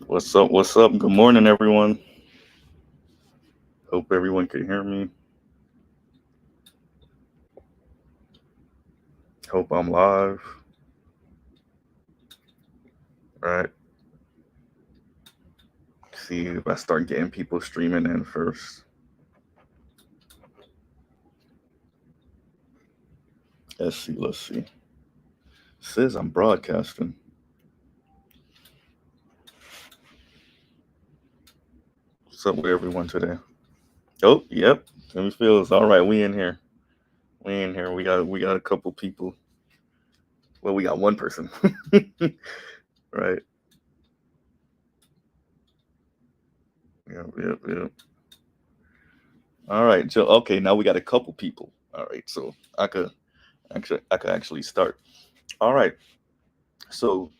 What's up? What's up? Good morning, everyone. Hope everyone can hear me. Hope I'm live. All right. See if I start getting people streaming in first. Let's see. Let's see. Says I'm broadcasting. What's up with everyone today? Oh, yep. Let me feel it's all right. We in here. We in here. We got a couple people. Well, we got one person. Right. Yep. Yep. Yep. All right. So okay, now we got a couple people. All right. So I could actually start. All right. So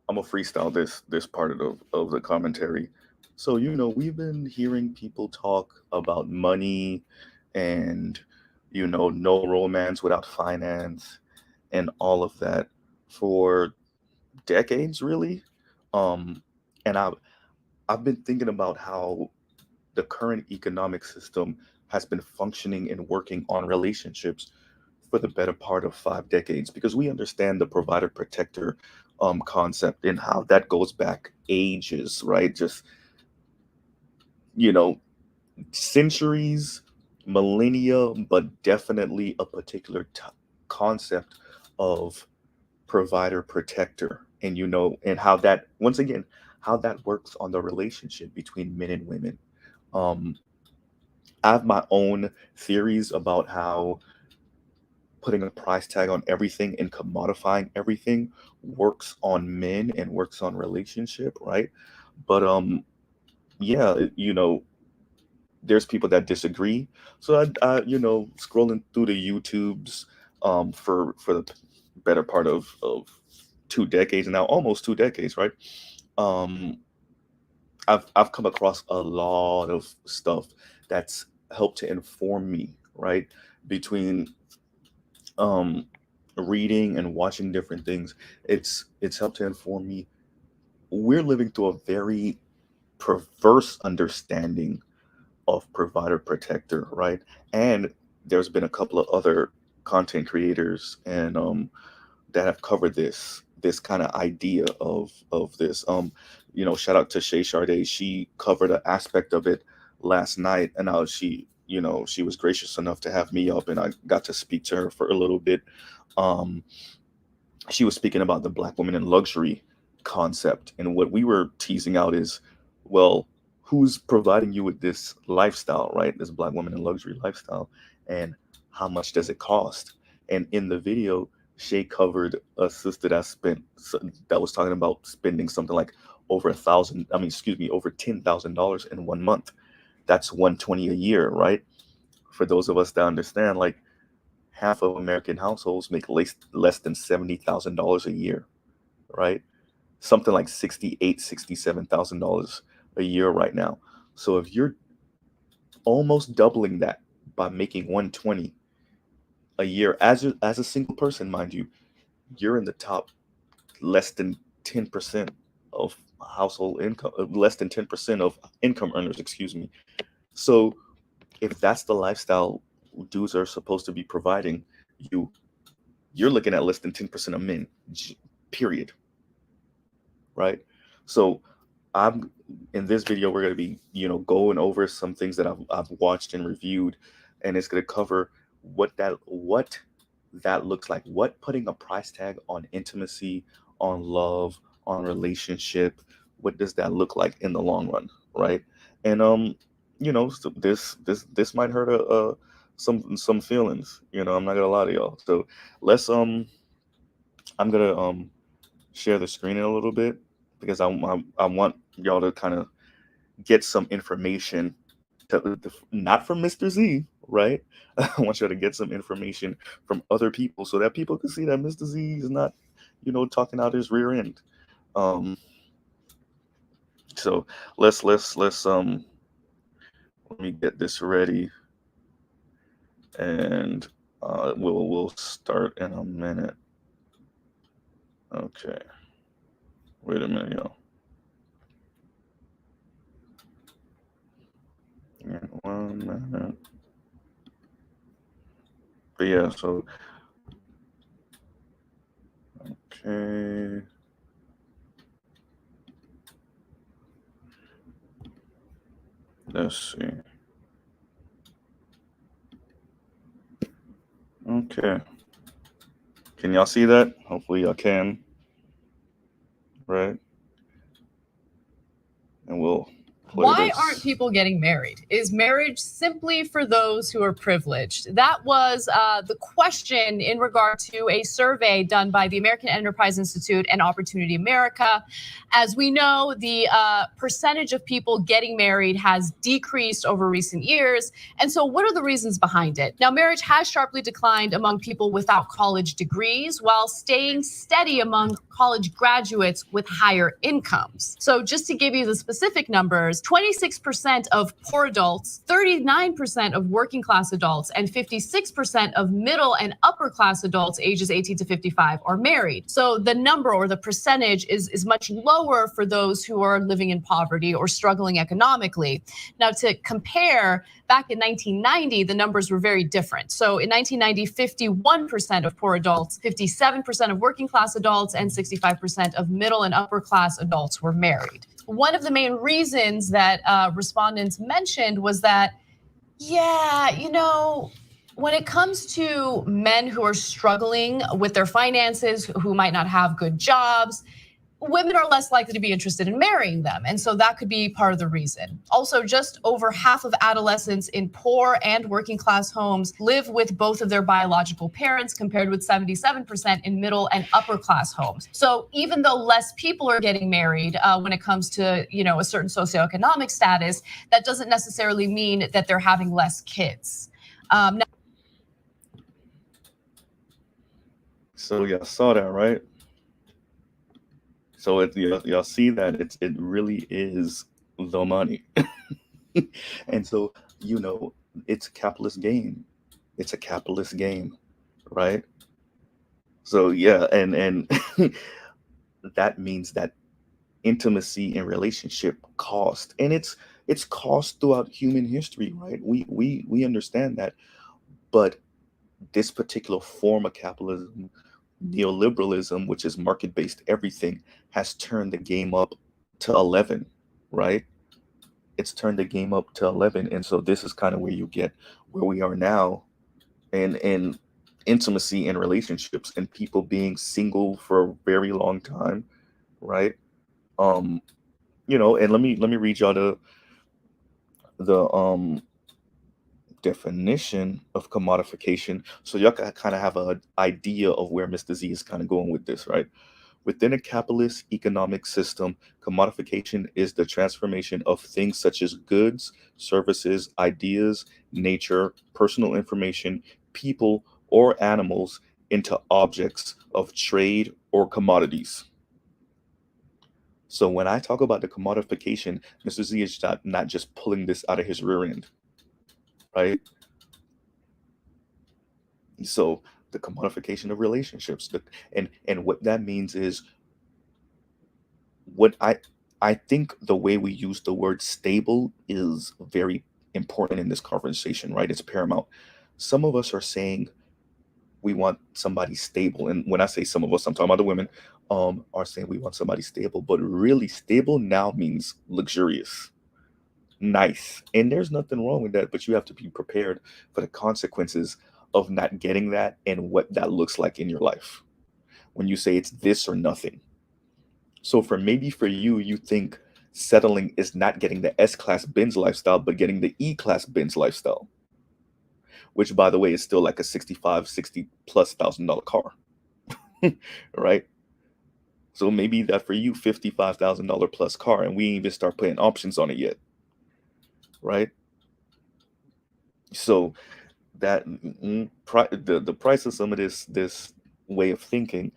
I'm gonna freestyle this part of the commentary. So we've been hearing people talk about money, and no romance without finance, and all of that for decades, really. Um, and I've been thinking about how the current economic system has been functioning and working on relationships for the better part of 5 decades, because we understand the provider protector concept and how that goes back ages, right? Just you know centuries, millennia, but definitely a particular concept of provider protector, and and how that, once again, how that works on the relationship between men and women. um I have my own theories about how putting a price tag on everything and commodifying everything works on men and works on relationship, right? But yeah, there's people that disagree. So I scrolling through the YouTubes for the better part of 2 decades now, almost 2 decades, right? um I've come across a lot of stuff that's helped to inform me, right? Between um reading and watching different things, it's helped to inform me. We're living through a very perverse understanding of provider protector, right? And there's been a couple of other content creators and that have covered this kind of idea of this. Shout out to Shay Sade. She covered an aspect of it last night, and she was gracious enough to have me up, and I got to speak to her for a little bit. um she was speaking about the black woman in luxury concept, and what we were teasing out is, well, who's providing you with this lifestyle, right? This black woman in luxury lifestyle, and how much does it cost? And in the video, Shay covered a sister that was talking about spending something like over 1,000, I mean, excuse me, over $10,000 in 1 month. That's 120 a year, right? For those of us that understand, like, half of American households make less than $70,000 a year, right? Something like 68, $67,000 a year right now. So if you're almost doubling that by making 120 a year as a single person, mind you, you're in the top less than 10% of household income, less than 10% of income earners, excuse me. So if that's the lifestyle dudes are supposed to be providing you, you're looking at less than 10% of men, period, right? So I'm in this video, we're going to be, going over some things that I've watched and reviewed, and it's going to cover what that looks like, what putting a price tag on intimacy, on love, on relationship, what does that look like in the long run, right? And so this might hurt some feelings. I'm not gonna lie to y'all. So let's I'm gonna share the screen in a little bit, because I want y'all to kind of get some information not from Mr. Z, right? I want y'all to get some information from other people, so that people can see that Mr. Z is not, talking out his rear end. Um, so let's let me get this ready, and we'll start in a minute. Okay, wait a minute, y'all. 1 minute. But yeah, so okay. Let's see. Okay. Can y'all see that? Hopefully y'all can. Right? And we'll play Why this. aren't people getting married? Is marriage simply for those who are privileged? That was the question in regard to a survey done by the American Enterprise Institute and Opportunity America. As we know, the percentage of people getting married has decreased over recent years. And so what are the reasons behind it? Now, marriage has sharply declined among people without college degrees while staying steady among college graduates with higher incomes. So just to give you the specific numbers, 26% of poor adults, 39% of working class adults, and 56% of middle and upper class adults ages 18 to 55 are married. So the number or the percentage is much lower for those who are living in poverty or struggling economically. Now to compare, back in 1990, the numbers were very different. So in 1990, 51% of poor adults, 57% of working class adults, and 65% of middle and upper class adults were married. One of the main reasons that respondents mentioned was that, when it comes to men who are struggling with their finances, who might not have good jobs, women are less likely to be interested in marrying them. And so that could be part of the reason. Also, just over half of adolescents in poor and working class homes live with both of their biological parents, compared with 77% in middle and upper class homes. So even though less people are getting married when it comes to a certain socioeconomic status, that doesn't necessarily mean that they're having less kids. So y'all saw that, right? So y'all see that it really is the money. And so, it's a capitalist game. It's a capitalist game, right? So yeah, and that means that intimacy and relationship cost, and it's cost throughout human history, right? We understand that, but this particular form of capitalism, neoliberalism, which is market-based everything, has turned the game up to 11, right? It's turned the game up to 11. And so this is kind of where you get where we are now, and intimacy and relationships and people being single for a very long time, right? And let me read y'all the definition of commodification, so y'all can kind of have an idea of where Mr. Z is kind of going with this, right? Within a capitalist economic system, commodification is the transformation of things such as goods, services, ideas, nature, personal information, people, or animals into objects of trade or commodities. So when I talk about the commodification, Mr. Z is not just pulling this out of his rear end, right? So the commodification of relationships, and what that means is, what I think the way we use the word stable is very important in this conversation, right? It's paramount. Some of us are saying we want somebody stable, and when I say some of us, I'm talking about the women, are saying we want somebody stable, but really stable now means luxurious, nice, and there's nothing wrong with that, but you have to be prepared for the consequences of not getting that and what that looks like in your life when you say it's this or nothing. So for you, you think settling is not getting the S-Class Benz lifestyle, but getting the E-Class Benz lifestyle, which, by the way, is still like a $60,000+ car, right? So maybe that for you, $55,000+ car, and we ain't even start putting options on it yet, right? So that the price of some of this way of thinking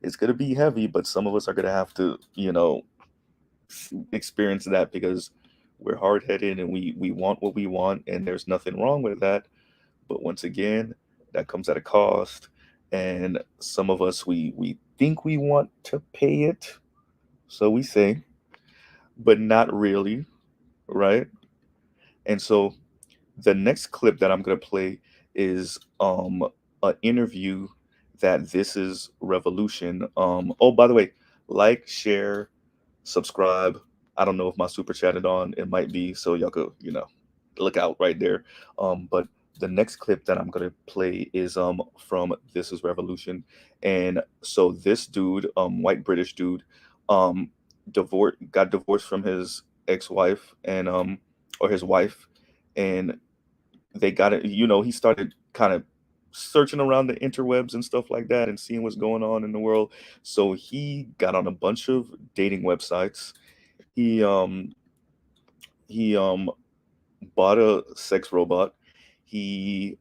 is going to be heavy, but some of us are going to have to, experience that, because we're hard-headed and we want what we want, and there's nothing wrong with that. But once again, that comes at a cost, and some of us, we think we want to pay it, so we say, but not really, right? And so the next clip that I'm gonna play is an interview that This Is Revolution. Oh, by the way, like, share, subscribe. I don't know if my super chatted on. It might be, so y'all could, look out right there. But the next clip that I'm gonna play is from This Is Revolution. And so this dude, white British dude, um got divorced from his ex-wife, and or his wife, and they got it, he started kind of searching around the interwebs and stuff like that and seeing what's going on in the world. So he got on a bunch of dating websites. He bought a sex robot. He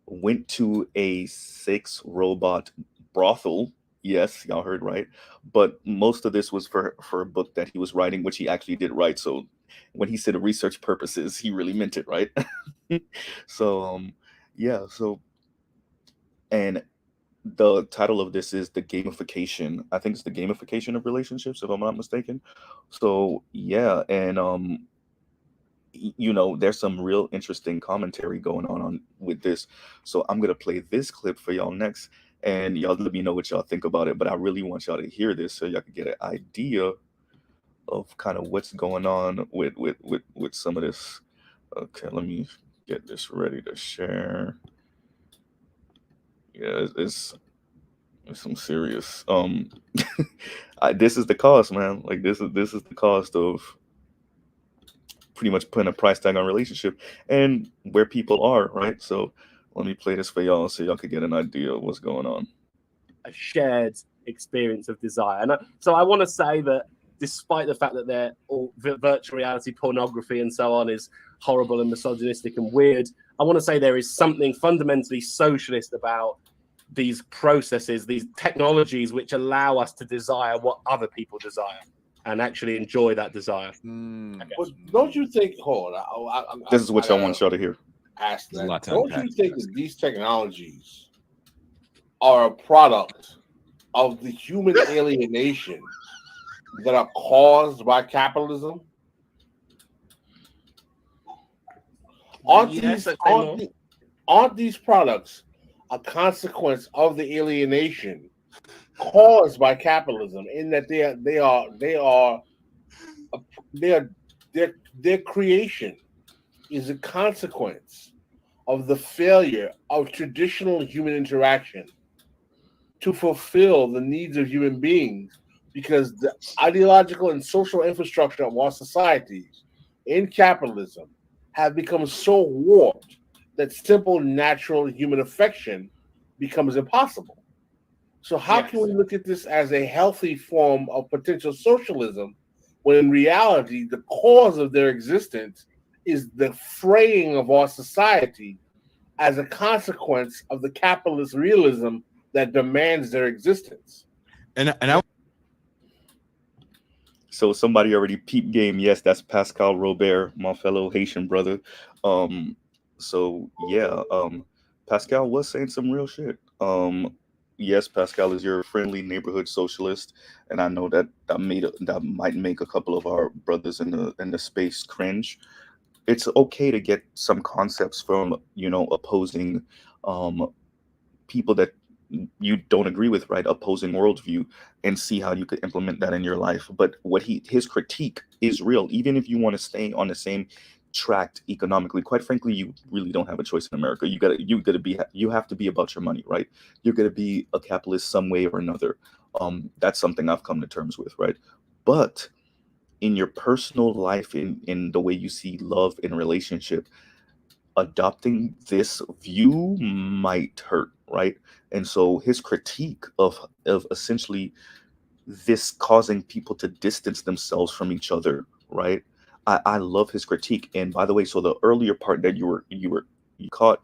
went to a sex robot brothel. Yes, y'all heard right. But most of this was for a book that he was writing, which he actually did write. So when he said research purposes, he really meant it, right? So yeah, so, and the title of this is the gamification. I think it's the gamification of relationships, if I'm not mistaken. So yeah, and there's some real interesting commentary going on with this. So I'm gonna play this clip for y'all next, and y'all let me know what y'all think about it. But I really want y'all to hear this so y'all can get an idea of kind of what's going on with some of this. Okay, let me get this ready to share. Yeah, it's some serious. This is the cost, man. Like this is the cost of pretty much putting a price tag on relationship and where people are, right? So let me play this for y'all so y'all could get an idea of what's going on. A shared experience of desire. And so I want to say that despite the fact that they're all virtual reality pornography and so on is horrible and misogynistic and weird, I want to say there is something fundamentally socialist about these processes, these technologies which allow us to desire what other people desire and actually enjoy that desire. But don't you think? Hold on. This is what y'all want y'all to hear. Ask that. Don't you think that these technologies are a product of the human alienation that are caused by capitalism? Aren't these products a consequence of the alienation caused by capitalism, in that their creation is a consequence of the failure of traditional human interaction to fulfill the needs of human beings, because the ideological and social infrastructure of our societies in capitalism have become so warped that simple natural human affection becomes impossible. So how can we look at this as a healthy form of potential socialism when in reality the cause of their existence is the fraying of our society as a consequence of the capitalist realism that demands their existence? So somebody already peeped game. Yes, that's Pascal Robert, my fellow Haitian brother. So yeah, Pascal was saying some real shit. Yes, Pascal is your friendly neighborhood socialist, and I know that might make a couple of our brothers in the space cringe. It's okay to get some concepts from opposing people that you don't agree with, right? Opposing worldview, and see how you could implement that in your life. But his critique is real, even if you want to stay on the same track economically. Quite frankly, you really don't have a choice in America. You have to be about your money, right? You're gonna be a capitalist some way or another. That's something I've come to terms with, right? But in your personal life, in the way you see love in relationship, adopting this view might hurt, right? And so his critique of essentially this causing people to distance themselves from each other, right? I love his critique. And by the way, so the earlier part that you caught,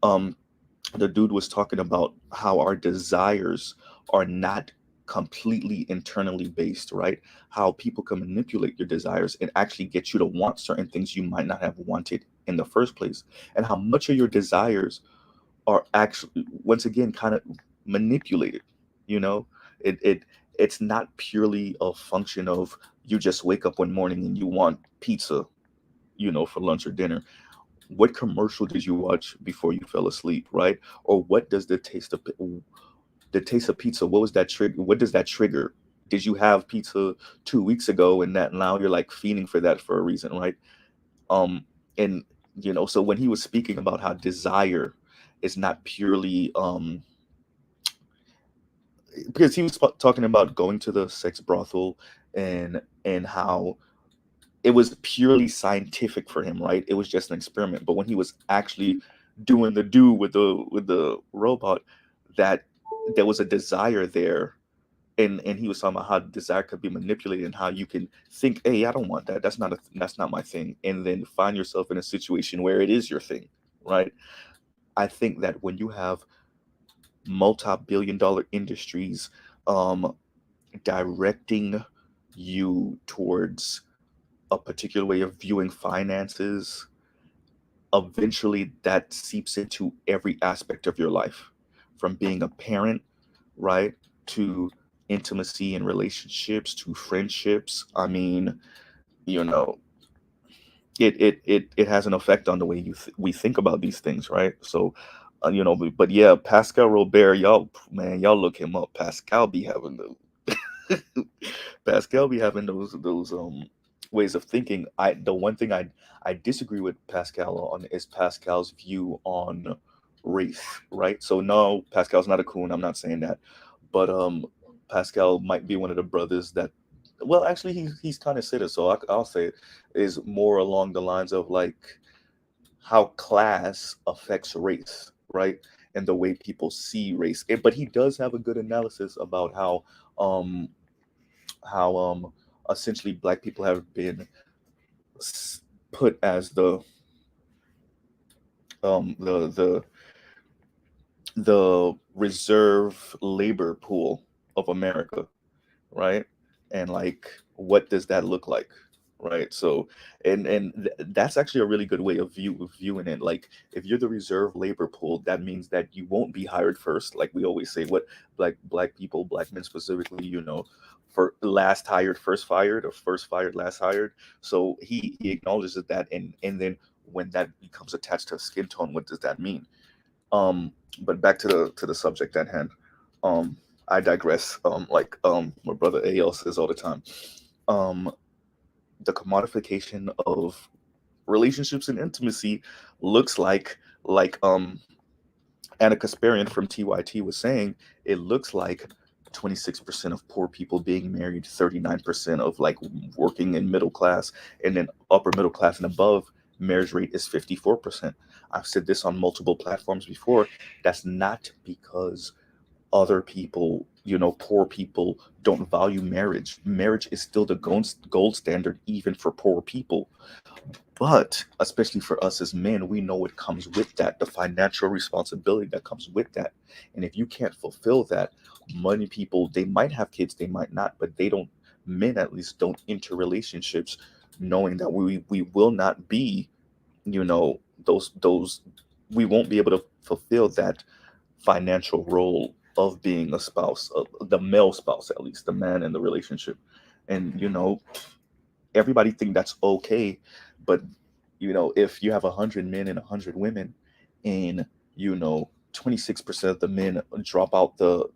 the dude was talking about how our desires are not completely internally based, right? How people can manipulate your desires and actually get you to want certain things you might not have wanted in the first place, and how much of your desires are actually, once again, kind of manipulated. It's not purely a function of you just wake up one morning and you want pizza, for lunch or dinner. what commercial did you watch before you fell asleep, right? Or what does the taste of pizza, what was that trigger? What does that trigger? Did you have pizza 2 weeks ago and that now you're like fiending for that for a reason, right? Um, and so when he was speaking about how desire is not purely because he was talking about going to the sex brothel and how it was purely scientific for him, right? It was just an experiment. But when he was actually doing the do with the robot, that there was a desire there, and he was talking about how desire could be manipulated and how you can think, hey, I don't want that. That's not my thing, and then find yourself in a situation where it is your thing, right? I think that when you have multi-billion-dollar industries um, directing you towards a particular way of viewing finances, eventually that seeps into every aspect of your life, from being a parent, right, to intimacy and relationships, to friendships. I mean, you know, it has an effect on the way we think about these things, right? So, but yeah, Pascal Robert, y'all, man, y'all look him up. Pascal be having Pascal be having those ways of thinking. The one thing I disagree with Pascal on is Pascal's view on race, right? So no, Pascal's not a coon. I'm not saying that, but Pascal might be one of the brothers that, well, actually he's kind of said it, so I'll say it is more along the lines of like how class affects race, right? And the way people see race. But he does have a good analysis about um how essentially black people have been put as the the reserve labor pool of America, right? And like, what does that look like, right? So, that's actually a really good way of viewing it. Like, if you're the reserve labor pool, that means that you won't be hired first. Like we always say, what black people, black men specifically, for last hired, first fired, or first fired, last hired. So he acknowledges that, and then when that becomes attached to skin tone, what does that mean? But back to the subject at hand. Um, I digress. My brother AL says all the time. Um, the commodification of relationships and intimacy looks like Anna Kasparian from TYT was saying. It looks like 26% of poor people being married, 39% of like working in middle class, and then upper middle class and above, marriage rate is 54%. I've said this on multiple platforms before. That's not because other people, poor people don't value marriage. Marriage is still the gold standard even for poor people. But especially for us as men, we know it comes with that, the financial responsibility that comes with that. And if you can't fulfill that, money people, they might have kids, they might not, but men at least don't enter relationships knowing that we will not be, those we won't be able to fulfill that financial role of being a spouse, the male spouse, at least the man in the relationship. And everybody think that's okay, but if you have 100 men and 100 women, and 26% of the men drop out the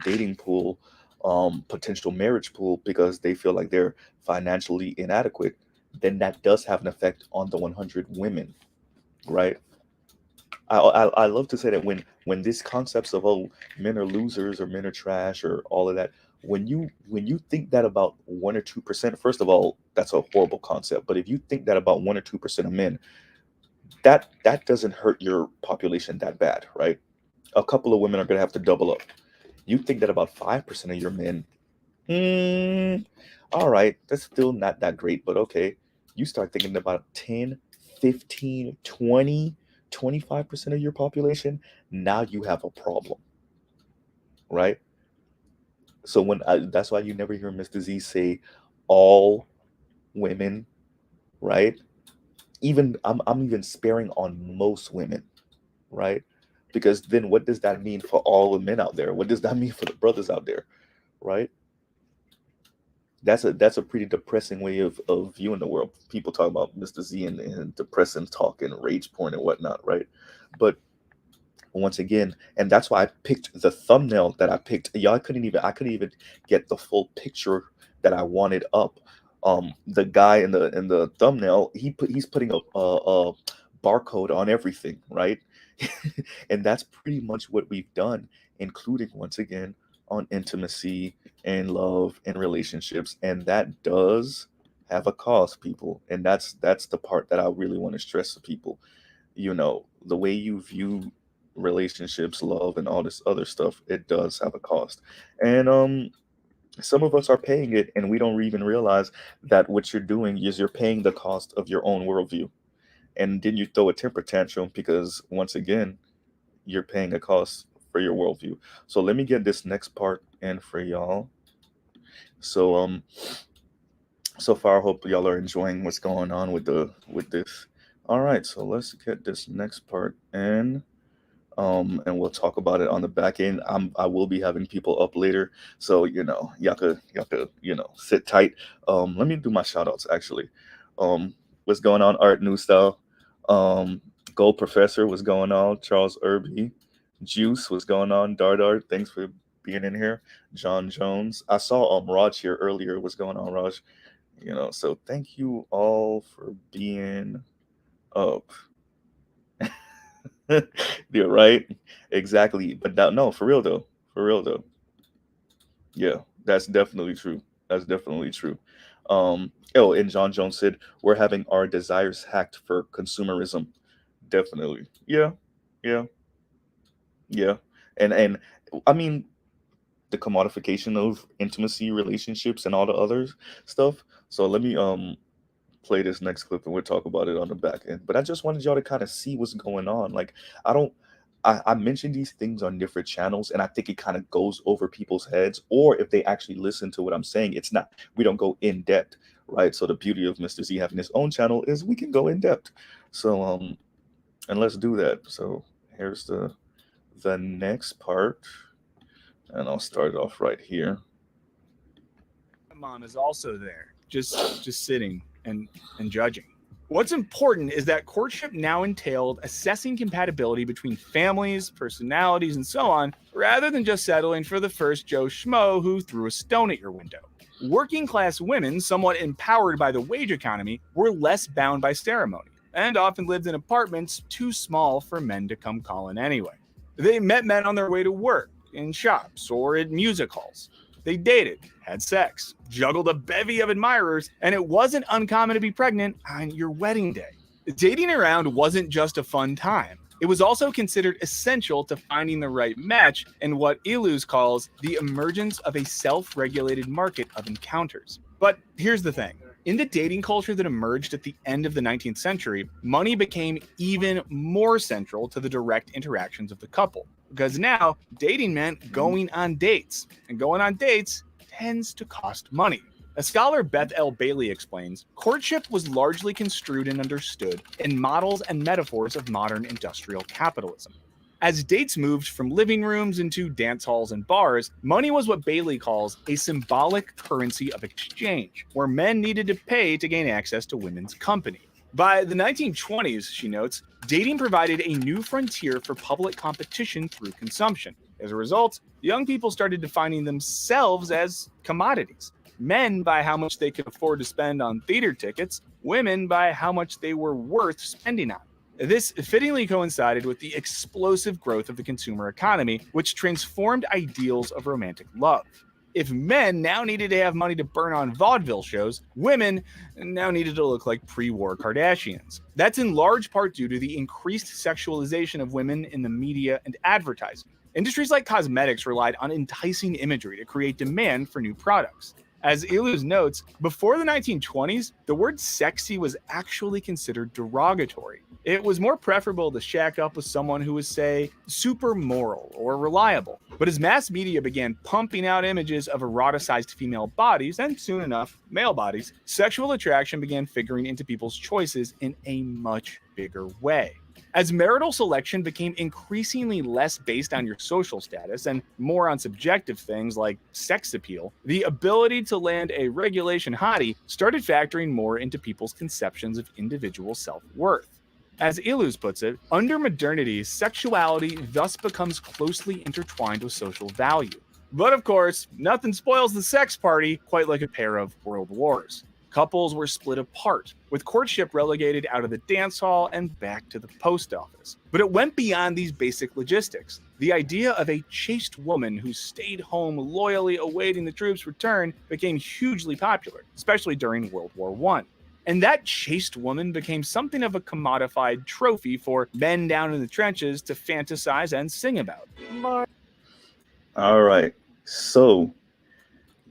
dating pool, potential marriage pool, because they feel like they're financially inadequate, then that does have an effect on the 100 women, right? I love to say that when these concepts of, oh, men are losers or men are trash or all of that, when you think that about 1 or 2%, first of all, that's a horrible concept. But if you think that about 1 or 2% of men, that doesn't hurt your population that bad, right? A couple of women are gonna have to double up. You think that about 5% of your men, all right, that's still not that great, but okay. You start thinking about 10, 15, 20, 25% of your population, now you have a problem, right? So that's why you never hear Mr. Z say all women, right? Even I'm even sparing on most women, right? Because then what does that mean for all the men out there? What does that mean for the brothers out there, right? that's a pretty depressing way of viewing the world. People talk about Mr. Z and depressing talk and rage porn and whatnot, right? But once again, and that's why I picked the thumbnail that I picked. Y'all I couldn't even get the full picture that I wanted up. The guy in the thumbnail, he's putting a barcode on everything, right? And that's pretty much what we've done, including once again on intimacy and love and relationships, and that does have a cost, people. And that's the part that I really want to stress to people. You know, the way you view relationships, love, and all this other stuff, it does have a cost. And some of us are paying it, and we don't even realize that what you're doing is you're paying the cost of your own worldview. And then you throw a temper tantrum because once again, you're paying a cost for your worldview. So let me get this next part in for y'all. So so far I hope y'all are enjoying what's going on with this. All right, so let's get this next part in. And we'll talk about it on the back end. I will be having people up later, so y'all could sit tight. Let me do my shout outs actually. What's going on, Art New Style? Gold Professor, what's going on? Charles Irby, Juice, what's going on? Dardar, thanks for being in here. John Jones, I saw Raj here earlier. What's going on, Raj? So thank you all for being up. Yeah, right. Exactly. But no, for real though. For real though. Yeah, that's definitely true. That's definitely true. And John Jones said we're having our desires hacked for consumerism. Definitely. Yeah. Yeah. Yeah. And I mean the commodification of intimacy, relationships, and all the other stuff. So let me play this next clip and we'll talk about it on the back end. But I just wanted y'all to kind of see what's going on. Like, I mention these things on different channels, and I think it kind of goes over people's heads, or if they actually listen to what I'm saying, we don't go in depth, right? So the beauty of Mr. Z having his own channel is we can go in depth. So and let's do that. So here's the next part, and I'll start it off right here. Mom is also there, just sitting and judging. What's important is that courtship now entailed assessing compatibility between families, personalities, and so on, rather than just settling for the first Joe Schmo who threw a stone at your window. Working class women, somewhat empowered by the wage economy, were less bound by ceremony, and often lived in apartments too small for men to come calling anyway. They met men on their way to work, in shops, or at music halls. They dated, had sex, juggled a bevy of admirers, and it wasn't uncommon to be pregnant on your wedding day. Dating around wasn't just a fun time. It was also considered essential to finding the right match and what Illouz calls the emergence of a self-regulated market of encounters. But here's the thing. In the dating culture that emerged at the end of the 19th century, money became even more central to the direct interactions of the couple. Because now, dating meant going on dates, and going on dates tends to cost money. As scholar Beth L. Bailey explains, courtship was largely construed and understood in models and metaphors of modern industrial capitalism. As dates moved from living rooms into dance halls and bars, money was what Bailey calls a symbolic currency of exchange, where men needed to pay to gain access to women's company. By the 1920s, she notes, dating provided a new frontier for public competition through consumption. As a result, young people started defining themselves as commodities. Men by how much they could afford to spend on theater tickets, women by how much they were worth spending on. This fittingly coincided with the explosive growth of the consumer economy, which transformed ideals of romantic love. If men now needed to have money to burn on vaudeville shows, women now needed to look like pre-war Kardashians. That's in large part due to the increased sexualization of women in the media and advertising. Industries like cosmetics relied on enticing imagery to create demand for new products. As Illouz notes, before the 1920s, the word sexy was actually considered derogatory. It was more preferable to shack up with someone who was, say, super moral or reliable. But as mass media began pumping out images of eroticized female bodies, and soon enough, male bodies, sexual attraction began figuring into people's choices in a much bigger way. As marital selection became increasingly less based on your social status and more on subjective things like sex appeal, the ability to land a regulation hottie started factoring more into people's conceptions of individual self-worth. As Illouz puts it, under modernity, sexuality thus becomes closely intertwined with social value. But of course, nothing spoils the sex party quite like a pair of world wars. Couples were split apart, with courtship relegated out of the dance hall and back to the post office. But it went beyond these basic logistics. The idea of a chaste woman who stayed home loyally awaiting the troops' return became hugely popular, especially during World War I. And that chaste woman became something of a commodified trophy for men down in the trenches to fantasize and sing about. All right. So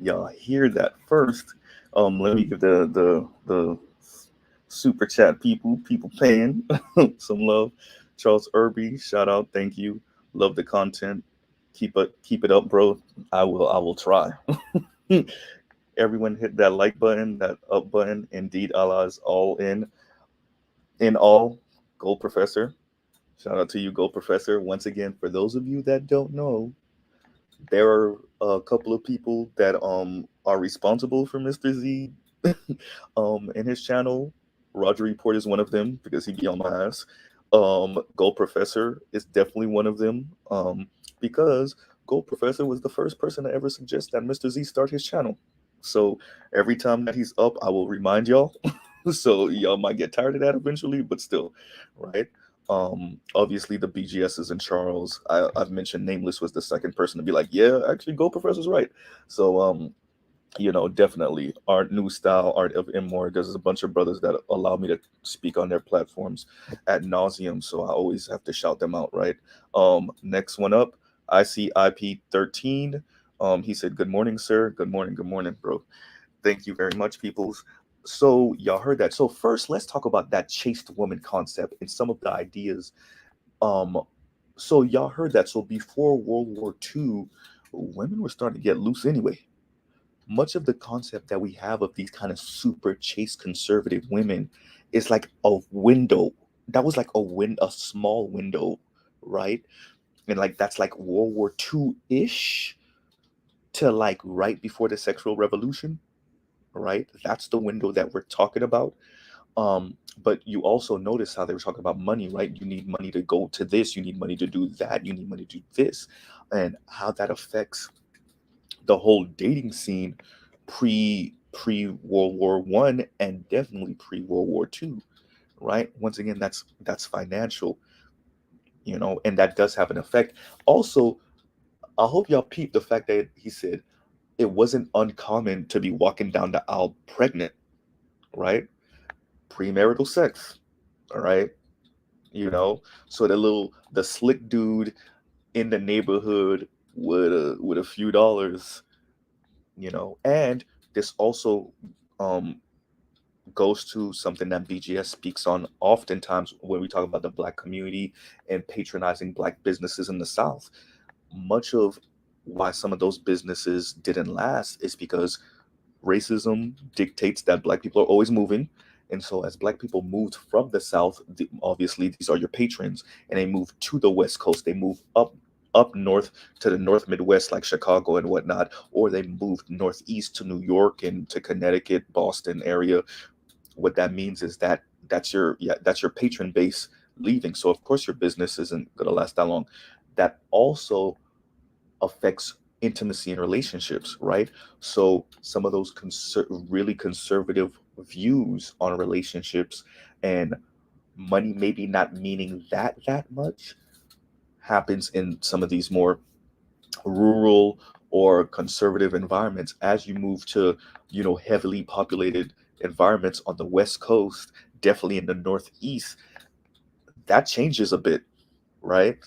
y'all hear that first. Let me give the super chat people paying some love. Charles Irby, shout out, thank you. Love the content. Keep it up, bro. I will try. Everyone hit that like button, that up button. Indeed, Allah is all in all. Gold Professor. Shout out to you, Gold Professor. Once again, for those of you that don't know, there are a couple of people that are responsible for Mr. Z in his channel. Roger Report is one of them because he be on my ass. Gold Professor is definitely one of them because Gold Professor was the first person to ever suggest that Mr. Z start his channel. So every time that he's up, I will remind y'all. So y'all might get tired of that eventually, but still, right? Obviously the BGSs and Charles, I've mentioned Nameless was the second person to be like, yeah, actually Gold Professor's right. So definitely Art New Style, Art of Immore, there's a bunch of brothers that allow me to speak on their platforms ad nauseum, so I always have to shout them out, right? Next one up, ICIP13. He said, good morning, sir. Good morning, bro. Thank you very much, peoples. So y'all heard that. So first, let's talk about that chaste woman concept and some of the ideas. So y'all heard that. So before World War II, women were starting to get loose anyway. Much of the concept that we have of these kind of super chaste conservative women is like a window. That was like a small window, right? And like that's like World War II-ish to like right before the sexual revolution, right? That's the window that we're talking about. But you also notice how they were talking about money, right? You need money to go to this, you need money to do that, you need money to do this, and how that affects the whole dating scene pre World War I and definitely pre World War II, right? Once again, that's financial, and that does have an effect. Also, I hope y'all peep the fact that he said it wasn't uncommon to be walking down the aisle pregnant, right? Premarital sex, all right? So the slick dude in the neighborhood with a few dollars, and this also goes to something that BGS speaks on oftentimes when we talk about the Black community and patronizing Black businesses in the South. Much of why some of those businesses didn't last is because racism dictates that Black people are always moving. And so as Black people moved from the South, obviously these are your patrons, and they moved to the West Coast. They move up north to the North Midwest, like Chicago and whatnot, or they moved northeast to New York and to Connecticut, Boston area. What that means is that that's your patron base leaving. So of course your business isn't going to last that long. That also affects intimacy and relationships, right? So some of those really conservative views on relationships and money maybe not meaning that much happens in some of these more rural or conservative environments. As you move to heavily populated environments on the West Coast, definitely in the Northeast, that changes a bit, right?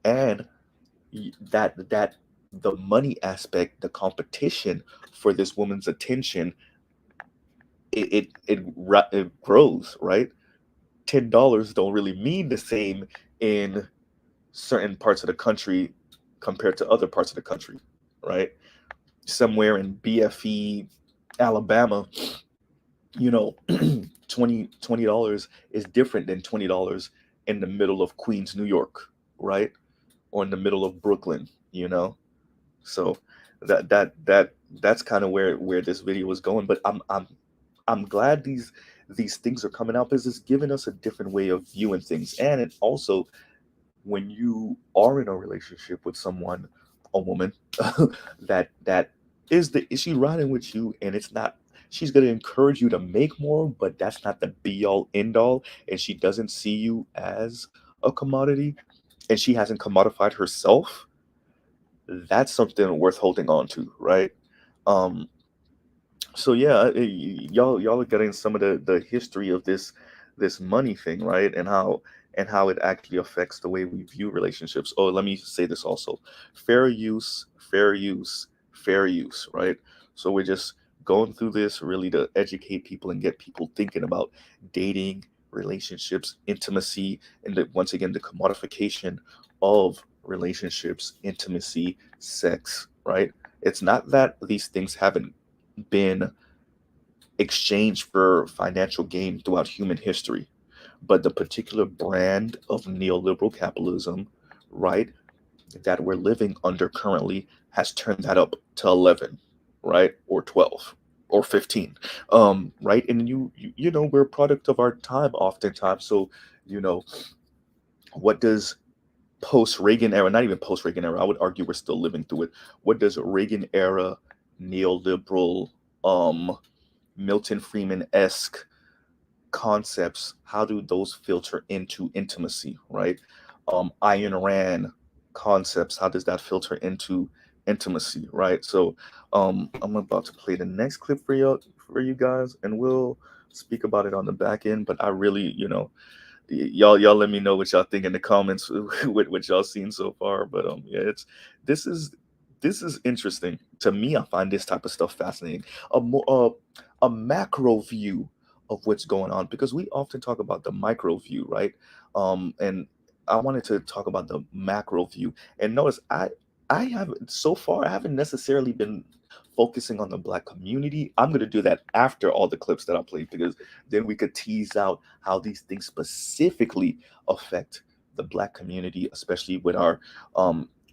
And that the money aspect, the competition for this woman's attention, it grows, right? $10 don't really mean the same in certain parts of the country compared to other parts of the country, right? Somewhere in BFE, Alabama, $20 is different than $20 in the middle of Queens, New York, right? Or in the middle of Brooklyn, you know? So that's kind of where this video was going. But I'm glad these things are coming out, because it's giving us a different way of viewing things. And it also, when you are in a relationship with someone, a woman, that is she riding with you, and it's not, she's going to encourage you to make more, but that's not the be all end all, and she doesn't see you as a commodity, and she hasn't commodified herself. That's something worth holding on to, right? um so yeah, y'all are getting some of the history of this money thing, right? And how it actually affects the way we view relationships. Oh, let me say this also: fair use, fair use, fair use, right? So we're just going through this really to educate people and get people thinking about dating, relationships, intimacy, and once again, the commodification of relationships, intimacy, sex, right? It's not that these things haven't been exchanged for financial gain throughout human history, but the particular brand of neoliberal capitalism, right, that we're living under currently has turned that up to 11, right, or 12 or 15, right? And you know, we're a product of our time oftentimes. So, you know, what does post Reagan era, not even post Reagan era, I would argue we're still living through it. What does Reagan era neoliberal, Milton Friedman-esque concepts, how do those filter into intimacy, right? Ayn Rand concepts, how does that filter into intimacy, right? So I'm about to play the next clip for you guys, and we'll speak about it on the back end. But I really, you know, y'all let me know what y'all think in the comments with what y'all seen so far. But yeah, this is this is interesting to me. I find this type of stuff fascinating. A macro view of what's going on, because we often talk about the micro view, right? And I wanted to talk about the macro view. And notice I haven't, so far I haven't necessarily been focusing on the Black community. I'm going to do that after all the clips that I played, because then we could tease out how these things specifically affect the Black community, especially with our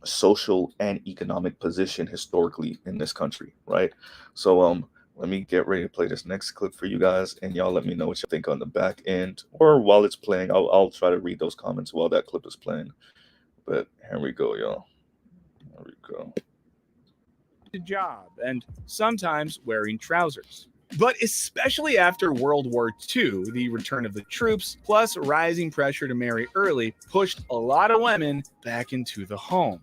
social and economic position historically in this country, right? So let me get ready to play this next clip for you guys, and y'all let me know what you think on the back end, or while it's playing. I'll try to read those comments while that clip is playing. But here we go, y'all. Here we go. Job and sometimes wearing trousers. But especially after World War II, the return of the troops, plus rising pressure to marry early, pushed a lot of women back into the home.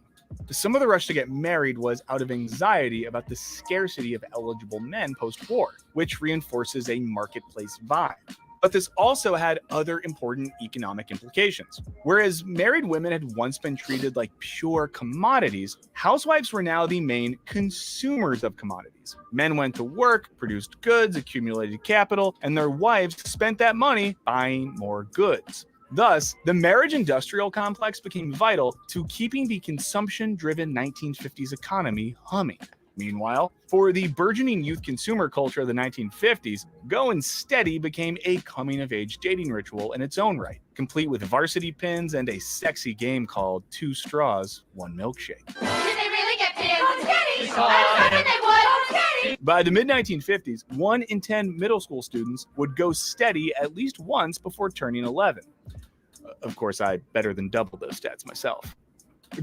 Some of the rush to get married was out of anxiety about the scarcity of eligible men post-war, which reinforces a marketplace vibe. But this also had other important economic implications. Whereas married women had once been treated like pure commodities, housewives were now the main consumers of commodities. Men went to work, produced goods, accumulated capital, and their wives spent that money buying more goods. Thus, the marriage industrial complex became vital to keeping the consumption-driven 1950s economy humming. Meanwhile, for the burgeoning youth consumer culture of the 1950s, Going Steady became a coming-of-age dating ritual in its own right, complete with varsity pins and a sexy game called Two Straws, One Milkshake. Did they really get pins? Steady! I was hoping they would! Steady! By the mid-1950s, 1 in 10 middle school students would go steady at least once before turning 11. Of course, I better than double those stats myself.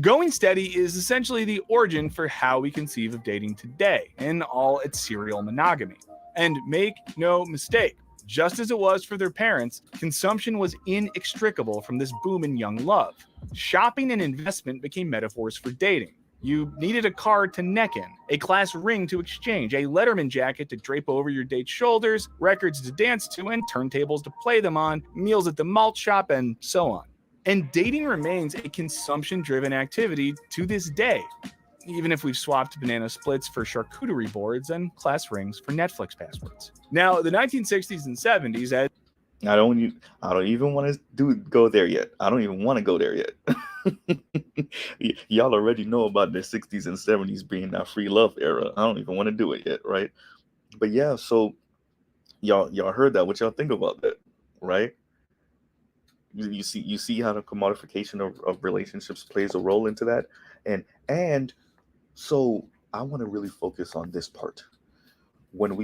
Going steady is essentially the origin for how we conceive of dating today, in all its serial monogamy. And make no mistake, just as it was for their parents, consumption was inextricable from this boom in young love. Shopping and investment became metaphors for dating. You needed a card to neck in, a class ring to exchange, a Letterman jacket to drape over your date's shoulders, records to dance to, and turntables to play them on, meals at the malt shop, and so on. And dating remains a consumption-driven activity to this day, even if we've swapped banana splits for charcuterie boards and class rings for Netflix passwords. Now, the 1960s and 70s had... I don't even want to go there yet. I don't even want to go there yet. Y'all already know about the 60s and 70s being that free love era. I don't even want to do it yet, right? But yeah, so y'all heard that. What y'all think about that, right? You see how the commodification of relationships plays a role into that. And so I want to really focus on this part. When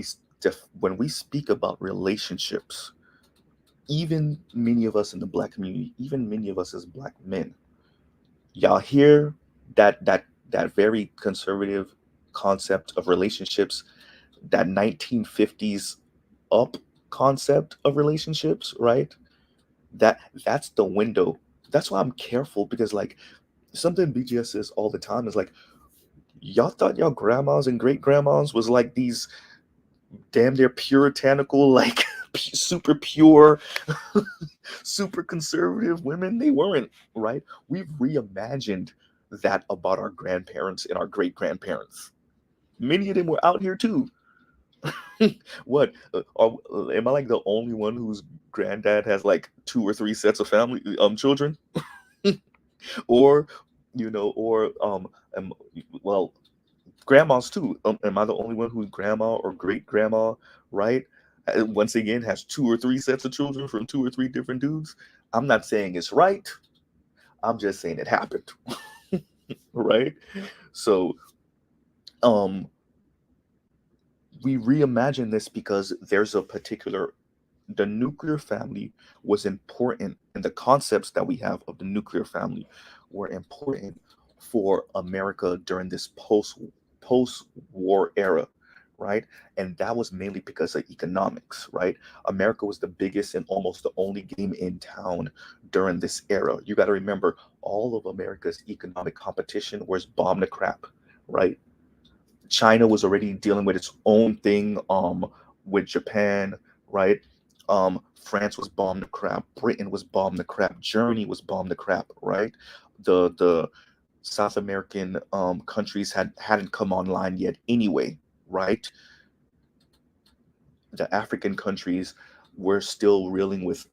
when we speak about relationships, even many of us in the Black community, even many of us as Black men, y'all hear that very conservative concept of relationships, that 1950s up concept of relationships, right? That's the window. That's why I'm careful, because like something BGS says all the time is like, y'all thought y'all grandmas and great grandmas was like these damn near puritanical, like super pure, super conservative women. They weren't, right? We've reimagined that about our grandparents and our great grandparents. Many of them were out here too. What am I like the only one whose granddad has like 2 or 3 sets of family children? Or or well, grandmas too. Am I the only one whose grandma or great grandma, right, once again has 2 or 3 sets of children from 2 or 3 different dudes? I'm not saying it's right. I'm just saying it happened. Right? So um we reimagine this because there's a particular, the nuclear family was important, and the concepts that we have of the nuclear family were important for America during this post war era, right? And that was mainly because of economics, right? America was the biggest and almost the only game in town during this era. You got to remember, all of America's economic competition was bomb to crap, right? China was already dealing with its own thing with Japan, right? France was bombed to crap, Britain was bombed to crap, Germany was bombed to crap, right? The South American countries hadn't come online yet anyway, right? The African countries were still reeling with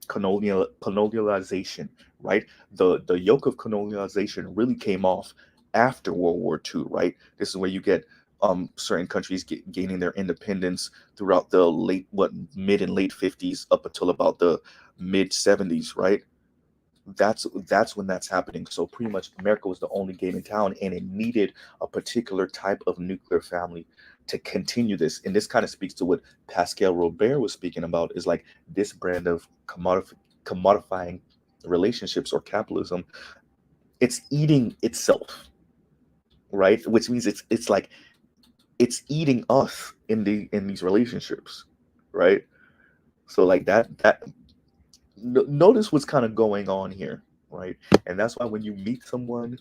colonialization, right? The yoke of colonialization really came off after World War II, right? This is where you get certain countries gaining their independence throughout the mid and late 50s up until about the mid 70s, right? That's when that's happening. So pretty much America was the only game in town, and it needed a particular type of nuclear family to continue this. And this kind of speaks to what Pascal Robert was speaking about, is like this brand of commodifying relationships or capitalism. It's eating itself, right? Which means it's like it's eating us in these relationships, right? So like that notice what's kind of going on here, right? And that's why when you meet someone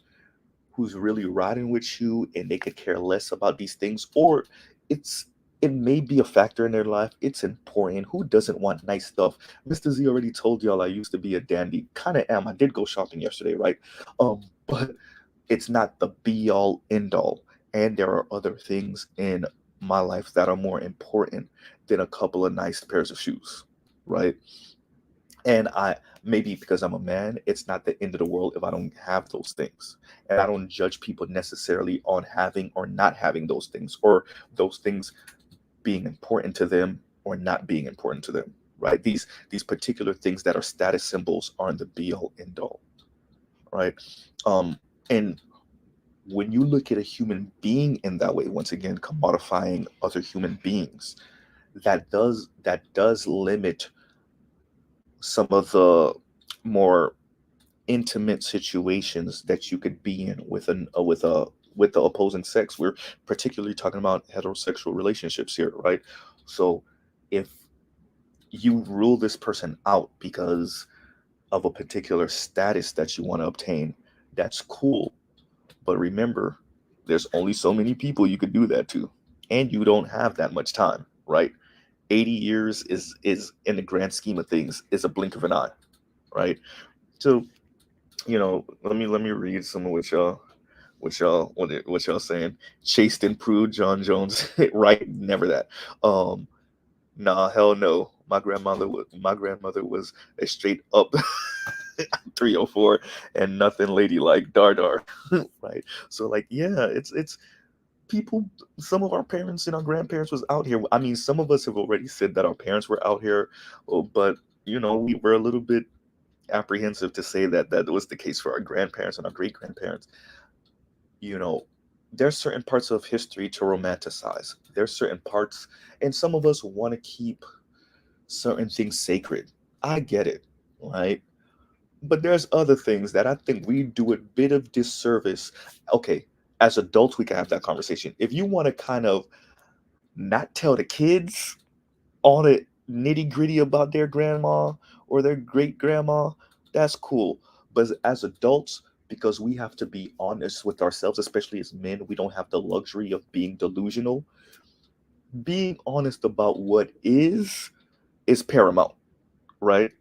who's really riding with you and they could care less about these things, or it may be a factor in their life, it's important. Who doesn't want nice stuff? Mr. Z already told y'all I used to be a dandy. Kind of am. I did go shopping yesterday, right? But it's not the be all end all. And there are other things in my life that are more important than a couple of nice pairs of shoes, right? And I, maybe because I'm a man, it's not the end of the world if I don't have those things. And I don't judge people necessarily on having or not having those things, or those things being important to them or not being important to them, right? These particular things that are status symbols aren't the be all end all, right? And when you look at a human being in that way, once again, commodifying other human beings, that does limit some of the more intimate situations that you could be in with the opposing sex. We're particularly talking about heterosexual relationships here, right? So if you rule this person out because of a particular status that you want to obtain, that's cool. But remember, there's only so many people you could do that to, and you don't have that much time, right? 80 years is in the grand scheme of things is a blink of an eye, right? So let me read some of what y'all saying. Chased and prude John Jones. Right? Never that. Nah, hell no. My grandmother was a straight up 304 and nothing ladylike, dar, right? So like, yeah, it's people. Some of our parents and our grandparents was out here. I mean, some of us have already said that our parents were out here, but you know, we were a little bit apprehensive to say that that was the case for our grandparents and our great grandparents. You know, there's certain parts of history to romanticize. There's certain parts, and some of us want to keep certain things sacred. I get it, right? But there's other things that I think we do a bit of disservice. Okay, as adults, we can have that conversation. If you want to kind of not tell the kids all the nitty gritty about their grandma or their great grandma, that's cool. But as adults, because we have to be honest with ourselves, especially as men, we don't have the luxury of being delusional. Being honest about what is paramount, right?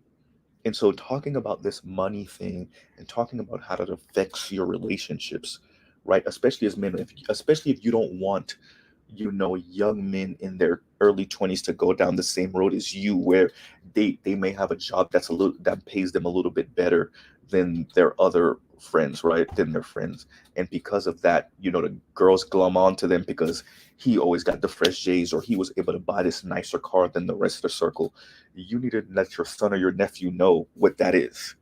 And so talking about this money thing and talking about how it affects your relationships, right? Especially as men, especially if you don't want, you know, young men in their early 20s to go down the same road as you, where they may have a job that's a little that pays them a little bit better than their other friends, right? Than their friends. And because of that, you know, the girls glom onto them because he always got the fresh J's or he was able to buy this nicer car than the rest of the circle. You need to let your son or your nephew know what that is.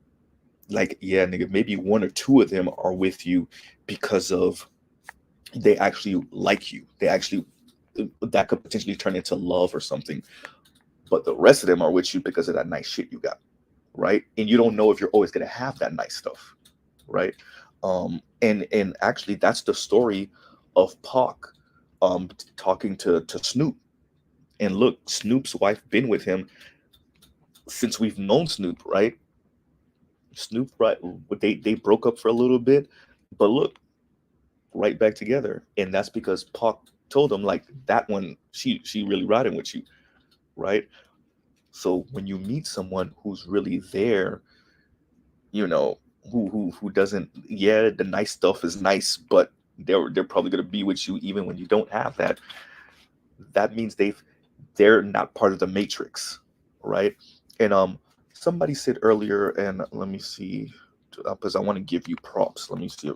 Like, yeah, nigga, maybe one or two of them are with you because of they actually like you. They actually that could potentially turn into love or something. But the rest of them are with you because of that nice shit you got, right? And you don't know if you're always gonna have that nice stuff, right? And actually that's the story of Pac talking to Snoop. And look, Snoop's wife been with him since we've known Snoop, right? Snoop, right? They broke up for a little bit, but look, right back together. And that's because Pac told him like that one, she really riding with you, right? So when you meet someone who's really there, you know, who doesn't, yeah, the nice stuff is nice, but they're probably gonna be with you even when you don't have that. That means they're not part of the matrix, right? And somebody said earlier, and let me see, because I want to give you props. Let me see if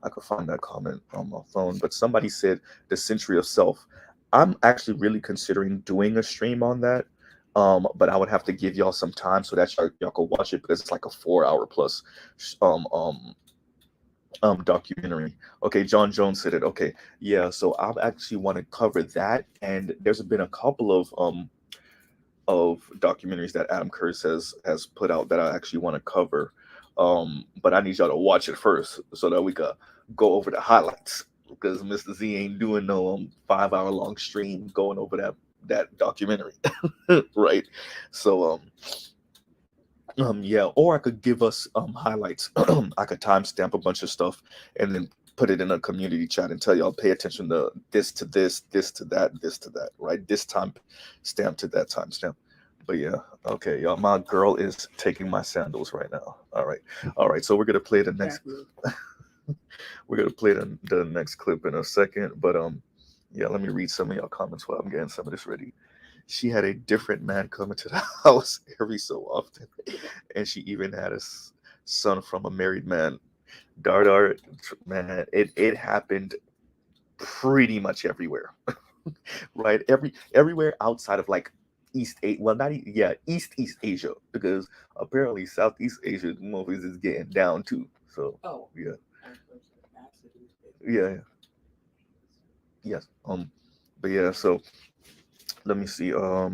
I could find that comment on my phone. But somebody said the century of self. I'm actually really considering doing a stream on that. But I would have to give y'all some time so that y'all could watch it because it's like a 4 hour plus um um documentary. Okay, John Jones said it. Okay, yeah. So I actually want to cover that, and there's been a couple of documentaries that Adam Kurz has put out that I actually want to cover. But I need y'all to watch it first so that we could go over the highlights because Mr. Z ain't doing no 5 hour long stream going over that documentary, right? So yeah, or I could give us highlights. I could timestamp a bunch of stuff and then put it in a community chat and tell y'all pay attention to this to this to that, this to that, right? This time stamp to that time stamp. But yeah, okay, y'all. My girl is taking my sandals right now. All right. So we're gonna play the next. We're gonna play the next clip in a second. But yeah, let me read some of y'all comments while I'm getting some of this ready. She had a different man come into the house every so often, and she even had a son from a married man. Dardar, man, it happened pretty much everywhere, right? Everywhere outside of like East Asia, well, not yeah, East Asia, because apparently Southeast Asia, the motherfuckers is getting down too. So yeah, yeah, yes. But yeah, so let me see. Let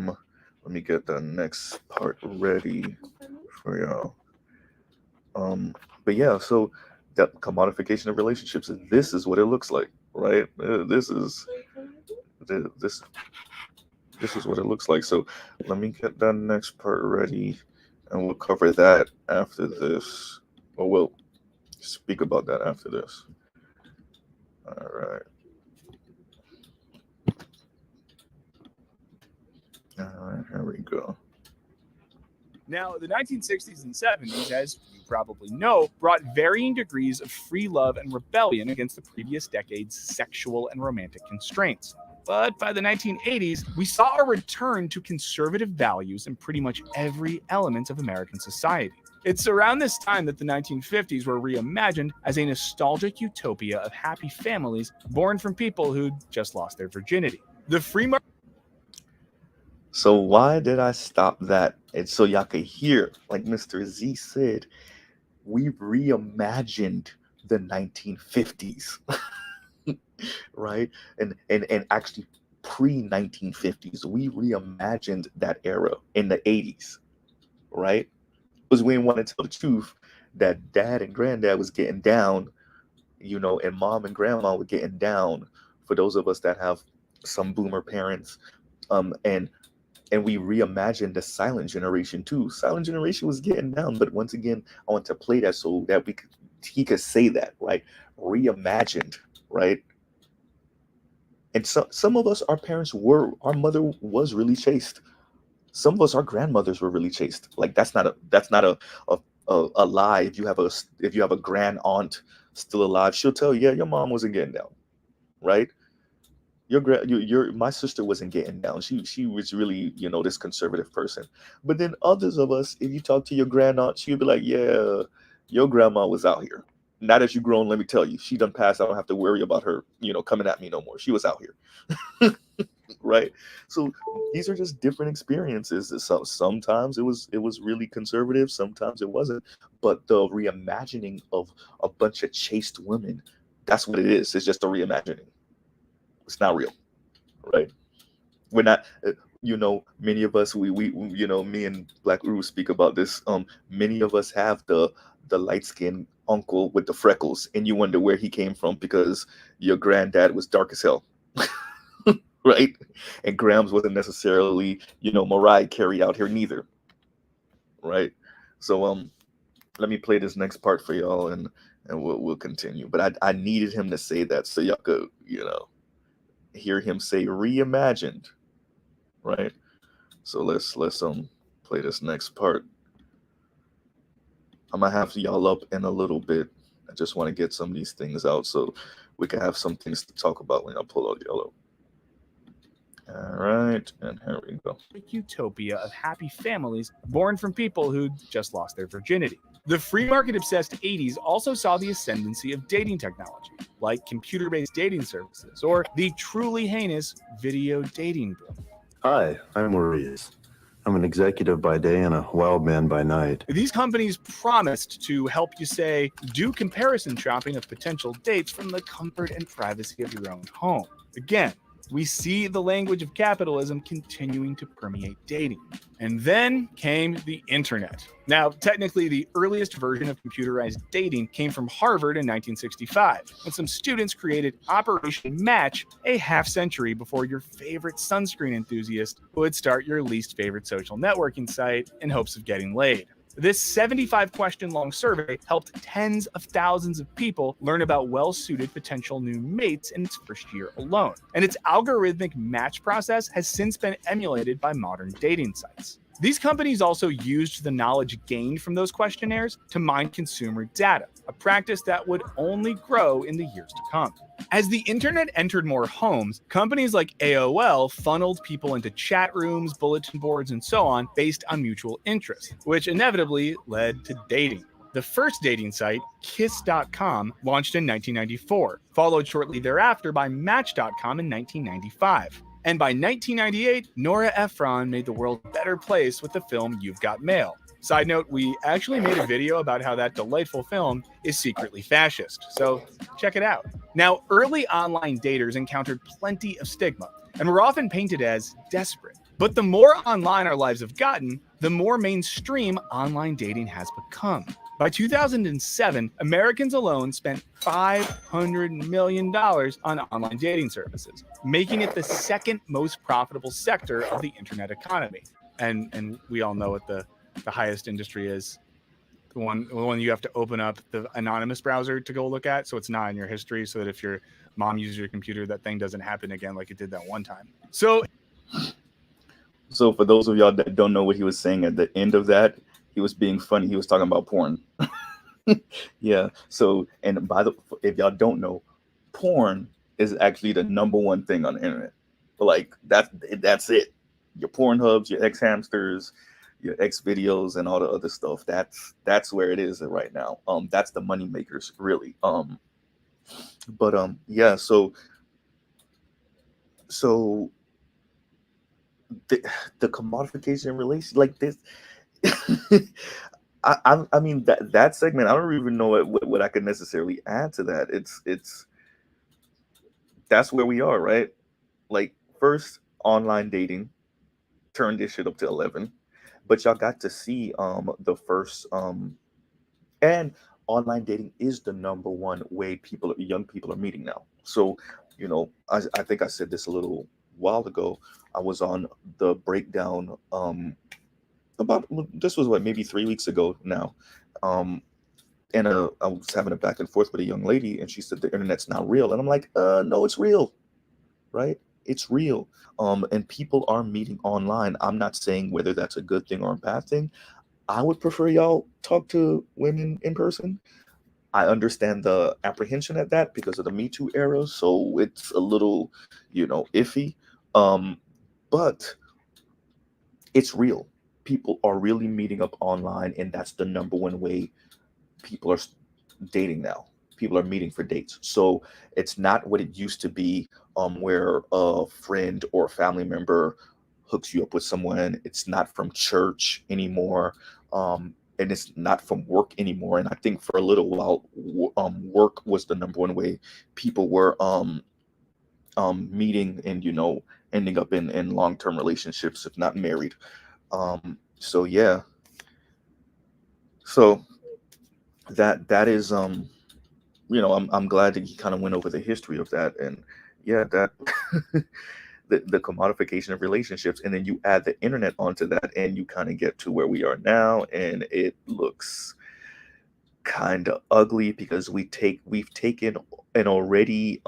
me get the next part ready for y'all. But yeah, so that commodification of relationships. This is what it looks like, right? This is what it looks like. So let me get that next part ready, and we'll cover that after this. Or we'll speak about that after this. All right. All right, here we go. Now, the 1960s and 70s, as you probably know, brought varying degrees of free love and rebellion against the previous decade's sexual and romantic constraints. But by the 1980s, we saw a return to conservative values in pretty much every element of American society. It's around this time that the 1950s were reimagined as a nostalgic utopia of happy families born from people who'd just lost their virginity. The free market. So why did I stop that And so y'all could hear, like Mr. Z said, we reimagined the 1950s, right? And actually pre-1950s, we reimagined that era in the 80s, right? Because we didn't want to tell the truth that dad and granddad was getting down, and mom and grandma were getting down, for those of us that have some boomer parents. And we reimagined the silent generation too. Silent generation was getting down, but once again, I want to play that so that he could say that, right? Reimagined, right? And some of us, our mother was really chaste. Some of us, our grandmothers were really chaste. Like that's not a lie. If you have a grand aunt still alive, she'll tell you, yeah, your mom wasn't getting down, right? My sister wasn't getting down. She was really, this conservative person. But then others of us, if you talk to your grand aunt, she'll be like, yeah, your grandma was out here. Now that you're grown, let me tell you, she done passed. I don't have to worry about her, coming at me no more. She was out here. Right? So these are just different experiences. So sometimes it was really conservative, sometimes it wasn't. But the reimagining of a bunch of chaste women, that's what it is. It's just a reimagining. It's not real, right? We're not, many of us, we me and Black Uru speak about this. Many of us have the light-skinned uncle with the freckles, and you wonder where he came from because your granddad was dark as hell, right? And Grams wasn't necessarily, Mariah Carey out here neither, right? So let me play this next part for y'all, and we'll continue. But I needed him to say that so y'all could, hear him say reimagined, right? So let's play this next part. I'm gonna have y'all up in a little bit. I just want to get some of these things out so we can have some things to talk about when I pull out yellow. All right, and here we go. Utopia of happy families born from people who just lost their virginity. The free market obsessed 80s also saw the ascendancy of dating technology, like computer-based dating services or the truly heinous video dating boom. Hi, I'm Maurice. I'm an executive by day and a wild man by night. These companies promised to help you, say, do comparison shopping of potential dates from the comfort and privacy of your own home. Again, we see the language of capitalism continuing to permeate dating. And then came the internet. Now, technically, the earliest version of computerized dating came from Harvard in 1965, when some students created Operation Match a half-century before your favorite sunscreen enthusiast would start your least favorite social networking site in hopes of getting laid. This 75-question-long survey helped tens of thousands of people learn about well-suited potential new mates in its first year alone. And its algorithmic match process has since been emulated by modern dating sites. These companies also used the knowledge gained from those questionnaires to mine consumer data, a practice that would only grow in the years to come. As the internet entered more homes, companies like AOL funneled people into chat rooms, bulletin boards, and so on based on mutual interest, which inevitably led to dating. The first dating site, Kiss.com, launched in 1994, followed shortly thereafter by Match.com in 1995. And by 1998, Nora Ephron made the world a better place with the film You've Got Mail. Side note, we actually made a video about how that delightful film is secretly fascist, so check it out. Now, early online daters encountered plenty of stigma, and were often painted as desperate. But the more online our lives have gotten, the more mainstream online dating has become. By 2007, Americans alone spent $500 million on online dating services, making it the second most profitable sector of the internet economy. And we all know what the highest industry is. The one you have to open up the anonymous browser to go look at, so it's not in your history, so that if your mom uses your computer, that thing doesn't happen again like it did that one time. So for those of y'all that don't know what he was saying at the end of that, he was being funny. He was talking about porn. Yeah. So, and if y'all don't know, porn is actually the #1 thing on the internet. Like that's it. Your Pornhubs, your X Hamsters, your X videos, and all the other stuff. That's where it is right now. That's the money makers, really. Yeah. So the commodification relation like this. I mean that segment. I don't even know what I could necessarily add to that. It's that's where we are, right? Like first online dating turned this shit up to 11, but y'all got to see the first and online dating is the number one way young people are meeting now. So I think I said this a little while ago. I was on the breakdown about this was what maybe 3 weeks ago now. And I was having a back and forth with a young lady, and she said the internet's not real, and I'm like, no, it's real, right? It's real. And people are meeting online. I'm not saying whether that's a good thing or a bad thing. I would prefer y'all talk to women in person. I understand the apprehension at that because of the Me Too era, so it's a little, iffy. But it's real. People are really meeting up online, and that's the number one way people are dating now. People are meeting for dates. So it's not what it used to be, where a friend or a family member hooks you up with someone. It's not from church anymore, and it's not from work anymore. And I think for a little while, work was the number one way people were meeting and ending up in long-term relationships, if not married. So yeah, so that is I'm glad that he kind of went over the history of that. And yeah, that the commodification of relationships, and then you add the internet onto that, and you kind of get to where we are now, and it looks kind of ugly because we've taken an already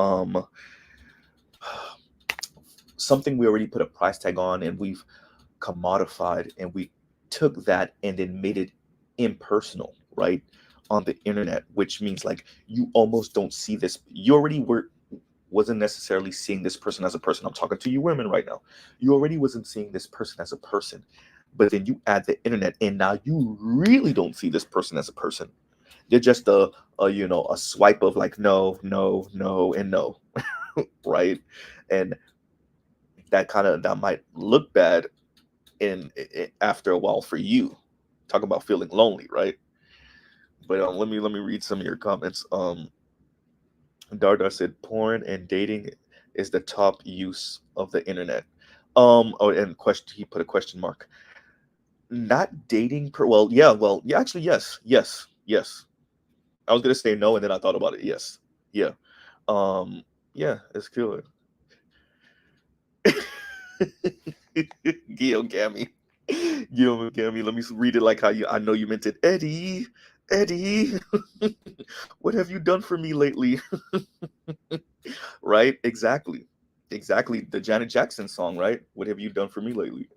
something we already put a price tag on, and we've commodified, and we took that and then made it impersonal, right, on the internet, which means like you almost don't see this. You already wasn't necessarily seeing this person as a person. I'm talking to you women right now. You already wasn't seeing this person as a person, but then you add the internet, and now you really don't see this person as a person. They're just a swipe of like no, no, no, and no, right? And that might look bad after a while for you. Talk about feeling lonely, right? But let me read some of your comments. Dardar said porn and dating is the top use of the internet. And he put a question mark. Not dating well, yeah, actually, yes. I was gonna say no, and then I thought about it. Yes, yeah, yeah, it's good. Guillaume Gammy. Guillaume Gammy, let me read it like how I know you meant it. Eddie, what have you done for me lately? Right? Exactly. The Janet Jackson song, right? What have you done for me lately?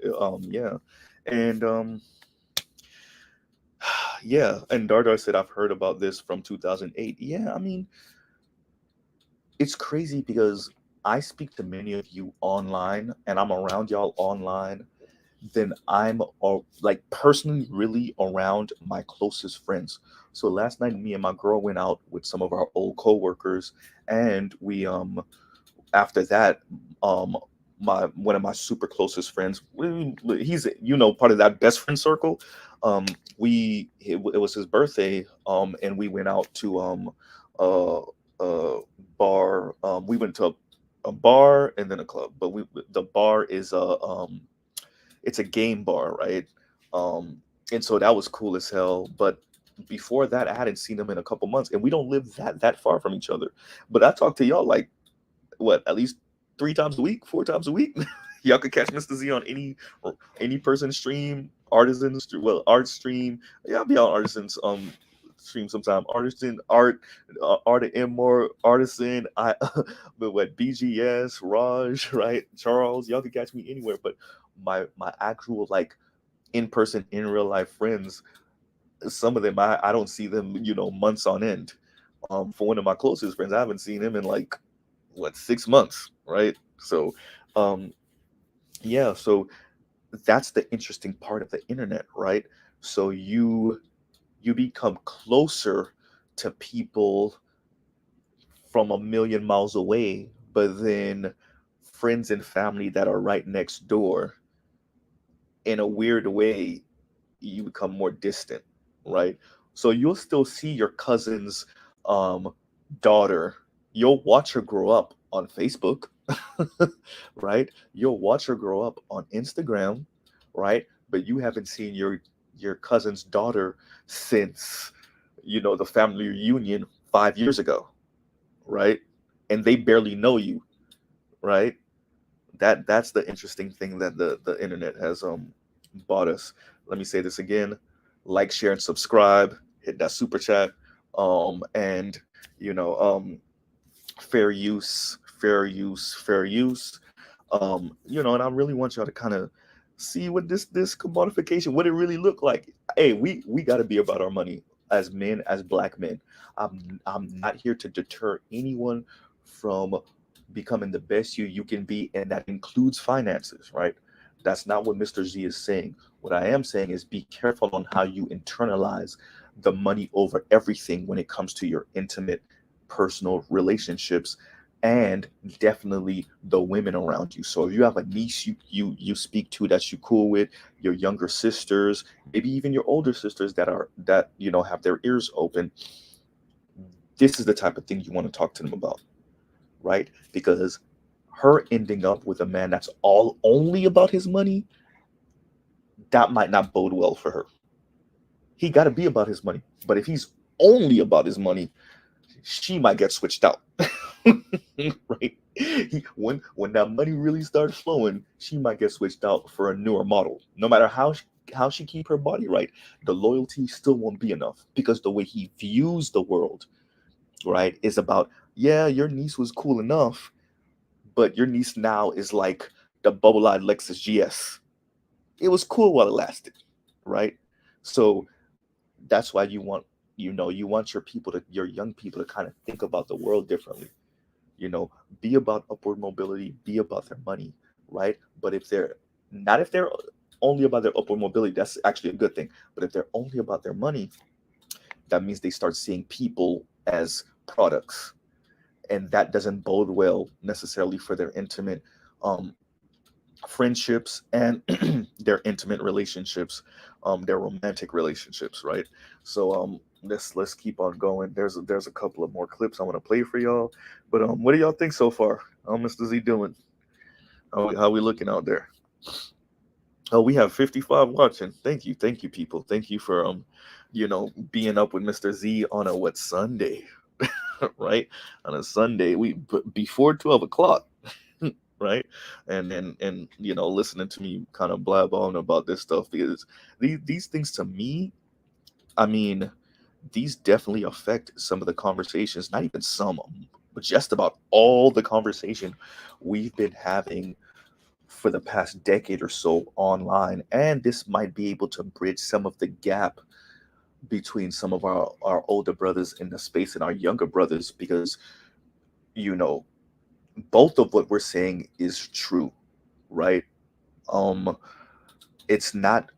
Yeah. And yeah, and Dardar said I've heard about this from 2008. Yeah, I mean, it's crazy because I speak to many of you online, and I'm around y'all online, then I'm like personally really around my closest friends. So last night, me and my girl went out with some of our old coworkers, and we after that, one of my super closest friends, he's part of that best friend circle. It was his birthday, and we went out to a, a bar. We went to a bar and then a club, but the bar is it's a game bar, right? And so that was cool as hell. But before that, I hadn't seen him in a couple months, and we don't live that far from each other. But I talk to y'all like what, at least 3 times a week, 4 times a week. Y'all could catch Mr. Z on any person stream, art stream. Yeah, I'll be on artisans stream sometime. Art of M more artisan. But what, BGS, Raj, right? Charles, y'all could catch me anywhere. But my actual like in person, in real life friends, some of them I don't see them, months on end. For one of my closest friends, I haven't seen him in like 6 months, right? So yeah, so that's the interesting part of the internet, right? So you become closer to people from a million miles away, but then friends and family that are right next door, in a weird way, you become more distant, right? So you'll still see your cousin's daughter. You'll watch her grow up on Facebook, right? You'll watch her grow up on Instagram, right? But you haven't seen your cousin's daughter since, the family reunion 5 years ago, right? And they barely know you, right? That's the interesting thing that the internet has bought us. Let me say this again: like, share, and subscribe. Hit that super chat, and fair use, fair use, fair use. And I really want y'all to kind of see what this commodification, what it really looked like. Hey, we got to be about our money as men, as Black men. I'm not here to deter anyone from becoming the best you can be, and that includes finances, right? That's not what Mr. Z is saying. What I am saying is be careful on how you internalize the money over everything when it comes to your intimate personal relationships, and definitely the women around you. So if you have a niece you speak to that you cool with, your younger sisters, maybe even your older sisters that have their ears open, this is the type of thing you want to talk to them about, right? Because her ending up with a man that's only about his money, that might not bode well for her. He got to be about his money, but if he's only about his money, she might get switched out. Right? When that money really starts flowing, she might get switched out for a newer model. No matter how she keep her body right, the loyalty still won't be enough, because the way he views the world, right, is about, yeah, your niece was cool enough, but your niece now is like the bubble-eyed Lexus GS. It was cool while it lasted, right? So that's why you want your young people to kind of think about the world differently. Be about upward mobility, be about their money, right? But if they're only about their upward mobility, that's actually a good thing. But if they're only about their money, that means they start seeing people as products, and that doesn't bode well necessarily for their intimate friendships and their intimate relationships, their romantic relationships, right? So let's keep on going. There's a couple of more clips I want to play for y'all, but what do y'all think so far? How Mr. Z doing? How we looking out there? Oh, we have 55 watching. Thank you, people. Thank you for being up with Mr. Z on a Sunday, right? On a Sunday, before 12 o'clock. Right, and listening to me kind of blab on about this stuff, because these things, to me, I mean, these definitely affect some of the conversations, not even some, but just about all the conversation we've been having for the past decade or so online. And this might be able to bridge some of the gap between some of our older brothers in the space and our younger brothers, because both of what we're saying is true, right? It's not,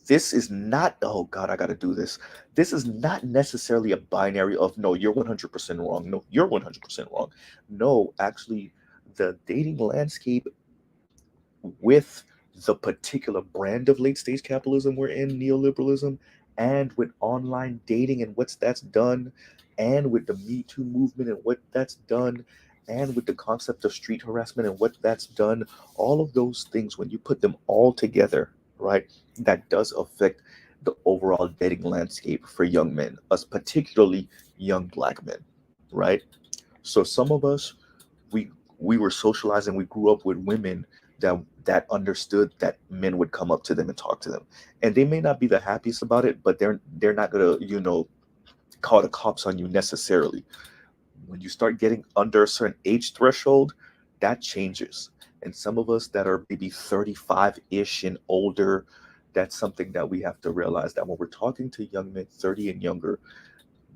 this is not, oh God, I got to do this. This is not necessarily a binary of, no, you're 100% wrong. No, you're 100% wrong. No, actually, the dating landscape with the particular brand of late stage capitalism we're in, neoliberalism, and with online dating and that's done, and with the Me Too movement and what that's done, and with the concept of street harassment and what that's done, all of those things, when you put them all together, right, that does affect the overall dating landscape for young men, us particularly young Black men, right? So some of us, we were socialized and we grew up with women that understood that men would come up to them and talk to them, and they may not be the happiest about it, but they're not gonna call the cops on you necessarily. When you start getting under a certain age threshold, that changes. And some of us that are maybe 35-ish and older, that's something that we have to realize, that when we're talking to young men 30 and younger,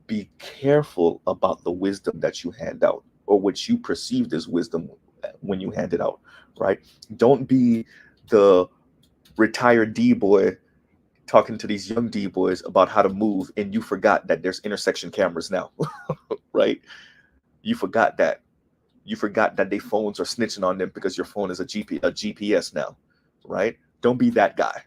be careful about the wisdom that you hand out, or what you perceived as wisdom when you hand it out, right? Don't be the retired D-boy talking to these young D-boys about how to move, and you forgot that there's intersection cameras now, right? You forgot that. You forgot that their phones are snitching on them because your phone is a GPS now, right? Don't be that guy.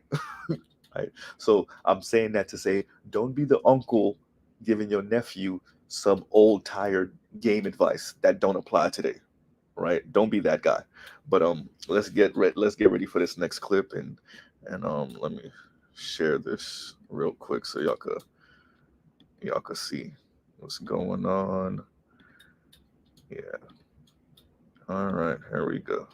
Right? So I'm saying that to say, don't be the uncle giving your nephew some old tired game advice that don't apply today. Right? Don't be that guy. But let's get ready for this next clip, and let me share this real quick so y'all could see what's going on. Yeah. All right, here we go.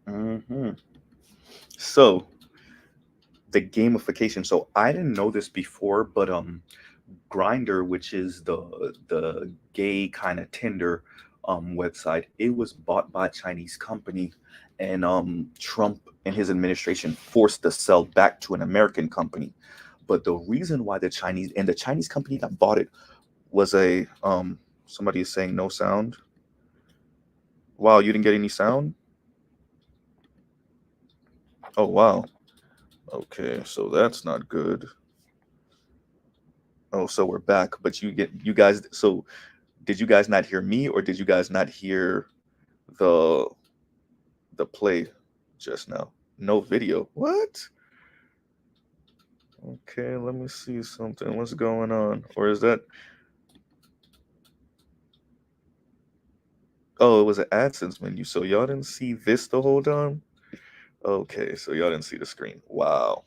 Hmm. So the gamification. So I didn't know this before, but Grinder, which is the gay kind of Tinder website, it was bought by a Chinese company, and Trump and his administration forced the sell back to an American company. But the reason why the Chinese company that bought it was a somebody is saying no sound. Wow, you didn't get any sound? Oh wow. Okay, so that's not good. Oh, so we're back, but you guys. So did you guys not hear me, or did you guys not hear the play just now? No video. What? Okay, let me see something. What's going on? Or is that? Oh, it was an AdSense menu. So y'all didn't see this the whole time? Okay, so y'all didn't see the screen. Wow.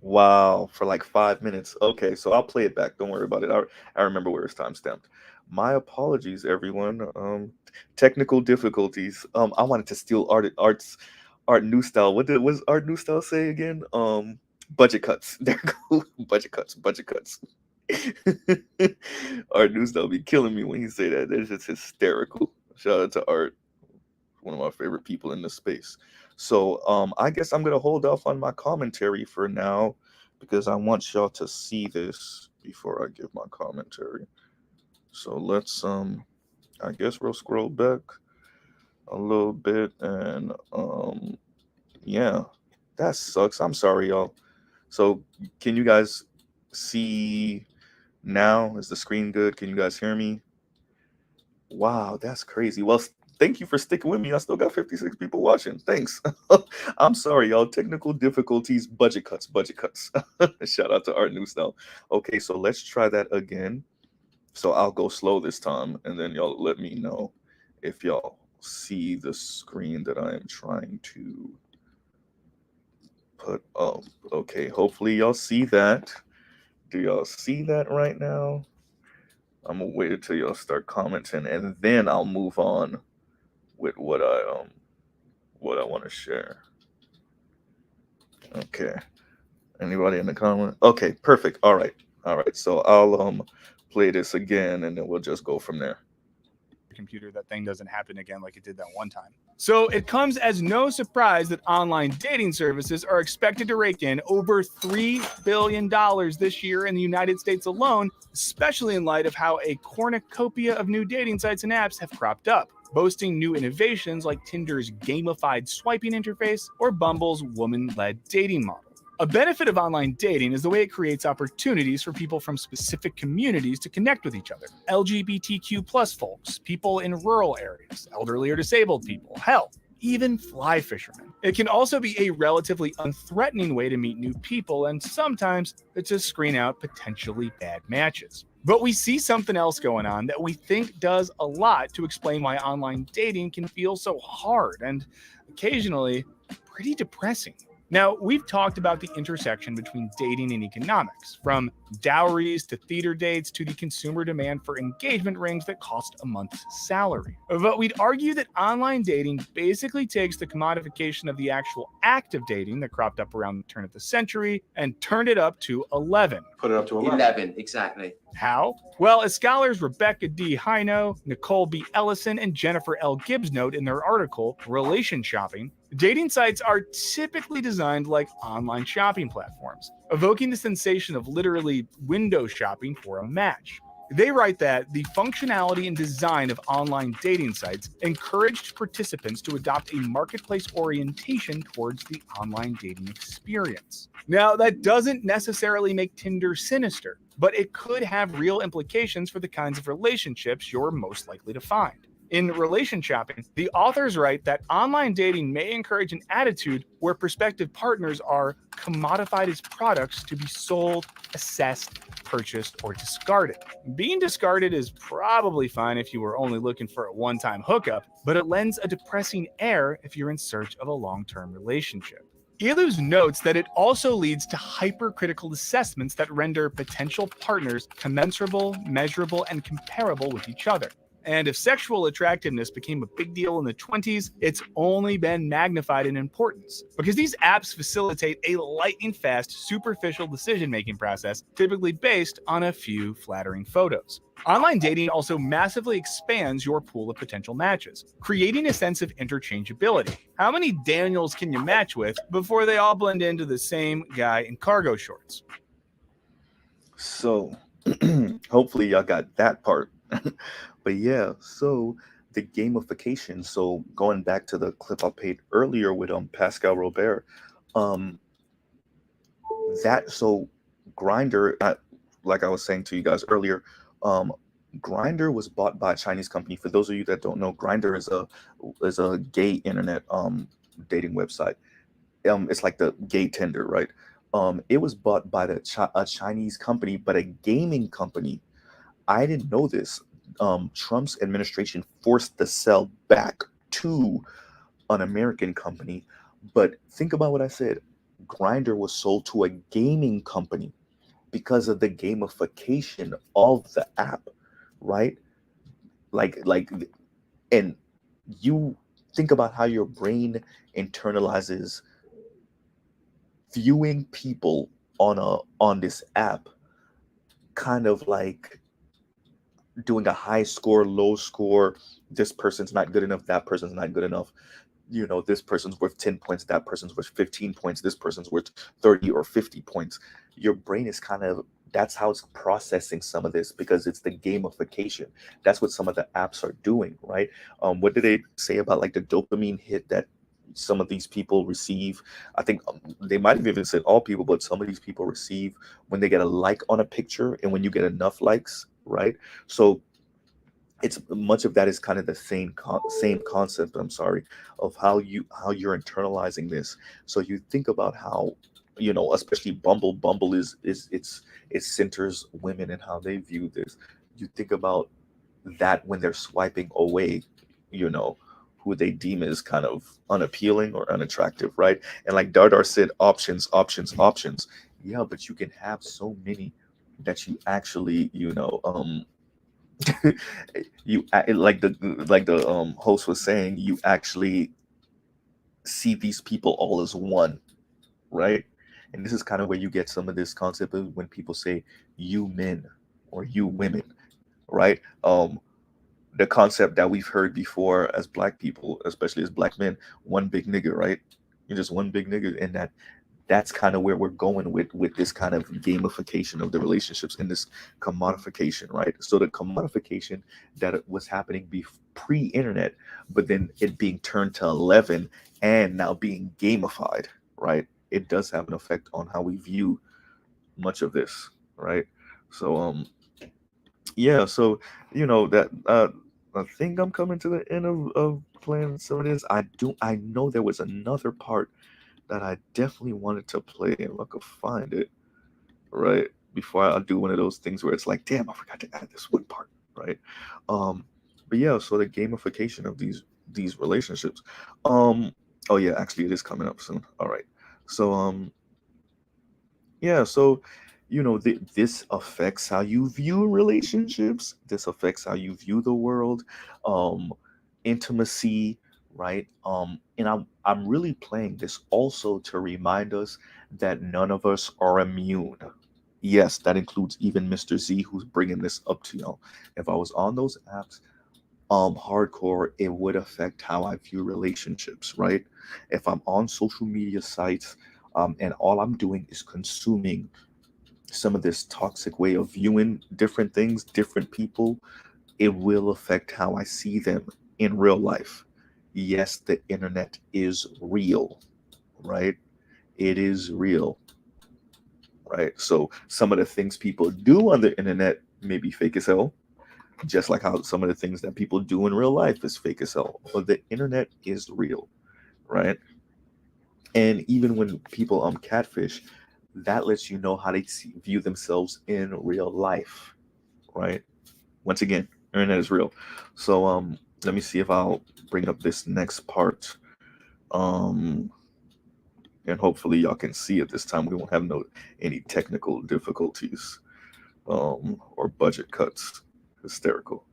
Wow, for like 5 minutes. Okay, so I'll play it back. Don't worry about it. I remember where it's time stamped. My apologies, everyone. Technical difficulties. I wanted to steal Art New Style. What does Art New Style say again? Budget cuts. There you go. Budget cuts. Budget cuts. Art New Style be killing me when he say that. That's just hysterical. Shout out to Art, one of my favorite people in this space. So I guess I'm gonna hold off on my commentary for now because I want y'all to see this before I give my commentary. So let's I guess we'll scroll back a little bit, and yeah, that sucks. I'm sorry, y'all. So can you guys see now? Is the screen good? Can you guys hear me? Wow, that's crazy. Well, thank you for sticking with me. I still got 56 people watching. Thanks. I'm sorry, y'all. Technical difficulties, budget cuts. Shout out to Art New Style. Okay, so let's try that again. So I'll go slow this time, and then y'all let me know if y'all see the screen that I am trying to put up. Okay, hopefully y'all see that. Do y'all see that right now? I'm gonna wait until y'all start commenting, and then I'll move on with what I want to share. Okay. Anybody in the comment? Okay, perfect. All right. So I'll play this again, and then we'll just go from there. Computer, that thing doesn't happen again like it did that one time. So it comes as no surprise that online dating services are expected to rake in over $3 billion this year in the United States alone, especially in light of how a cornucopia of new dating sites and apps have cropped up, boasting new innovations like Tinder's gamified swiping interface or Bumble's woman-led dating model. A benefit of online dating is the way it creates opportunities for people from specific communities to connect with each other. LGBTQ plus folks, people in rural areas, elderly or disabled people, hell, even fly fishermen. It can also be a relatively unthreatening way to meet new people and sometimes to screen out potentially bad matches. But we see something else going on that we think does a lot to explain why online dating can feel so hard and occasionally pretty depressing. Now, we've talked about the intersection between dating and economics, from dowries to theater dates to the consumer demand for engagement rings that cost a month's salary. But we'd argue that online dating basically takes the commodification of the actual act of dating that cropped up around the turn of the century and turned it up to 11. Put it up to 11, exactly. How? Well, as scholars Rebecca D. Hino, Nicole B. Ellison, and Jennifer L. Gibbs note in their article, Relation Shopping, dating sites are typically designed like online shopping platforms, evoking the sensation of literally window shopping for a match. They write that the functionality and design of online dating sites encouraged participants to adopt a marketplace orientation towards the online dating experience. Now, that doesn't necessarily make Tinder sinister, but it could have real implications for the kinds of relationships you're most likely to find. In Relation Shopping, the authors write that online dating may encourage an attitude where prospective partners are commodified as products to be sold, assessed, purchased, or discarded. Being discarded is probably fine if you were only looking for a one-time hookup, but it lends a depressing air if you're in search of a long-term relationship. Ilus notes that it also leads to hypercritical assessments that render potential partners commensurable, measurable, and comparable with each other. And if sexual attractiveness became a big deal in the 20s, it's only been magnified in importance because these apps facilitate a lightning-fast, superficial decision-making process, typically based on a few flattering photos. Online dating also massively expands your pool of potential matches, creating a sense of interchangeability. How many Daniels can you match with before they all blend into the same guy in cargo shorts? So hopefully y'all got that part. But yeah, so the gamification. So going back to the clip I played earlier with Pascal Robert, that so Grindr, like I was saying to you guys earlier, Grindr was bought by a Chinese company. For those of you that don't know, Grindr is a gay internet dating website. It's like the gay Tinder, right? It was bought by a Chinese company, but a gaming company. I didn't know this. Trump's administration forced the sell back to an American company. But think about what I said. Grindr was sold to a gaming company because of the gamification of the app, right? Like, and you think about how your brain internalizes viewing people on this app, kind of like doing a high score, low score. This person's not good enough. That person's not good enough. You know, this person's worth 10 points. That person's worth 15 points. This person's worth 30 or 50 points. Your brain is that's how it's processing some of this because it's the gamification. That's what some of the apps are doing, right? What did they say about like the dopamine hit that some of these people receive? I think they might have even said all people, but some of these people receive when they get a like on a picture and when you get enough likes, right? So it's much of that is kind of the same concept, I'm sorry, of how you're internalizing this. So you think about how, especially Bumble it centers women and how they view this. You think about that when they're swiping away, you know who they deem as kind of unappealing or unattractive, right? And like Dardar said, options, options, options. Yeah, but you can have so many that you actually, like the host was saying, you actually see these people all as one, right? And this is kind of where you get some of this concept of when people say you men or you women, right? The concept that we've heard before as black people, especially as black men, one big nigga, right? You're just one big nigga, and that's kind of where we're going with this kind of gamification of the relationships and this commodification, right? So the commodification that was happening pre-internet, but then it being turned to 11 and now being gamified, right? It does have an effect on how we view much of this, right? So yeah, so that I think I'm coming to the end of playing some of this. I know there was another part that I definitely wanted to play, and if I could find it, right, before I do one of those things where it's like, damn, I forgot to add this one part, right? But yeah, so the gamification of these relationships. Oh yeah, actually it is coming up soon. All right. So yeah, so this affects how you view relationships. This affects how you view the world, um, intimacy, right? And I'm really playing this also to remind us that none of us are immune. Yes, that includes even Mr. Z, who's bringing this up to y'all. If I was on those apps, hardcore, it would affect how I view relationships, right? If I'm on social media sites, and all I'm doing is consuming some of this toxic way of viewing different things, different people, it will affect how I see them in real life. Yes, the internet is real, right? It is real, right? So some of the things people do on the internet may be fake as hell, just like how some of the things that people do in real life is fake as hell. But the internet is real, right? And even when people catfish, that lets you know how they view themselves in real life, right? Once again, internet is real. So let me see if I'll bring up this next part. And hopefully y'all can see it this time. We won't have any technical difficulties or budget cuts. Hysterical.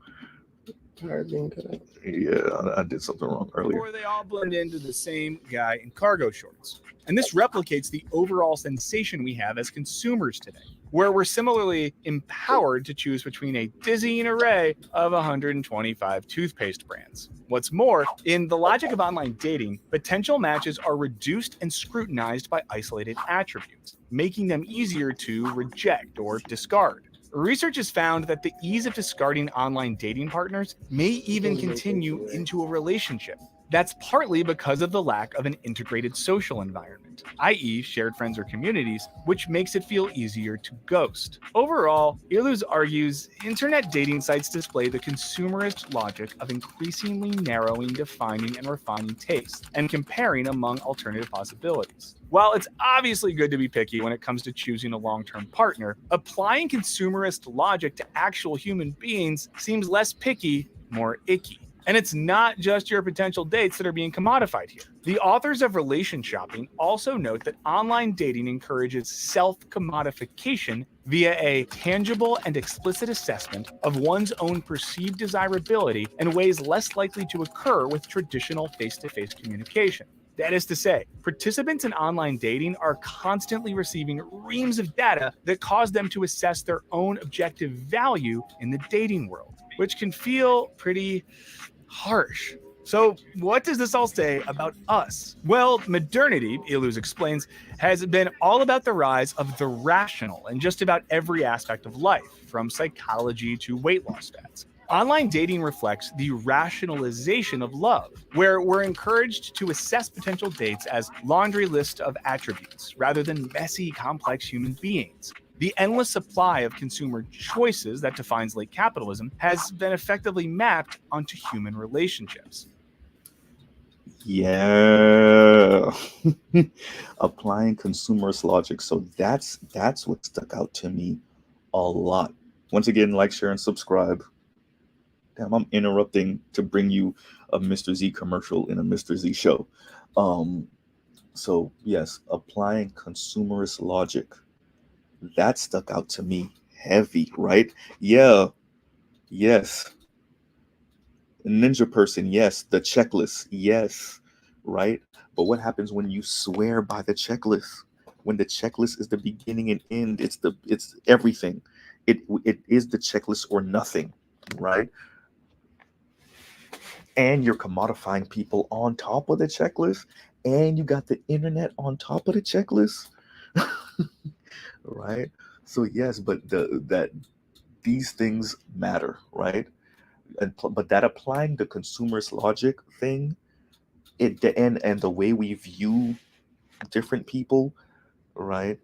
Yeah, I did something wrong earlier. Or they all blend into the same guy in cargo shorts. And this replicates the overall sensation we have as consumers today, where we're similarly empowered to choose between a dizzying array of 125 toothpaste brands. What's more, in the logic of online dating, potential matches are reduced and scrutinized by isolated attributes, making them easier to reject or discard. Research has found that the ease of discarding online dating partners may even continue into a relationship. That's partly because of the lack of an integrated social environment, i.e. shared friends or communities, which makes it feel easier to ghost. Overall, Iluz argues internet dating sites display the consumerist logic of increasingly narrowing, defining, and refining tastes, and comparing among alternative possibilities. While it's obviously good to be picky when it comes to choosing a long-term partner, applying consumerist logic to actual human beings seems less picky, more icky. And it's not just your potential dates that are being commodified here. The authors of Relation Shopping also note that online dating encourages self-commodification via a tangible and explicit assessment of one's own perceived desirability in ways less likely to occur with traditional face-to-face communication. That is to say, participants in online dating are constantly receiving reams of data that cause them to assess their own objective value in the dating world, which can feel pretty harsh. So what does this all say about us? Well, modernity, Iluz explains, has been all about the rise of the rational in just about every aspect of life, from psychology to weight loss stats. Online dating reflects the rationalization of love, where we're encouraged to assess potential dates as laundry list of attributes rather than messy, complex human beings. The endless supply of consumer choices that defines late capitalism has been effectively mapped onto human relationships. Yeah. Applying consumerist logic. So that's what stuck out to me a lot. Once again, like, share, and subscribe. Damn, I'm interrupting to bring you a Mr. Z commercial in a Mr. Z show. So yes, applying consumerist logic. That stuck out to me heavy, right? Yeah, yes. Ninja person, yes. The checklist, yes, right? But what happens when you swear by the checklist? When the checklist is the beginning and end, it's everything. It is the checklist or nothing, right? And you're commodifying people on top of the checklist, and you got the internet on top of the checklist, right? So yes, but that these things matter, right? But that applying the consumerist logic thing, and the way we view different people, right?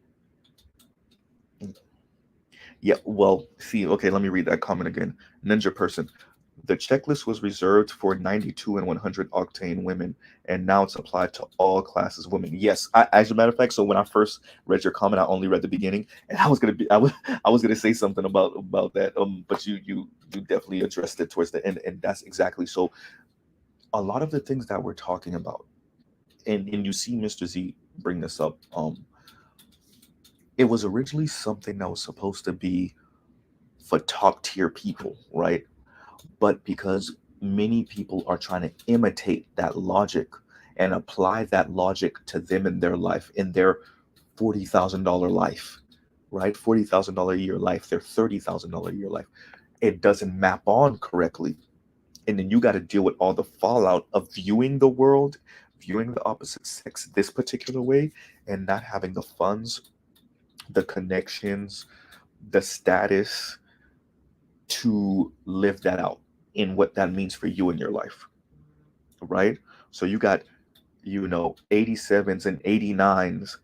Yeah, well, see, okay, let me read that comment again. Ninja person. The checklist was reserved for 92 and 100 octane women, and now it's applied to all classes of women. Yes, as a matter of fact, so when I first read your comment, I only read the beginning, and I was gonna say something about that. But you definitely addressed it towards the end, and that's exactly so. A lot of the things that we're talking about, and you see Mr. Z bring this up. It was originally something that was supposed to be for top tier people, right? But because many people are trying to imitate that logic and apply that logic to them in their life, in their $40,000 life, right? $40,000 a year life, their $30,000 a year life, it doesn't map on correctly. And then you got to deal with all the fallout of viewing the world, viewing the opposite sex this particular way, and not having the funds, the connections, the status to live that out in what that means for you in your life, right? So you got 87s and 89s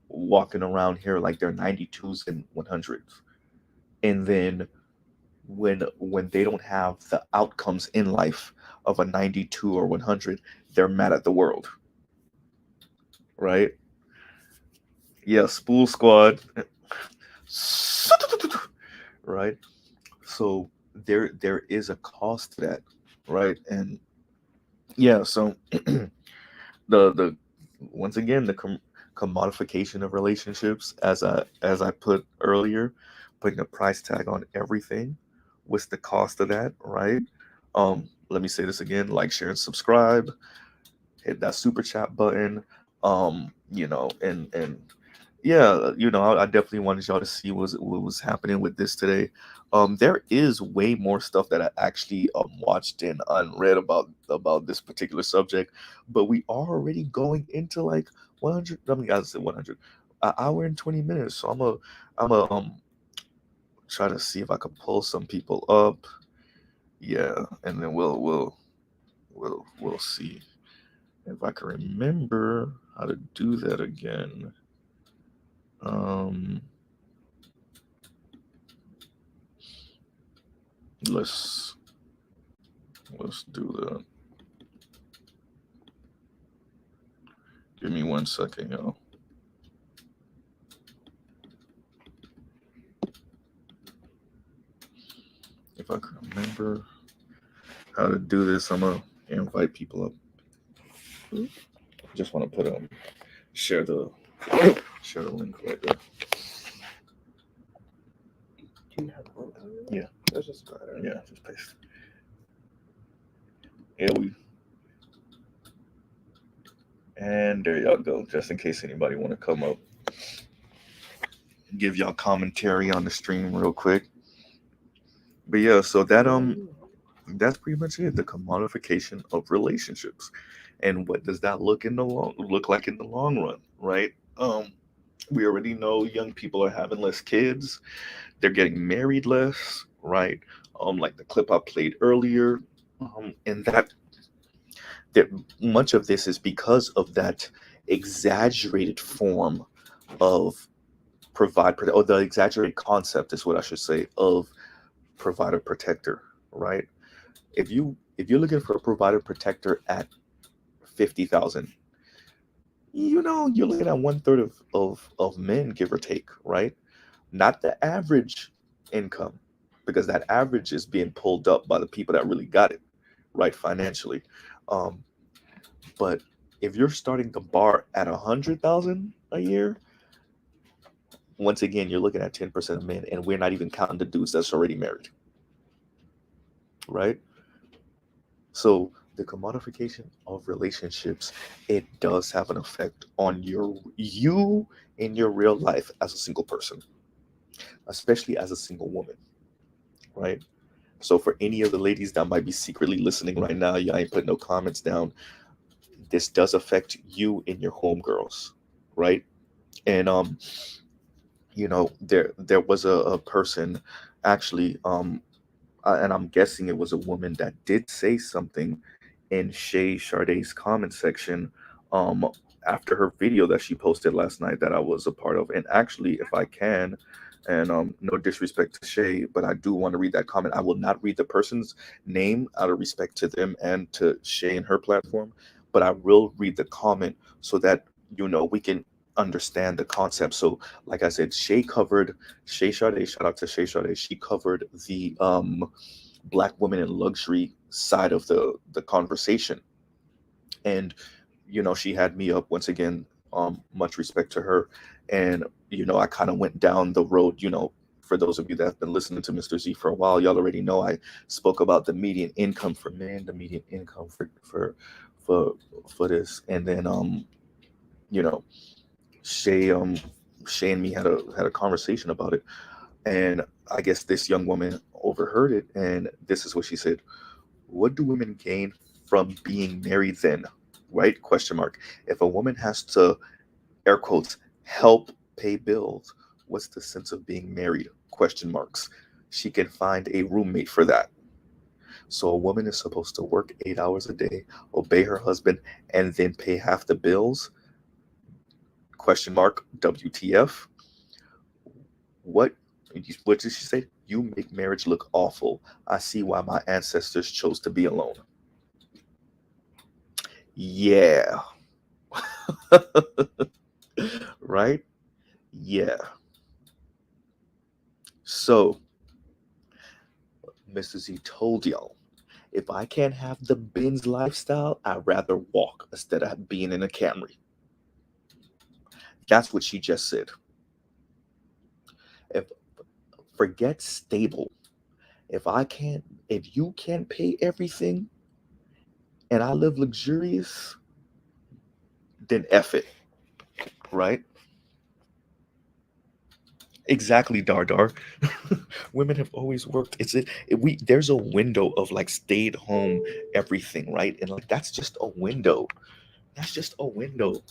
walking around here like they're 92s and 100s, and then when they don't have the outcomes in life of a 92 or 100, they're mad at the world, right? Yeah, spool squad. Right? So there is a cost to that, right? And yeah, so the once again, the commodification of relationships, as I put earlier, putting a price tag on everything. What's the cost of that, right? Let me say this again: like, share, and subscribe. Hit that super chat button. And yeah, I definitely wanted y'all to see what was happening with this today. There is way more stuff that I actually watched and unread about this particular subject, but we are already going into like 100. I mean, I said 100, an hour and 20 minutes. So I'm a try to see if I can pull some people up. Yeah, and then we'll see if I can remember how to do that again. Let's do that. Give me 1 second, y'all. If I can remember how to do this, I'm gonna invite people up. Just want to put share the link right there. Yeah. That's just better. Yeah, just paste. Yeah, and there y'all go. Just in case anybody want to come up, give y'all commentary on the stream real quick. But yeah, so that's pretty much it. The commodification of relationships, and what does that look like in the long run, right? We already know young people are having less kids. They're getting married less, right? Like the clip I played earlier, and that much of this is because of that exaggerated form of the exaggerated concept is what I should say of provider protector, right? If you're looking for a provider protector at 50,000, you're looking at 1/3 of men, give or take, right? Not the average income, because that average is being pulled up by the people that really got it, right, financially. Um, but if you're starting the bar at 100,000 a year, once again, you're looking at 10% of men, and we're not even counting the dudes that's already married, right? So the commodification of relationships, it does have an effect on you in your real life as a single person, especially as a single woman, right? So for any of the ladies that might be secretly listening right now, y'all ain't putting no comments down. This does affect you and your homegirls, right? And there was a person actually, and I'm guessing it was a woman that did say something in Shay Shardae's comment section um after her video that she posted last night that I was a part of. And actually, if I can, and no disrespect to Shay, but I do want to read that comment. I will not read the person's name out of respect to them and to Shay and her platform, but I will read the comment so that we can understand the concept. So like I said, Shay Shardae, shout out to Shay Shardae, she covered the Black women in luxury side of the conversation. And she had me up once again. Much respect to her. And I kind of went down the road. For those of you that have been listening to Mr. Z for a while, y'all already know I spoke about the median income for men, the median income for this. And then you know Shay Shay and me had a conversation about it. And I guess this young woman overheard it, and this is what she said: what do women gain from being married then? Right? Question mark. If a woman has to, air quotes, help pay bills, what's the sense of being married? Question marks. She can find a roommate for that. So a woman is supposed to work 8 hours a day, obey her husband, and then pay half the bills? Question mark. WTF? What did she say? You make marriage look awful. I see why my ancestors chose to be alone. Yeah. Right? Yeah. So, Mr. Z told y'all, if I can't have the Benz lifestyle, I'd rather walk instead of being in a Camry. That's what she just said. Forget stable. If you can't pay everything and I live luxurious, then F it. Right? Exactly, Dar. Women have always worked. There's a window of like stayed home everything, right? And like that's just a window. That's just a window,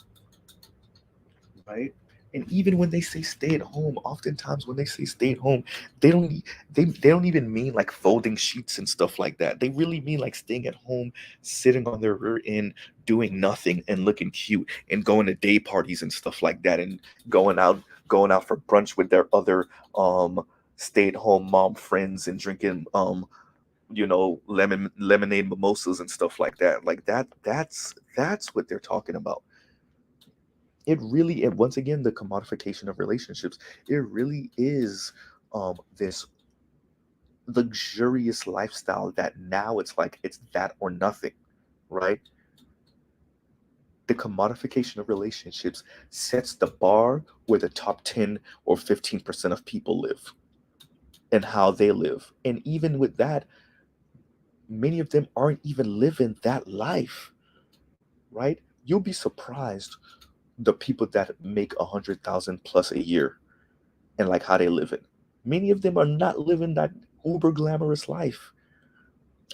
right? And even when they say stay at home, oftentimes when they say stay at home, they don't even mean like folding sheets and stuff like that. They really mean like staying at home, sitting on their rear end, doing nothing and looking cute, and going to day parties and stuff like that, and going out for brunch with their other stay-at-home mom friends and drinking lemonade mimosas and stuff like that. Like that's what they're talking about. And once again, the commodification of relationships, it really is this luxurious lifestyle that now it's like it's that or nothing, right? The commodification of relationships sets the bar where the top 10 or 15% of people live and how they live. And even with that, many of them aren't even living that life, right? You'll be surprised the people that make 100,000 plus a year and like how they live it. Many of them are not living that uber glamorous life.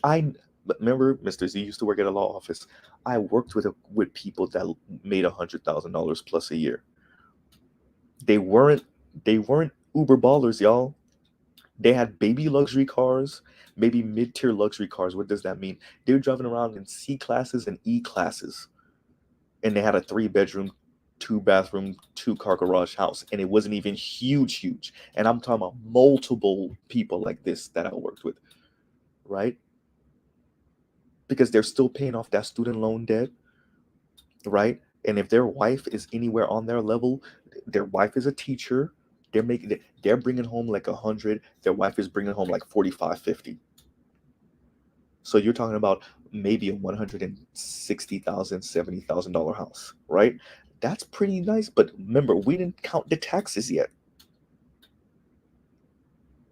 I remember Mr. Z used to work at a law office. I worked with people that made $100,000 plus a year. They weren't uber ballers, y'all. They had baby luxury cars, maybe mid-tier luxury cars. What does that mean? They were driving around in C classes and E classes, and they had a 3-bedroom 2-bathroom, 2-car garage house, and it wasn't even huge. And I'm talking about multiple people like this that I worked with, right? Because they're still paying off that student loan debt, right? And if their wife is anywhere on their level, their wife is a teacher, they're bringing home like 100, their wife is bringing home like 45, 50. So you're talking about maybe a $160,000, $70,000 house, right? That's pretty nice. But remember, we didn't count the taxes yet,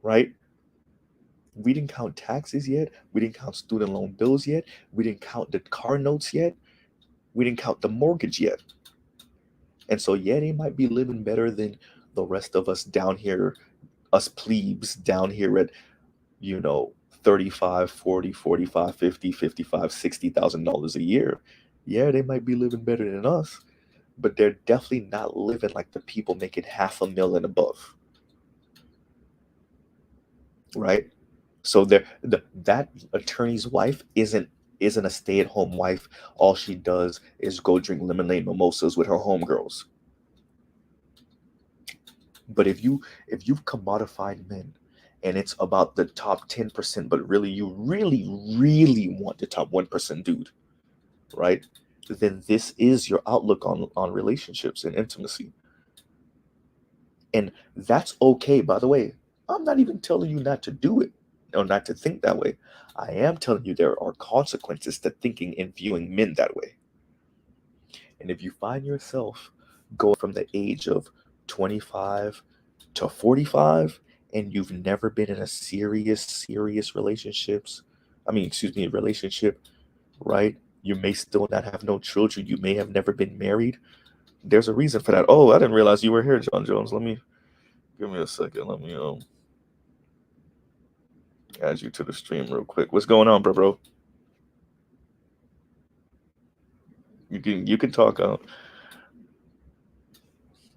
right? We didn't count taxes yet. We didn't count student loan bills yet. We didn't count the car notes yet. We didn't count the mortgage yet. And so, yeah, they might be living better than the rest of us down here, us plebes down here at, 35, 40, 45, 50, 55, $60,000 a year. Yeah, they might be living better than us, but they're definitely not living like the people making $500,000 and above. Right? So that attorney's wife isn't a stay-at-home wife. All she does is go drink lemonade mimosas with her homegirls. But if you've commodified men, and it's about the top 10%, but really you really want the top 1% dude, right? Then this is your outlook on relationships and intimacy. And that's okay, by the way. I'm not even telling you not to do it or not to think that way. I am telling you there are consequences to thinking and viewing men that way. And if you find yourself going from the age of 25 to 45 and you've never been in a serious relationship, right? You may still not have no children. You may have never been married. There's a reason for that. Oh, I didn't realize you were here, John Jones. Give me a second. Let me add you to the stream real quick. What's going on, bro? You can talk out.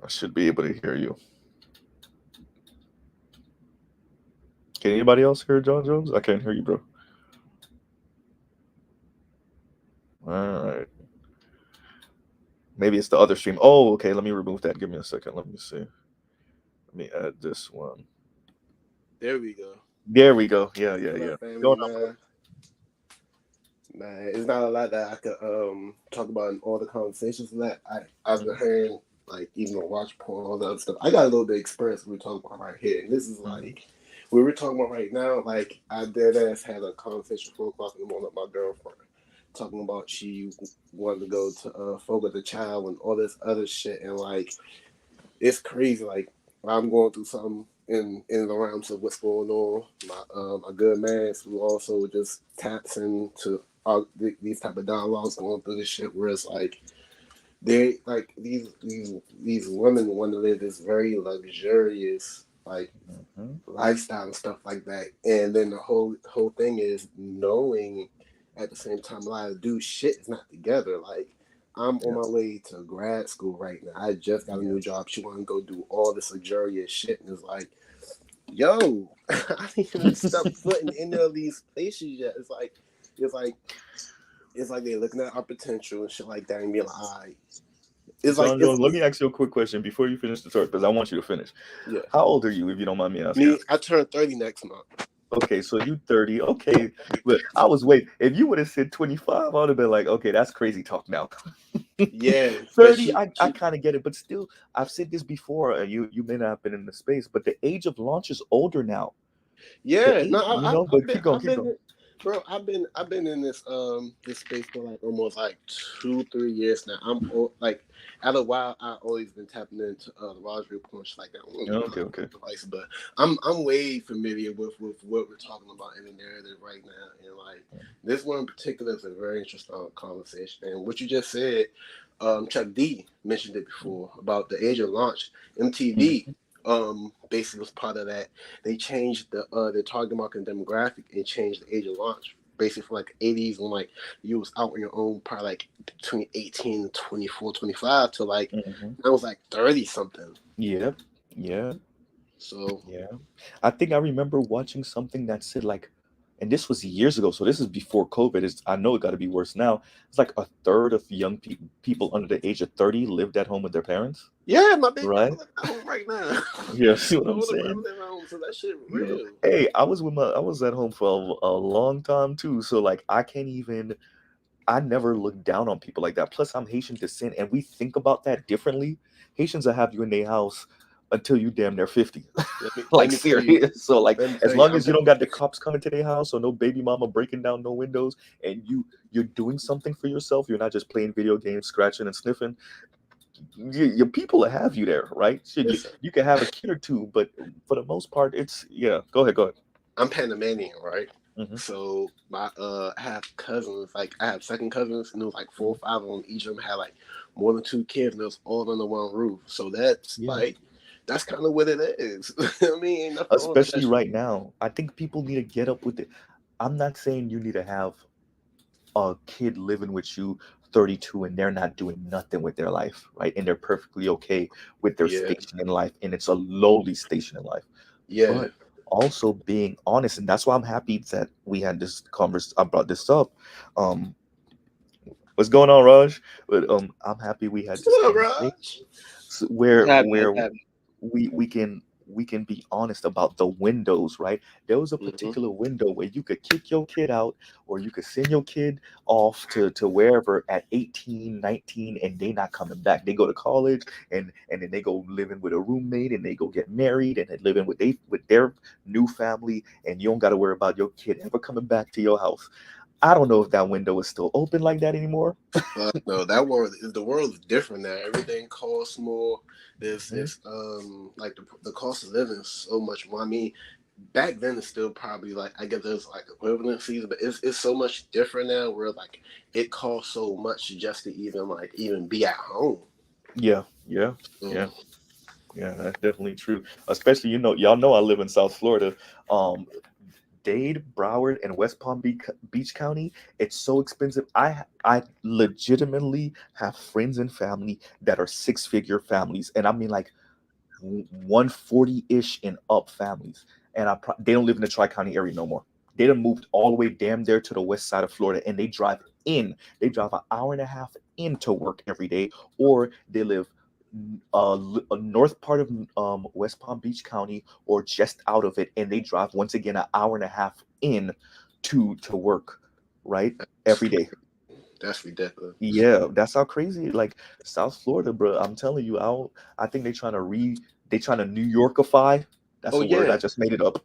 I should be able to hear you. Can anybody else hear John Jones? I can't hear you, bro. All right. Maybe it's the other stream. Oh, okay. Let me remove that. Give me a second. Let me see. Let me add this one. There we go. Yeah. Family, man, it's not a lot that I could talk about in all the conversations that I've been hearing, like even watch porn, all the other stuff. I got a little bit of experience we're talking about right here. And this is like what we're talking about right now. Like I dead ass had a conversation 4 o'clock in the morning with my girlfriend, talking about she wanted to go to folk with the child and all this other shit. And like it's crazy. Like I'm going through something in the realms of what's going on. My good man who also just taps into these type of dialogues going through this shit where it's like they like these women want to live this very luxurious like lifestyle and stuff like that, and then the whole thing is knowing at the same time a lot of dude shit is not together. Like I'm on my way to grad school right now. I just got a new job. She want to go do all this luxurious shit, and it's like, yo, I didn't even step foot in any of these places yet. It's like they're looking at our potential and shit like that and being like, all right. John Jones, let me ask you a quick question before you finish the story, because I want you to finish. Yeah. How old are you, if you don't mind me asking? Me, I turn 30 next month. Okay, so you 30. Okay, but I was waiting. If you would have said 25, I would have been like, okay, that's crazy talk now. Yeah, 30, I kind of get it, but still, I've said this before. You may not have been in the space, but the age of launch is older now. Yeah, keep going. Bro, I've been in this this space for like almost like 2-3 years now. I'm like, after a while, I've always been tapping into the lingerie porn like that. Okay. Device, but I'm way familiar with what we're talking about in the narrative right now, and like this one in particular is a very interesting conversation. And what you just said, Chuck D mentioned it before about the age of launch. MTV. Basically was part of that. They changed the target market demographic and changed the age of launch. Basically from like 80s when like you was out on your own probably like between 18 and 24, 25 to like I was like 30 something. Yeah. So I think I remember watching something that said like and this was years ago, so this is before COVID. I know it got to be worse now. It's like a third of young people under the age of 30 lived at home with their parents. Yeah, my big Right? brother live at home right now. Yeah, see what My I'm older brother saying? live at home, so that shit You know, real. hey, I was at home for a long time too, so like I never look down on people like that. Plus, I'm Haitian descent, and we think about that differently. Haitians will have you in their house until you damn near 50. Let Like me tell you. serious. So like, Let me as tell you, long as you don't got the cops coming to their house or no baby mama breaking down no windows, and you're doing something for yourself, you're not just playing video games, scratching and sniffing. Your people will have you there, right? So listen, you can have a kid or two, but for the most part, it's yeah. Go ahead. I'm Panamanian, right? Hmm. So I have cousins, like I have second cousins, and it was like 4 or 5 of them. Each of them had like more than 2 kids, and it was all under one roof. So that's Yeah. like that's kind of what it is. I mean, ain't nothing wrong with Especially that. right now, I think people need to get up with it. I'm not saying you need to have a kid living with you 32 and they're not doing nothing with their life, right? And they're perfectly okay with their Yeah, station in life, and it's a lowly station in life. yeah. But also being honest, and that's why I'm happy that we had this conversation. I brought this up. Um, what's going on, Raj? But I'm happy we had this What's up, conversation Raj? where we can be honest about the windows, right? There was a Mm-hmm. particular window where you could kick your kid out, or you could send your kid off to wherever at 18, 19, and they not coming back. They go to college, and then they go living with a roommate, and they go get married, and they living with their new family, and you don't got to worry about your kid ever coming back to your house. I don't know if that window is still open like that anymore. No, the world is different now. Everything costs more. Mhm. It's like the cost of living is so much more. I mean, back then it's still probably like I guess there's like equivalencies, but it's so much different now where like it costs so much just to even be at home. Yeah, Mm. yeah, that's definitely true. Especially, y'all know I live in South Florida. Um, Dade, Broward, and West Palm Beach County, it's so expensive. I legitimately have friends and family that are 6-figure families, and I mean like 140-ish and up families, and they don't live in the Tri-County area no more. They done moved all the way damn there to the west side of Florida, and they drive in. They drive an hour and a half into work every day, or they live a north part of West Palm Beach County or just out of it, and they drive once again an hour and a half in to work, right? Every day. That's ridiculous. Yeah, that's how crazy. Like South Florida, bro. I'm telling you, I think they trying to New Yorkify. That's Oh a word. I yeah, just made it up.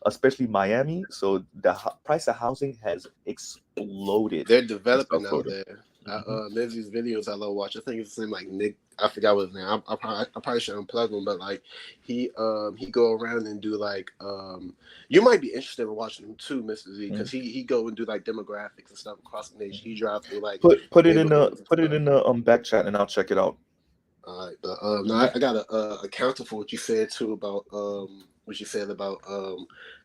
Especially Miami. So the price of housing has exploded they're in developing South out Florida. there. Hmm. There's these videos I love watch. I think it's the same like Nick. I forgot what his name. I probably should unplug him, but like he go around and do like you might be interested in watching him too, Mr. Z, because he go and do like demographics and stuff across the nation. He drive through like Put it in the neighborhoods and put it stuff. in the back chat and I'll check it out. All right, but no, I got a counter for what you said too about what you said about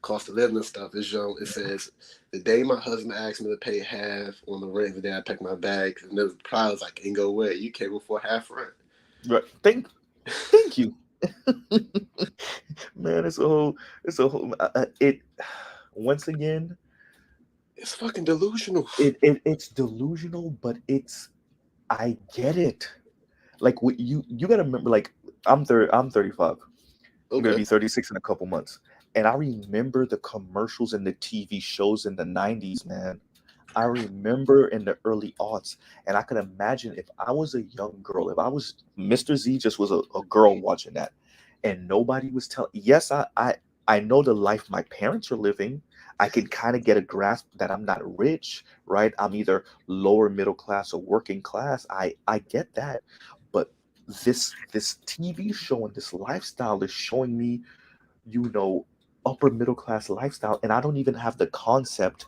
cost of living and stuff. It says the day my husband asked me to pay half on the rent, the day I packed my bags, and the reply was like, "Ain't go away. You came before half rent." Right. Thank you. Man, it's a whole it once again It's fucking delusional. it's delusional, but I get it. Like what you gotta remember, like I'm 35. I'm gonna Okay. be 36 in a couple months. And I remember the commercials and the TV shows in the 90s, man. I remember in the early aughts, and I could imagine if I was a young girl, if I was Mr. Z just was a girl watching that, and nobody was telling. Yes, I know the life my parents are living. I can kind of get a grasp that I'm not rich, right? I'm either lower middle class or working class. I get that, but this TV show and this lifestyle is showing me, you know, upper middle class lifestyle, and I don't even have the concept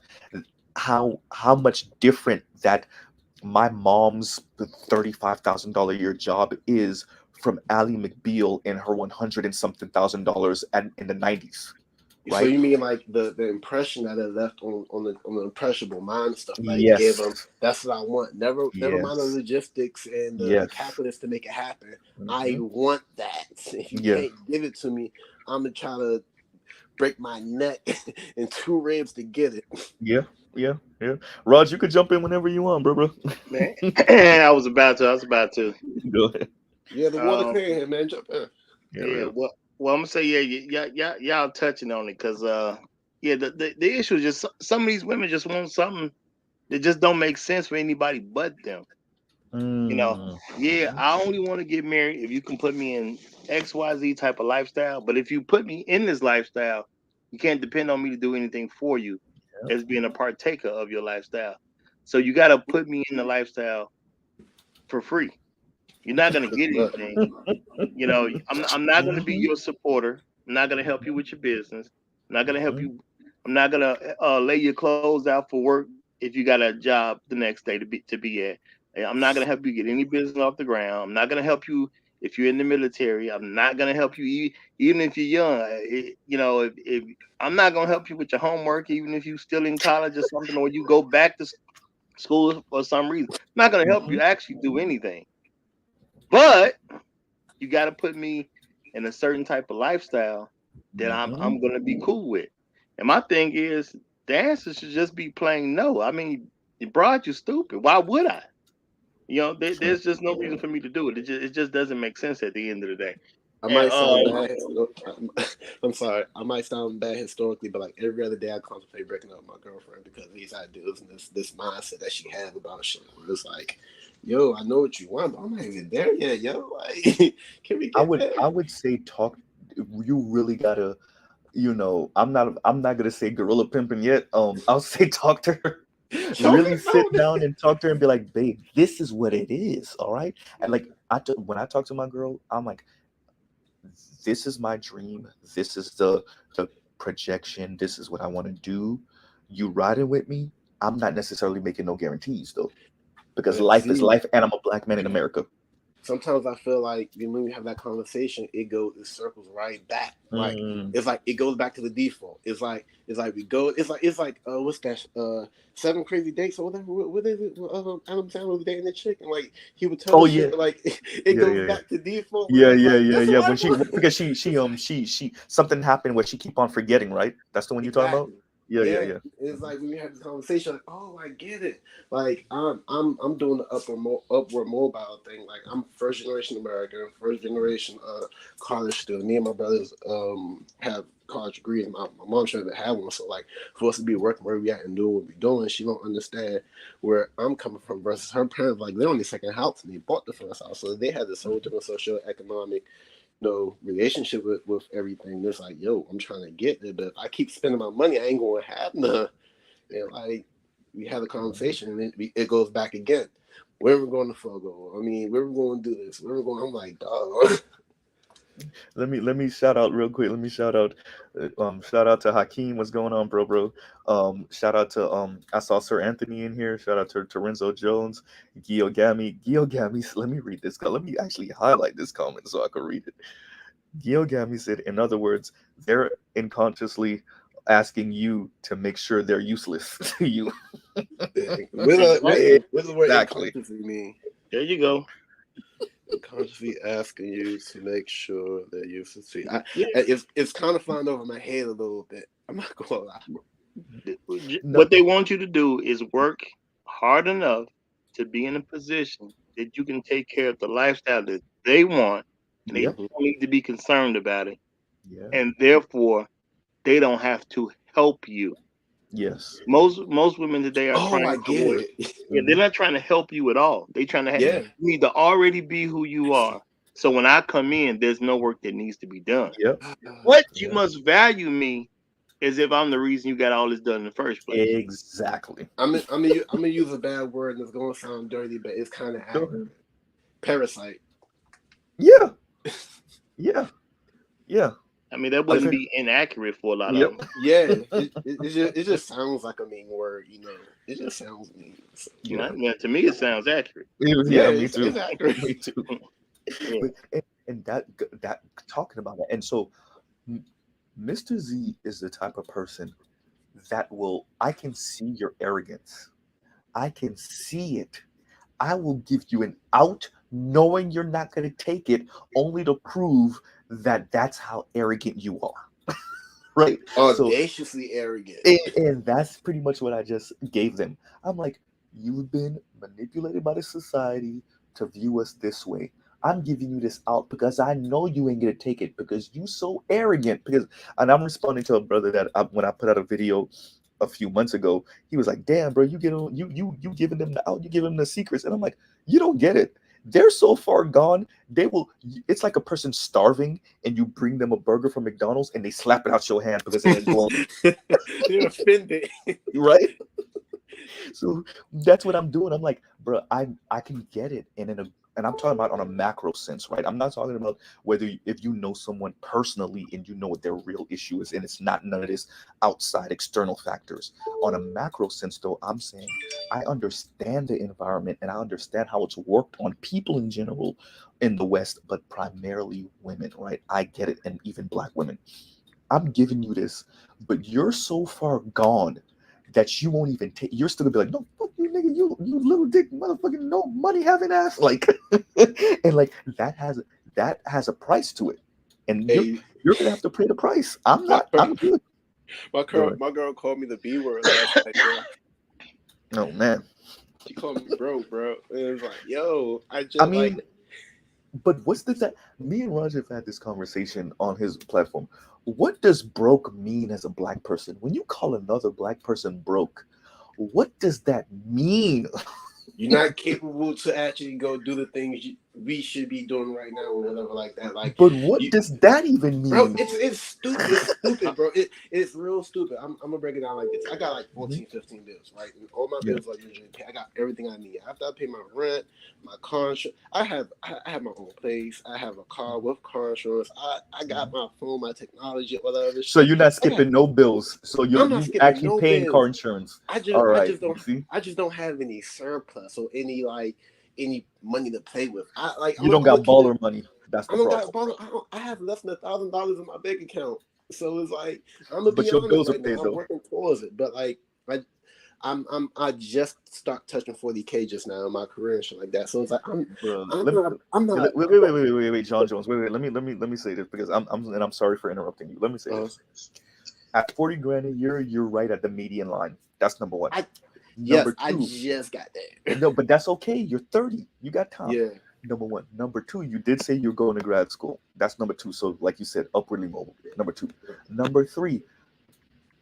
how much different that my mom's $35,000 a year job is from Ally McBeal and her 100 and something $1,000 in the 90s, So right? you mean like the impression that it left on the impressionable mind and stuff that it gave Yes, them? That's what I want. Never mind the yes, logistics and the yes. calculus to make it happen. I Hmm. want that. If you Yeah, can't give it to me, I'm gonna try to break my neck and 2 ribs to get it. Yeah. Raj, you could jump in whenever you want, bro. Man, I was about to. Go ahead. Yeah, the water clear here, man. Jump in. Yeah. Well, I'm gonna say y'all touching on it because the issue is just some of these women just want something that just don't make sense for anybody but them. I only want to get married if you can put me in XYZ type of lifestyle. But if you put me in this lifestyle, you can't depend on me to do anything for you as being a partaker of your lifestyle. So you got to put me in the lifestyle for free. You're not going to get anything. I'm not going to be your supporter. I'm not going to help you with your business. I'm not going to help you. I'm not going to lay your clothes out for work if you got a job the next day to be at. I'm not going to help you get any business off the ground. I'm not going to help you if you're in the military. I'm not going to help you even if you're young. If I'm not going to help you with your homework, even if you're still in college or something, or you go back to school for some reason. I'm not going to help you actually do anything. But you got to put me in a certain type of lifestyle that I'm going to be cool with. And my thing is, the answer should just be plain no. I mean, Broad, you stupid. Why would I? There's just no reason for me to do it. It just doesn't make sense at the end of the day. I might sound bad. I'm sorry. I might sound bad historically, but like every other day I contemplate breaking up with my girlfriend because of these ideas and this mindset that she has about shit. Where it's like, yo, I know what you want, but I'm not even there yet, yo. Like, can we get there? I would say talk. You really gotta. I'm not gonna say gorilla pimping yet. I'll say talk to her. Really sit down and talk to her and be like, babe, this is what it is, all right? And like when I talk to my girl, I'm like, this is my dream. This is the projection. This is what I want to do. You riding with me? I'm not necessarily making no guarantees though, because life is life, and I'm a black man in America. Sometimes I feel like when we have that conversation, it circles right back. Like it's like it goes back to the default. It's like we go. It's like what's that? 7 Crazy Dates or whatever. What is it? Adam Sandler was dating the chick, and like he would tell her shit, like it goes back to default. Yeah. When she something happened where she keep on forgetting, right? That's the one you're talking about. Yeah. It's like when we have this conversation, like, oh, I get it. Like I'm doing the upward mobile thing. Like I'm first generation American, first generation college student. Me and my brothers have college degrees. My mom doesn't have one, so like for us to be working where we at and doing what we're doing, she don't understand where I'm coming from versus her parents. Like they're on the second house and they bought the first house, so they had this whole different socio-economic relationship with everything. It's like, yo, I'm trying to get there, but if I keep spending my money, I ain't gonna have none. And like we had a conversation, and it goes back again. Where we're going to Fogo? I mean, where we're going to do this? Where we're going? I'm like, dog. Let me shout out real quick. Let me shout out to Hakeem. What's going on, bro? Shout out to I saw Sir Anthony in here. Shout out to Renzo Jones, Gami. Let me read this. Let me actually highlight this comment so I can read it. Gami said, in other words, they're unconsciously asking you to make sure they're useless to you. What does the word unconsciously mean? There you go. Consciously asking you to make sure that you succeed. It's kind of flying over my head a little bit. I'm not gonna lie. What they want you to do is work hard enough to be in a position that you can take care of the lifestyle that they want, and they don't need to be concerned about it. Yeah. And therefore, they don't have to help you. Yes. Most women today are trying to they're not trying to help you at all. They're trying to help you need to already be who you are. So when I come in, there's no work that needs to be done. Yep. What you must value me as if I'm the reason you got all this done in the first place. Exactly. I'm gonna use a bad word and it's gonna sound dirty, but it's kind of accurate. Parasite. Yeah. I mean, that wouldn't be inaccurate for a lot of them. Yeah, it just sounds like a mean word, It just sounds mean. So, to me, it sounds accurate. Me too. It's accurate. Me too. And that talking about that, and so Mr. Z is the type of person that I can see your arrogance. I can see it. I will give you an out knowing you're not going to take it, only to prove that that's how arrogant you are. right? So, Audaciously arrogant. and that's pretty much what I just gave them. I'm like, you've been manipulated by the society to view us this way. I'm giving you this out because I know you ain't gonna take it because you so arrogant. And I'm responding to a brother that when I put out a video a few months ago, he was like, "Damn, bro, you giving them the out, you giving them the secrets," and I'm like, "You don't get it. They're so far gone. They will. It's like a person starving, and you bring them a burger from McDonald's, and they slap it out your hand because they ain't blown. They're offended, right?" So that's what I'm doing. I'm like, bro, I can get it, and I'm talking about on a macro sense, right? I'm not talking about if you know someone personally and you know what their real issue is, and it's not none of this outside external factors. On a macro sense, though, I'm saying I understand the environment and I understand how it's worked on people in general in the West, but primarily women, right? I get it, and even Black women. I'm giving you this, but you're so far gone that you won't even take. You're still gonna be like, no, fuck you, nigga, you little dick, motherfucking no money having ass, like, and like that has a price to it, and you're gonna have to pay the price. I'm good. My girl called me the B word last night, bro. Oh man, she called me broke, bro. And it was like, yo, but what's that? Me and Roger have had this conversation on his platform. What does broke mean as a Black person? When you call another Black person broke, what does that mean? You're not capable to actually go do the things we should be doing right now or whatever like that. Like, but what does that even mean? Bro, it's stupid. It's stupid, bro. It's real stupid. I'm gonna break it down like this. I got like 14, 15 bills, right? And all my bills are usually paid. I got everything I need. After I pay my rent, my car insurance, I have my own place. I have a car with car insurance. I got my phone, my technology, whatever. So you're not skipping no bills. So you actually paying bills. car insurance. I just don't have any surplus or any money to play with. You don't got baller money. That's the problem. I have less than $1,000 in my bank account, so it's like I'm gonna be honest bills right are paid, now. I'm working towards it, but like I just start touching 40K just now in my career and shit like that. So it's like I'm not. Wait, John Jones. Wait. Let me say this because I'm sorry for interrupting you. Let me say this. At 40 grand a year, you're right at the median line. That's number one. I just got there. No, but that's okay. You're 30. You got time. Yeah. Number one. Number two, you did say you're going to grad school. That's number two. So, like you said, upwardly mobile. Number two. Number three,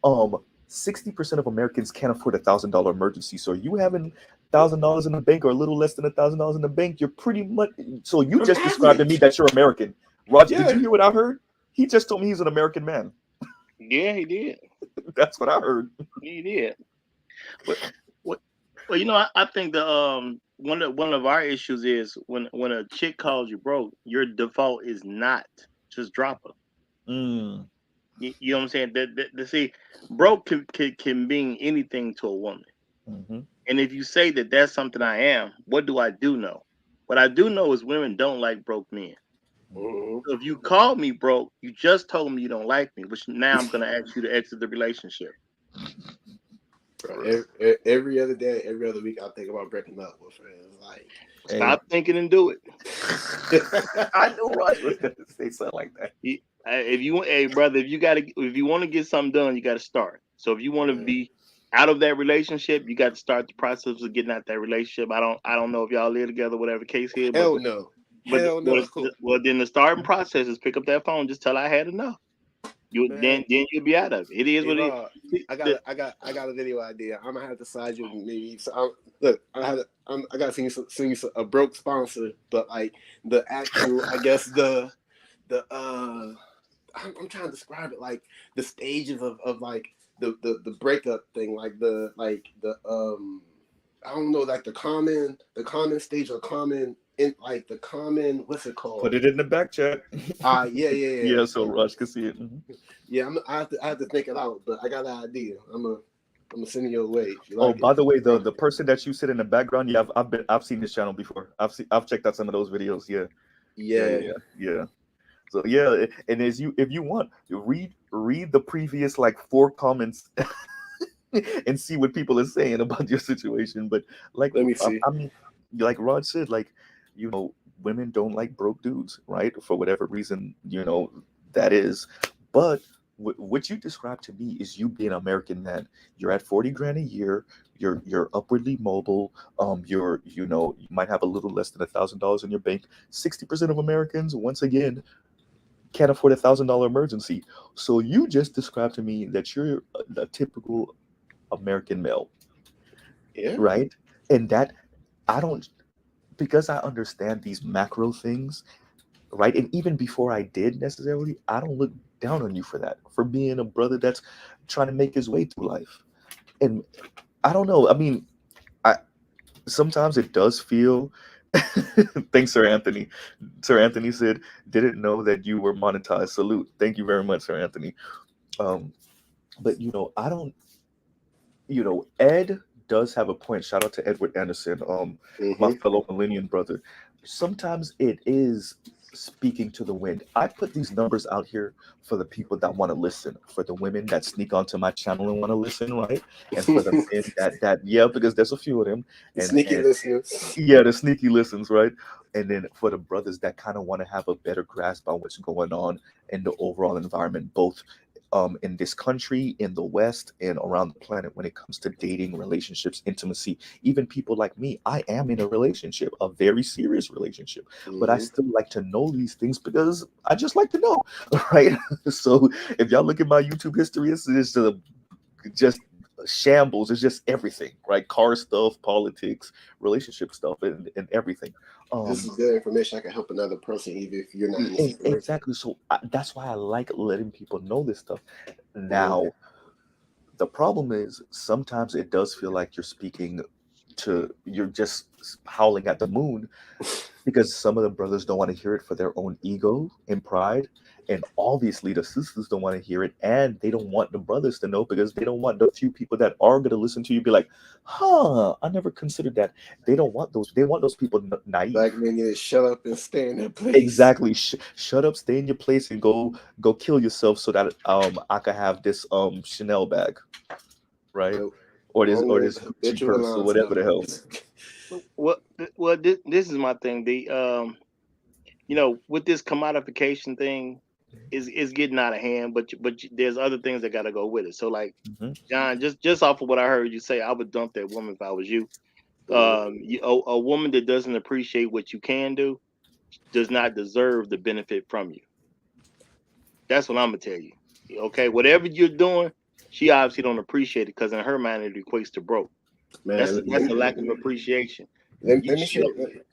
60% of Americans can't afford $1,000 emergency. So you having $1,000 in the bank or a little less than $1,000 in the bank, you're pretty much. So you just described to me that you're American. Roger, did you hear what I heard? He just told me he's an American man. Yeah, he did. That's what I heard. He did. Well, you know, I think the one of our issues is when a chick calls you broke, your default is not just drop her. You know what I'm saying? That see, broke can mean anything to a woman. Mm-hmm. And if you say that that's something I am, what do I do know? What I do know is women don't like broke men. Mm-hmm. So if you call me broke, you just told me you don't like me, which now I'm going to ask you to exit the relationship. Bro, every other day, every other week, I think about breaking up with friends. Like, stop thinking and do it. I know Roger was going to say something like that. If you want to get something done, you got to start. So if you want to be out of that relationship, you got to start the process of getting out that relationship. I don't know if y'all live together, whatever the case is. Hell no. Well, then the starting process is pick up that phone, just tell I had enough. Then you'll be out of it. It is what it is. I got a video idea. I'm gonna have to side you maybe. So I gotta sing you a broke sponsor, but like the actual, I guess the I'm trying to describe it, like the stages of like the breakup thing, like the I don't know, like the common stage or common in like the common, what's it called? Put it in the back chat. Yeah. Yeah, so Rush can see it. Mm-hmm. Yeah, I have to think it out, but I got an idea. I'm gonna send it your way. By the way, the person that you sit in the background, yeah, I've seen this channel before. I've checked out some of those videos. Yeah. So yeah, and if you want, read the previous like 4 comments and see what people are saying about your situation. But like, let me see. I mean, like Rod said, like, you know, women don't like broke dudes, right? For whatever reason, you know, that is. But what you described to me is you being an American man. You're at 40 grand a year. You're upwardly mobile. You might have a little less than $1,000 in your bank. 60% of Americans, once again, can't afford $1,000 emergency. So you just described to me that you're a typical American male, Yeah. right? And that I don't, because I understand these macro things, right? And even before I did necessarily, I don't look down on you for that, for being a brother that's trying to make his way through life. And I don't know. I mean, I sometimes it does feel. Thanks, Sir Anthony. Sir Anthony said, "Didn't know that you were monetized." Salute. Thank you very much, Sir Anthony. Um, but I don't. Ed does have a point. Shout out to Edward Anderson, my fellow millennium brother. Sometimes it is speaking to the wind. I put these numbers out here for the people that want to listen, for the women that sneak onto my channel and want to listen, right? And for the men that yeah, because there's a few of them, Sneaky and listeners. yeah, the sneaky listens, right? And then for the brothers that kind of want to have a better grasp on what's going on in the overall environment, both in this country, in the West, and around the planet when it comes to dating, relationships, intimacy. Even people like me, I am in a relationship, a very serious relationship, but I still like to know these things because I just like to know, right? So if y'all look at my YouTube history, it's just shambles. It's just everything, right? Car stuff, politics, relationship stuff, and everything. This is good information. I can help another person, even if you're not in this situation. Exactly. So that's why I like letting people know this stuff. Now, the problem is sometimes it does feel like you're just howling at the moon because some of the brothers don't want to hear it for their own ego and pride. And obviously the sisters don't want to hear it, and they don't want the brothers to know because they don't want the few people that are going to listen to you be like, huh, I never considered that. They don't want those. They want those people naive. Black men need to shut up and stay in their place. Exactly. Shut up, stay in your place, and go kill yourself so that I can have this Chanel bag, right? Or this Gucci purse or whatever the hell. Well, this is my thing. With this commodification thing, is getting out of hand. But there's other things that got to go with it. So like, John, just off of what I heard you say, I would dump that woman if I was you. A woman that doesn't appreciate what you can do does not deserve the benefit from you. That's what I'm gonna tell you. Okay, whatever you're doing, she obviously don't appreciate it because in her mind it equates to broke. Man, that's a lack of appreciation.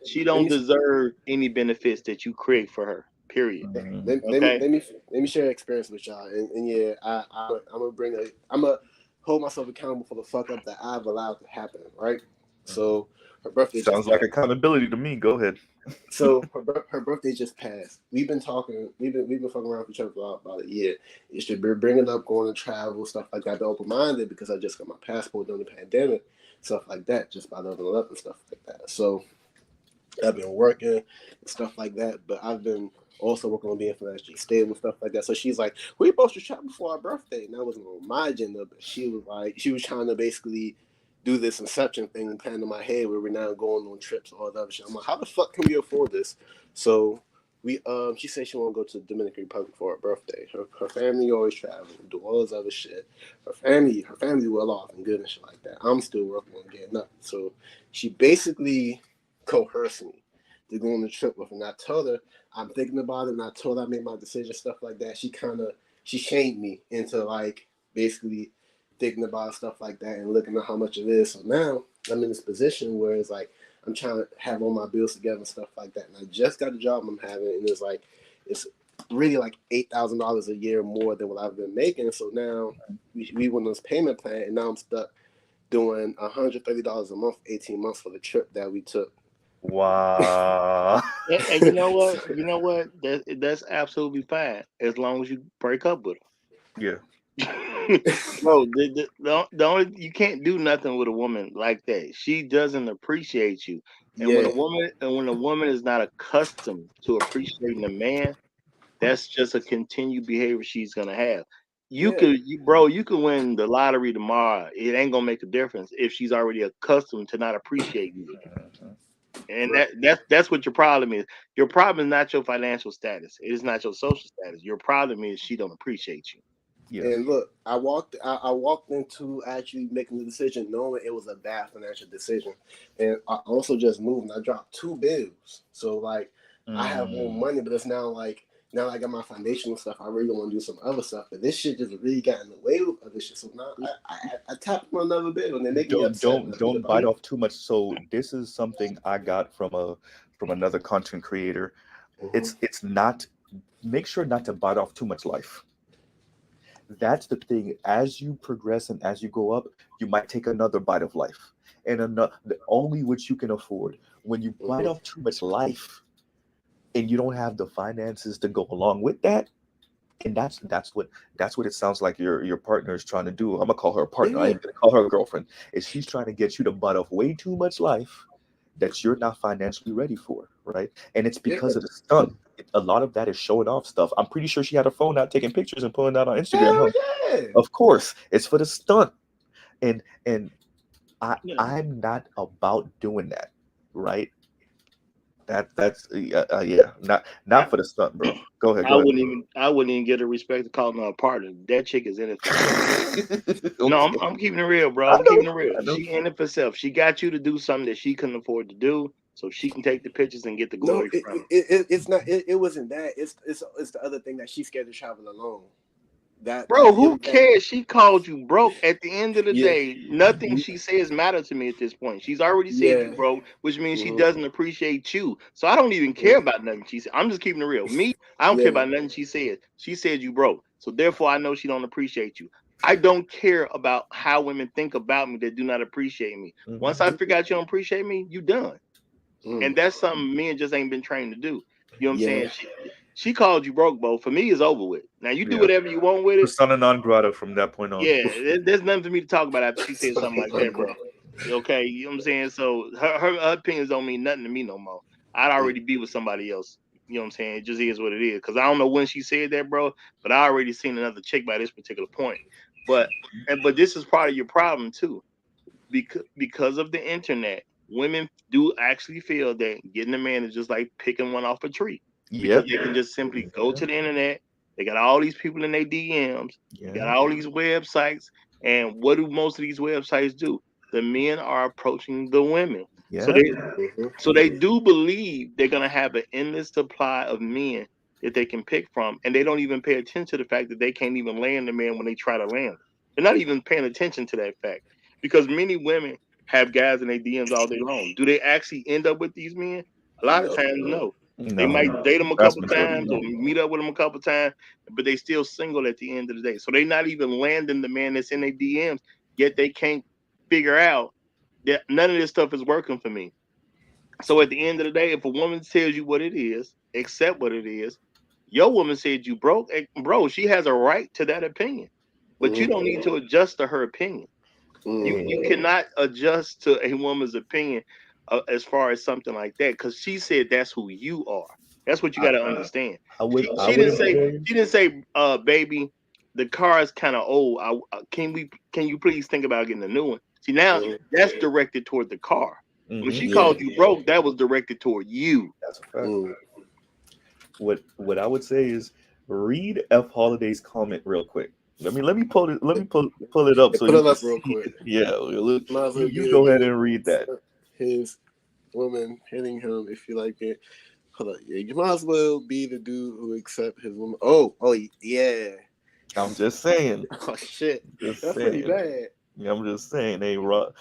She don't me deserve any benefits that you create for her. Period. Let me share an experience with y'all, and yeah, I'm gonna hold myself accountable for the fuck up that I've allowed to happen. Right. So her birthday sounds like accountability to me. Go ahead. So her birthday just passed. We've been talking. We've been fucking around with each other for about a year. It should be bringing up going to travel, stuff like that. I've been open minded because I just got my passport during the pandemic, stuff like that. Just by leveling up and stuff like that. So I've been working and stuff like that, but I've been also working on being financially stable, stuff like that. So she's like, "We supposed to chat before our birthday," and that wasn't on my agenda. But she was trying to basically do this inception thing and plan in my head where we're now going on trips, all that other shit. I'm like, how the fuck can we afford this? So she said she want to go to the Dominican Republic for her birthday. Her family always travel, do all this other shit. Her family well off and good and shit like that. I'm still working on getting up. So she basically coerced me to go on the trip with her. And I told her I'm thinking about it, and I told her I made my decision, stuff like that. She shamed me into like basically thinking about stuff like that and looking at how much it is. So now I'm in this position where it's like I'm trying to have all my bills together and stuff like that. And I just got a job I'm having, and it's really like $8,000 a year more than what I've been making. So now we went on this payment plan, and now I'm stuck doing $130 a month, 18 months for the trip that we took. Wow. And you know what? That's absolutely fine as long as you break up with her. Yeah. No, the only, you can't do nothing with a woman like that. She doesn't appreciate you, and when a woman is not accustomed to appreciating a man, that's just a continued behavior she's gonna have. You can win the lottery tomorrow. It ain't gonna make a difference if she's already accustomed to not appreciating you. And that's what your problem is. Your problem is not your financial status. It is not your social status. Your problem is she don't appreciate you. Yeah. And look, I walked into actually making the decision knowing it was a bad financial decision. And I also just moved and I dropped 2 bills. So like I have more money, but it's now like now I got my foundational stuff. I really want to do some other stuff, but this shit just really got in the way of this shit. So now I tapped on another bill, and they make me upset. Don't bite off too much. So this is something I got from another content creator. It's not, make sure not to bite off too much life. That's the thing. As you progress and as you go up, you might take another bite of life, and only which you can afford. When you bite off too much life, and you don't have the finances to go along with that, and that's what it sounds like your partner is trying to do. I'm gonna call her a partner. I ain't gonna call her a girlfriend. Is she's trying to get you to bite off way too much life that you're not financially ready for, right? And it's because of the stunt. A lot of that is showing off stuff. I'm pretty sure she had her phone out taking pictures and pulling that on Instagram. Of course, it's for the stunt, and I'm not about doing that, right? That's not for the stunt, bro. Go ahead. I wouldn't even get her respect to calling her a partner. That chick is in it for herself. No, I'm keeping it real, bro. I'm keeping it real. She in it for herself. She got you to do something that she couldn't afford to do, so she can take the pictures and get the glory from it. It's not. It wasn't that. It's the other thing that she's scared to travel alone. Bro, who cares? She called you broke. At the end of the day, nothing she says matters to me at this point. She's already said you broke, which means she doesn't appreciate you. So I don't even care about nothing she said. I'm just keeping it real. Me, I don't care about nothing she said. She said you broke. So therefore, I know she don't appreciate you. I don't care about how women think about me that do not appreciate me. Once I figure out you don't appreciate me, you done. And that's something men just ain't been trained to do. You know what I'm saying? She called you broke, Bo. For me, it's over with. Now you do whatever you want with it. Persona non grata from that point on. Yeah, there's nothing for me to talk about after she said something like that, bro. Okay, you know what I'm saying? So her opinions don't mean nothing to me no more. I'd already be with somebody else. You know what I'm saying? It just is what it is. Because I don't know when she said that, bro. But I already seen another chick by this particular point. But this is part of your problem too, because of the internet. Women do actually feel that getting a man is just like picking one off a tree. Because they can just simply go to the internet. They got all these people in their DMs. They got all these websites. And what do most of these websites do? The men are approaching the women. So they do believe they're going to have an endless supply of men that they can pick from. And they don't even pay attention to the fact that they can't even land the man when they try to land. They're not even paying attention to that fact. Because many women have guys in their DMs all day long. Do they actually end up with these men? A lot of times, no. They might date them a couple times or meet up with them a couple times, but they still single at the end of the day. So they're not even landing the man that's in their DMs, yet they can't figure out that none of this stuff is working for me. So at the end of the day, if a woman tells you what it is, accept what it is. Your woman said you broke, bro, she has a right to that opinion, but you don't need to adjust to her opinion. You cannot adjust to a woman's opinion as far as something like that, because she said that's who you are. That's what you got to understand. She didn't say, baby, the car is kind of old. Can you please think about getting a new one? See, now that's directed toward the car. When she called you broke, that was directed toward you. That's a fact. What I would say is read F. Holiday's comment real quick. Let me pull it up. So put it up real quick. Yeah, you go ahead and read that. His woman hitting him if you like it. Hold on, you might as well be the dude who accept his woman. Oh yeah. I'm just saying. Oh shit, that's pretty bad. Yeah, I'm just saying. Hey, Rod,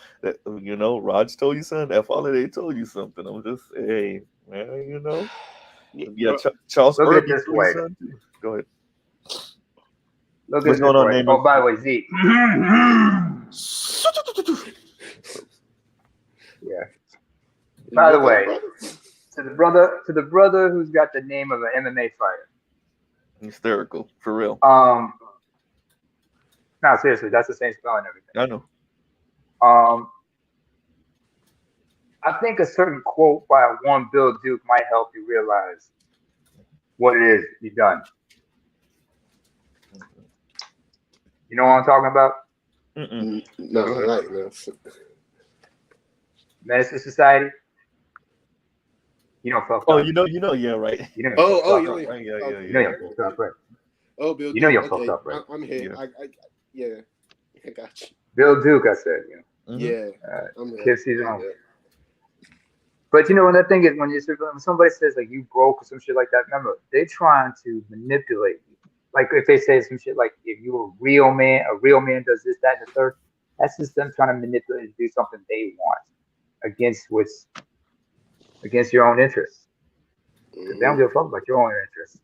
Raj told you something. F. Holiday told you something. I'm just saying, hey, man, Yeah, Charles. Look at this way. Go ahead. Look at this way. Oh, by the way, Zeke. Yeah. By the way, to the brother who's got the name of an MMA fighter. Hysterical, for real. No, seriously, that's the same spelling and everything. I know. I think a certain quote by one Bill Duke might help you realize what it is you've done. You know what I'm talking about? No, right, no. Medicine Society. You don't fuck up. Yeah, right. You know, yeah. right. Oh, Bill You know Duke. you're fucked Okay, up, right? I'm here. Yeah. Yeah, I got you. Bill Duke, I said, you know. Yeah, I'm here. Kids season I'm on. here. But you know, and the thing is, when somebody says like you broke or some shit like that, remember they're trying to manipulate you. Like if they say some shit like if you're a real man does this, that, and the third. That's just them trying to manipulate and do something they want against your own interests. Because they don't give a fuck about your own interests.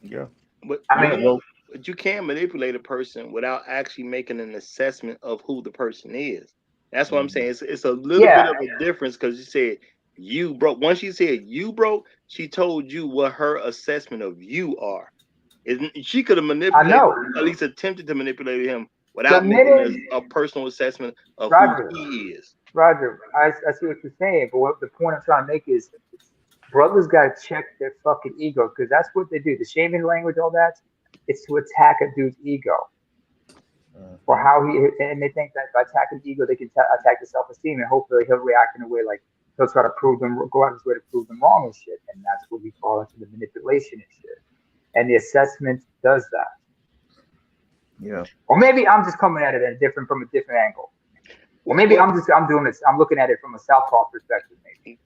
Yeah. But I mean, but you can't manipulate a person without actually making an assessment of who the person is. That's what I'm saying. It's a little bit of a difference because you said you broke. Once she said you broke, she told you what her assessment of you are. She could have manipulated, at least attempted to manipulate him without making a personal assessment of who he is. Roger, I see what you're saying, but what the point I'm trying to make is brothers got to check their fucking ego because that's what they do. The shaming language, all that, it's to attack a dude's ego. For how and they think that by attacking the ego, they can attack the self-esteem, and hopefully he'll react in a way like he'll try to go out his way to prove them wrong and shit. And that's where we fall into the manipulation and shit. And the assessment does that. Yeah. Or maybe I'm just coming at it from a different angle. Or maybe I'm doing this. I'm looking at it from a southpaw perspective, maybe.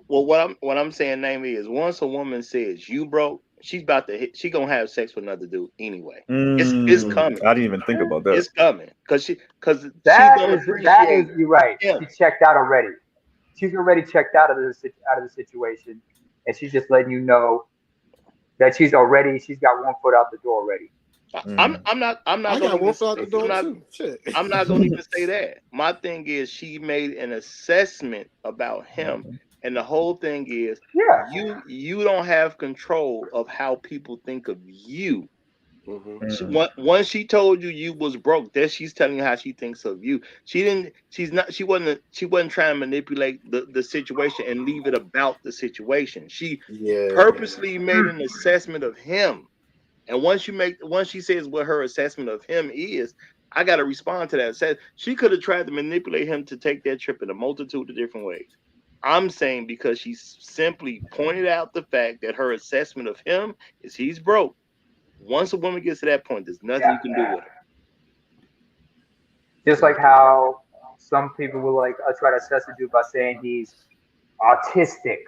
Well, what I'm saying, namely, is once a woman says you broke, she gonna have sex with another dude anyway. It's coming. I didn't even think about that. It's coming because she you're right. him. She checked out already. She's already checked out of the situation, and she's just letting you know that she's got one foot out the door already. I'm not gonna even say that. My thing is she made an assessment about him. And the whole thing is you don't have control of how people think of you. Once she told you was broke, then she's telling you how she thinks of you. She wasn't trying to manipulate the situation and leave it about the situation. She purposely made an assessment of him. And once she says what her assessment of him is, I got to respond to that. She could have tried to manipulate him to take that trip in a multitude of different ways. I'm saying because she simply pointed out the fact that her assessment of him is he's broke. Once a woman gets to that point, there's nothing you can do with her. Just like how some people will try to assess a dude by saying he's autistic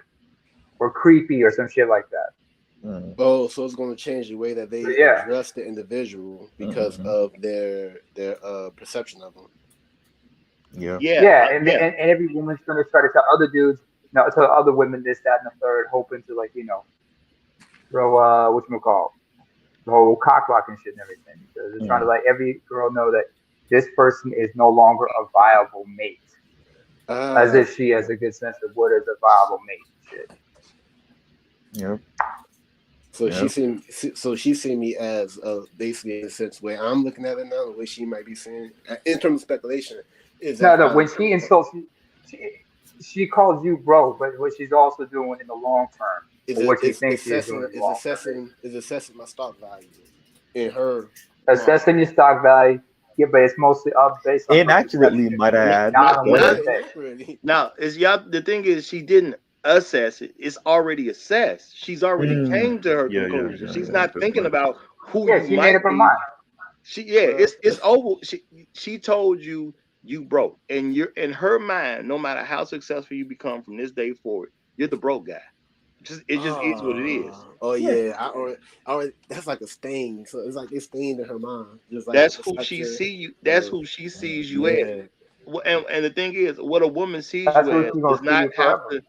or creepy or some shit like that. Oh, so it's going to change the way that they address the individual because of their perception of them. And every woman's going to try to tell other dudes, tell other women this, that, and the third, hoping to throw the whole cock blocking shit and everything. Because they're trying to let every girl know that this person is no longer a viable mate, as if she has a good sense of what is a viable mate. Shit. Yep. So she seen me as basically in a sense where I'm looking at it now, the way she might be seeing in terms of speculation. Is no. When she insults you, she calls you bro, but what she's also doing in the long term, is assessing my stock value in her. Assessing your stock value, but it's mostly based on inaccurately, might I add. Now, the thing is, she didn't assess it. It's already assessed. She's already came to her conclusion. She's not thinking about who you she might made up her be. mind. It's over. She told you broke, and you're in her mind. No matter how successful you become from this day forward, you're the broke guy. It just is what it is. Oh yeah, I already that's like a stain. So it's like it's stained in her mind. Just like that's who she see you. That's who she sees you as. And the thing is, what a woman sees you as does not have to.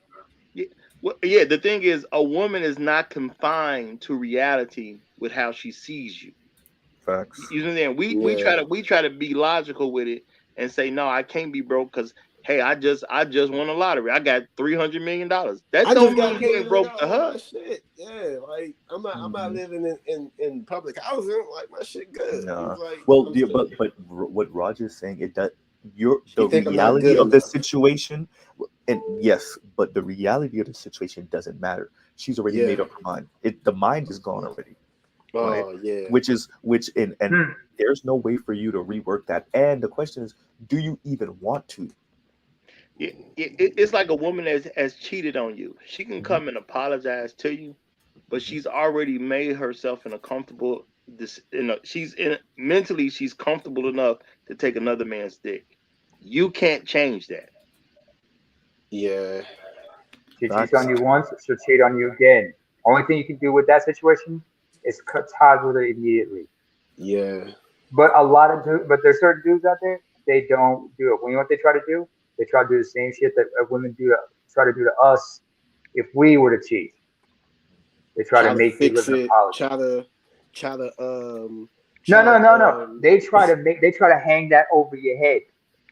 The thing is, a woman is not confined to reality with how she sees you. Facts. You know what I'm saying? We try to be logical with it and say, no, I can't be broke because hey, I just won a lottery. I got $300 million. That don't mean you ain't broke to her. Shit. Yeah, like I'm not living in public housing. Like my shit good. No. Like, well, but what Roger's saying, it does. The reality of the situation, and yes, but the reality of the situation doesn't matter. She's already made up her mind. The mind is gone already. Right? Oh yeah. Which there's no way for you to rework that. And the question is, do you even want to? It's like a woman that has cheated on you. She can come and apologize to you, but she's already made herself in a comfortable. Mentally, she's comfortable enough to take another man's dick. You can't change that. Yeah. She cheats on you once, she'll cheat on you again. Only thing you can do with that situation is cut ties with her immediately. Yeah. But but there's certain dudes out there, they don't do it. Well, you know what they try to do? They try to do the same shit that women try to do to us if we were to cheat. They try to make you live in apology. No. They try to hang that over your head.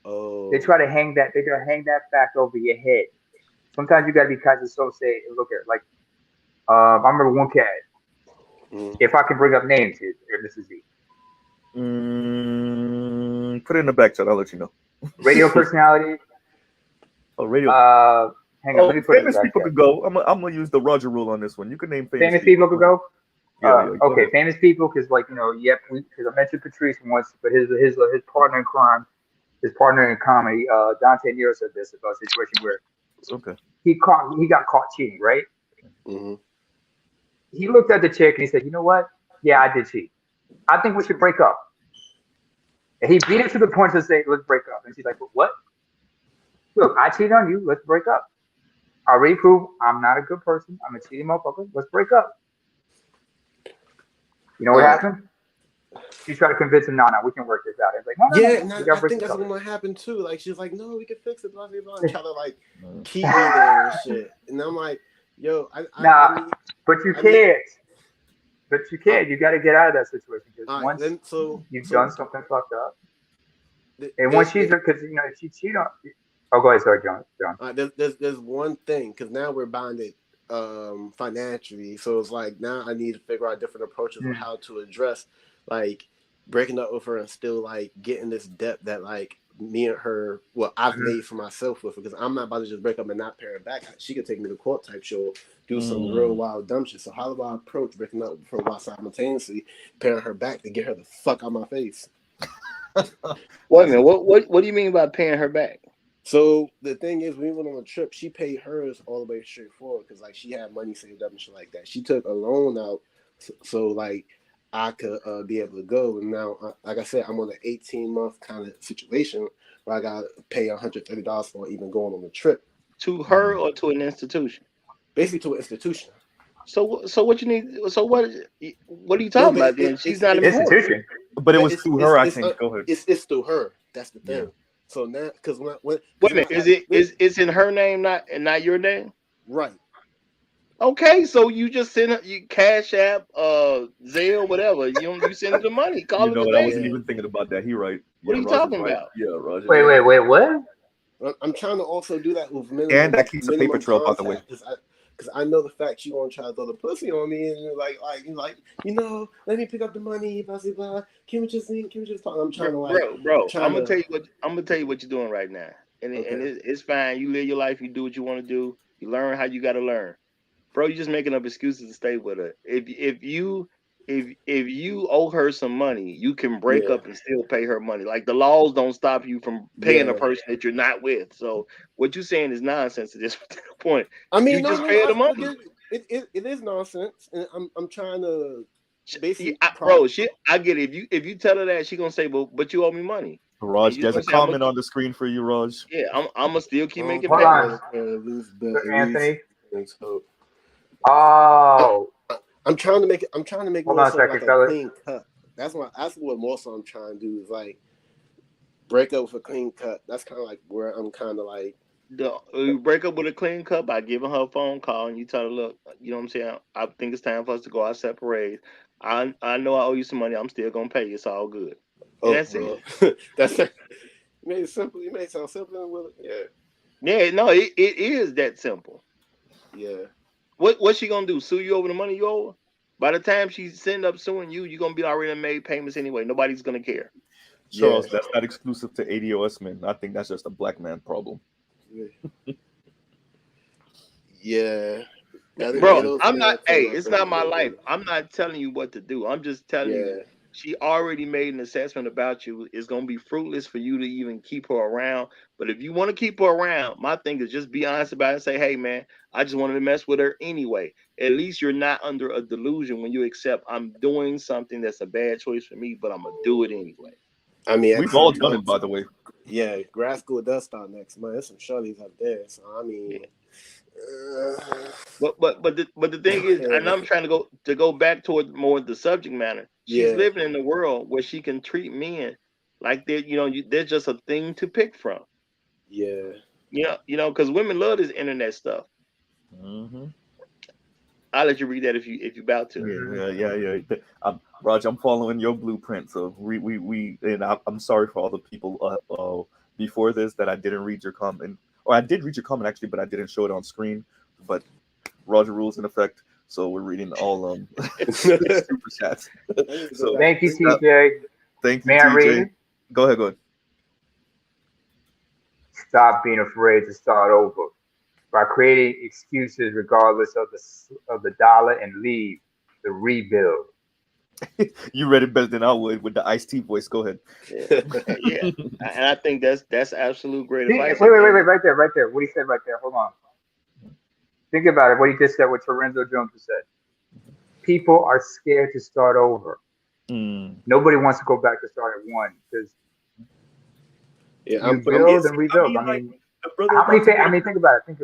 Oh. They're gonna hang that fact over your head. Sometimes you gotta be kind of say, look at it, like I remember one cat. If I can bring up names here, this is Z. Put it in the back chat. I'll let you know. Radio personality. Oh, radio. Hang on. Let me put famous people could go. I'm gonna use the Roger rule on this one. You can name famous people could go. Yeah, okay, famous people, because because I mentioned Patrice once, but his partner in crime, his partner in comedy, Dante Nero said this about a situation where he got caught cheating, right? Mm-hmm. He looked at the chick and he said, "You know what? Yeah, I did cheat. I think we should break up." And he beat it to the point to say, "Let's break up." And she's like, "What? Look, I cheated on you. Let's break up. I already proved I'm not a good person. I'm a cheating motherfucker. Let's break up." You know what happened? She tried to convince him, no, we can work this out. It's like, no, I think that's what happened too. Like, she's like, no, we can fix it, blah, blah, blah, and try to like keep me there and shit. And I'm like, yo, but you can't. But you can't. You got to get out of that situation. Because once you've done something fucked up, and once she's, because if she cheat on, go ahead, sorry, John. There's one thing, because now we're bonded financially, so it's like now I need to figure out different approaches on how to address like breaking up with her and still like getting this debt that like me and her I've made for myself with her, because I'm not about to just break up and not pay her back. She could take me to court type shit, do some real wild dumb shit. So how do I approach breaking up with her while simultaneously paying her back to get her the fuck out of my face? Wait a minute, what do you mean by paying her back? So the thing is, when we went on a trip, she paid hers all the way straightforward because like she had money saved up and shit like that. She took a loan out so like I could be able to go. And now, like I said, I'm on an 18-month kind of situation where I got to pay $130 for even going on the trip. To her or to an institution? Basically to an institution. So what you need? So what are you talking about? Then she's not an institution. But it was through her, I think. Go ahead. It's through her. That's the thing. Yeah. So now, because when wait a minute, it's in her name, not your name, right? Okay, so you just send her, you Cash App, Zelle, whatever. You send her the money. Call it. I wasn't even thinking about that. He right. What are you talking about? Yeah, Roger. Wait, what? I'm trying to also do that with minimum. And that keeps a paper trail out the way. Because I know the fact she gonna try to throw the pussy on me and you're like, let me pick up the money, blah blah blah. Can we just talk? I'm trying to bro. I'm gonna tell you what you're doing right now, and it's fine. You live your life. You do what you want to do. You learn how you got to learn, bro. You're just making up excuses to stay with her. If you owe her some money, you can break up and still pay her money. Like the laws don't stop you from paying a person that you're not with. So what you're saying is nonsense at this point. I mean, you just pay the money. It is nonsense, and I'm trying to basically. Bro, I get it. If you tell her that, she gonna say, but you owe me money. Raj, there's a comment on the screen for you, Raj. Yeah, I'm gonna still keep making payments. Anthony. Oh. I'm trying to make Hold on a second, a clean cut. That's what more so I'm trying to do is like break up with a clean cut. That's kind of like where I'm kind of like break up with a clean cut by giving her a phone call and you tell her, look, you know what I'm saying? I think it's time for us to go our separate ways. I know I owe you some money. I'm still gonna pay you. It's all good. That's it. That's it. You made it simple. You made it sound simple. Will it? Yeah. Yeah. No, it is that simple. Yeah. What's she gonna do? Sue you over the money you owe her? By the time she's ended up suing you, you're gonna be already made payments anyway. Nobody's gonna care. Charles, that's not exclusive to ADOS men. I think that's just a black man problem. Yeah. Bro, I'm not. Hey, it's not my life. I'm not telling you what to do. I'm just telling you she already made an assessment about you. It's gonna be fruitless for you to even keep her around. But if you want to keep her around, my thing is just be honest about it and say, hey man, I just wanted to mess with her anyway. At least you're not under a delusion when you accept I'm doing something that's a bad choice for me, but I'm gonna do it anyway. I mean, We've all done it, by the way. Yeah, grad school does start next month. There's some shorties up there, so I mean. But the thing is, and I'm trying to go back toward more the subject matter. She's living in a world where she can treat men like they're, they're just a thing to pick from. Yeah. Because women love this internet stuff. Mm-hmm. I'll let you read that if you about to. Yeah. Roger, I'm following your blueprint. So we and I'm sorry for all the people before this that I didn't read your comment. Or I did read your comment actually, but I didn't show it on screen. But Roger rules in effect, so we're reading all super chats. So thank you, TJ. Thank you, May I read TJ. it? Go ahead. Stop being afraid to start over by creating excuses regardless of the dollar and leave the rebuild. You read it better than I would with the Ice-T voice. Go ahead. Yeah. And I think that's absolute great advice. Wait, right there. What he said right there. Hold on. Think about it. What he just said, what Lorenzo Jones said. People are scared to start over. Nobody wants to go back to start at one because you build and rebuild. I mean, think about it.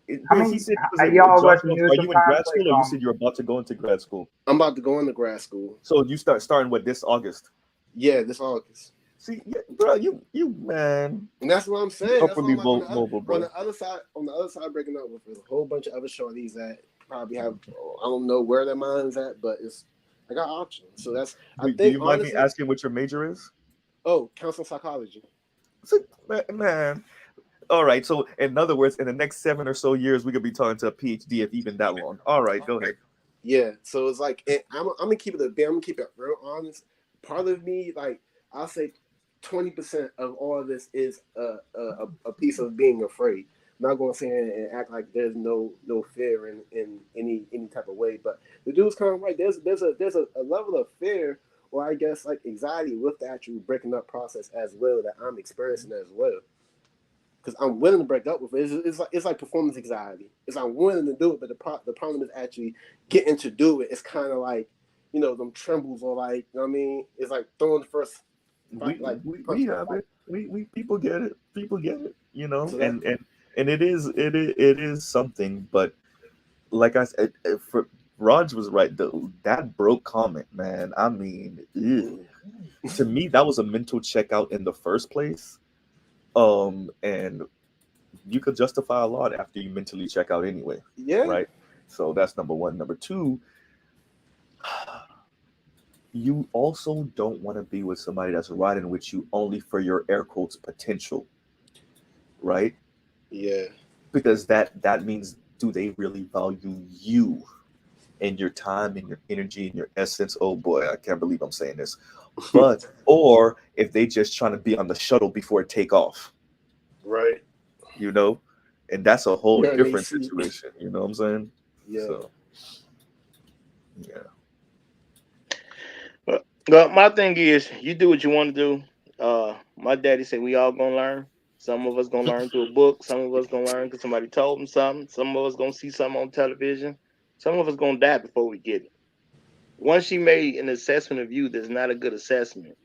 He said, are you in grad school, or you said you're about to go into grad school? I'm about to go into grad school. So you starting with this August? Yeah, this August. See, bro, you man. And that's what I'm saying. That's on the other side, breaking up with a whole bunch of other shorties that probably have, I don't know where their mind's at, but I got options. So that's. Do you mind me asking what your major is? Oh, counseling psychology. So, man. All right. So, in other words, in the next 7 or so years, we could be talking to a PhD if even that long. All right, go ahead. Yeah. So it's like I'm gonna keep it real honest. Part of me, like I'll say, 20% of all of this is a piece of being afraid. I'm not gonna sit here and act like there's no fear in any type of way. But the dude's kind of right. There's a level of fear, or I guess like anxiety with the actual breaking up process as well that I'm experiencing as well. Because I'm willing to break up with it. It's like performance anxiety. I'm willing to do it, but the problem is actually getting to do it. It's kind of like, them trembles or like, you know what I mean? It's like throwing the first. We have it. We people get it. People get it. So and it is something. But like I said, Raj was right though. That broke comment, man. I mean, to me, that was a mental checkout in the first place. And you could justify a lot after you mentally check out anyway. Yeah. Right. So that's number one. Number two, you also don't want to be with somebody that's riding with you only for your air quotes potential. Right. Yeah. Because that means, do they really value you and your time and your energy and your essence? Oh boy, I can't believe I'm saying this. But or if they just trying to be on the shuttle before it take off. Right. And that's a whole different situation. You know what I'm saying? Yeah. So, yeah. Well, my thing is, you do what you want to do. My daddy said we all gonna learn. Some of us gonna learn through a book. Some of us gonna learn because somebody told them something. Some of us gonna see something on television. Some of us gonna die before we get it. Once she made an assessment of you that's not a good assessment,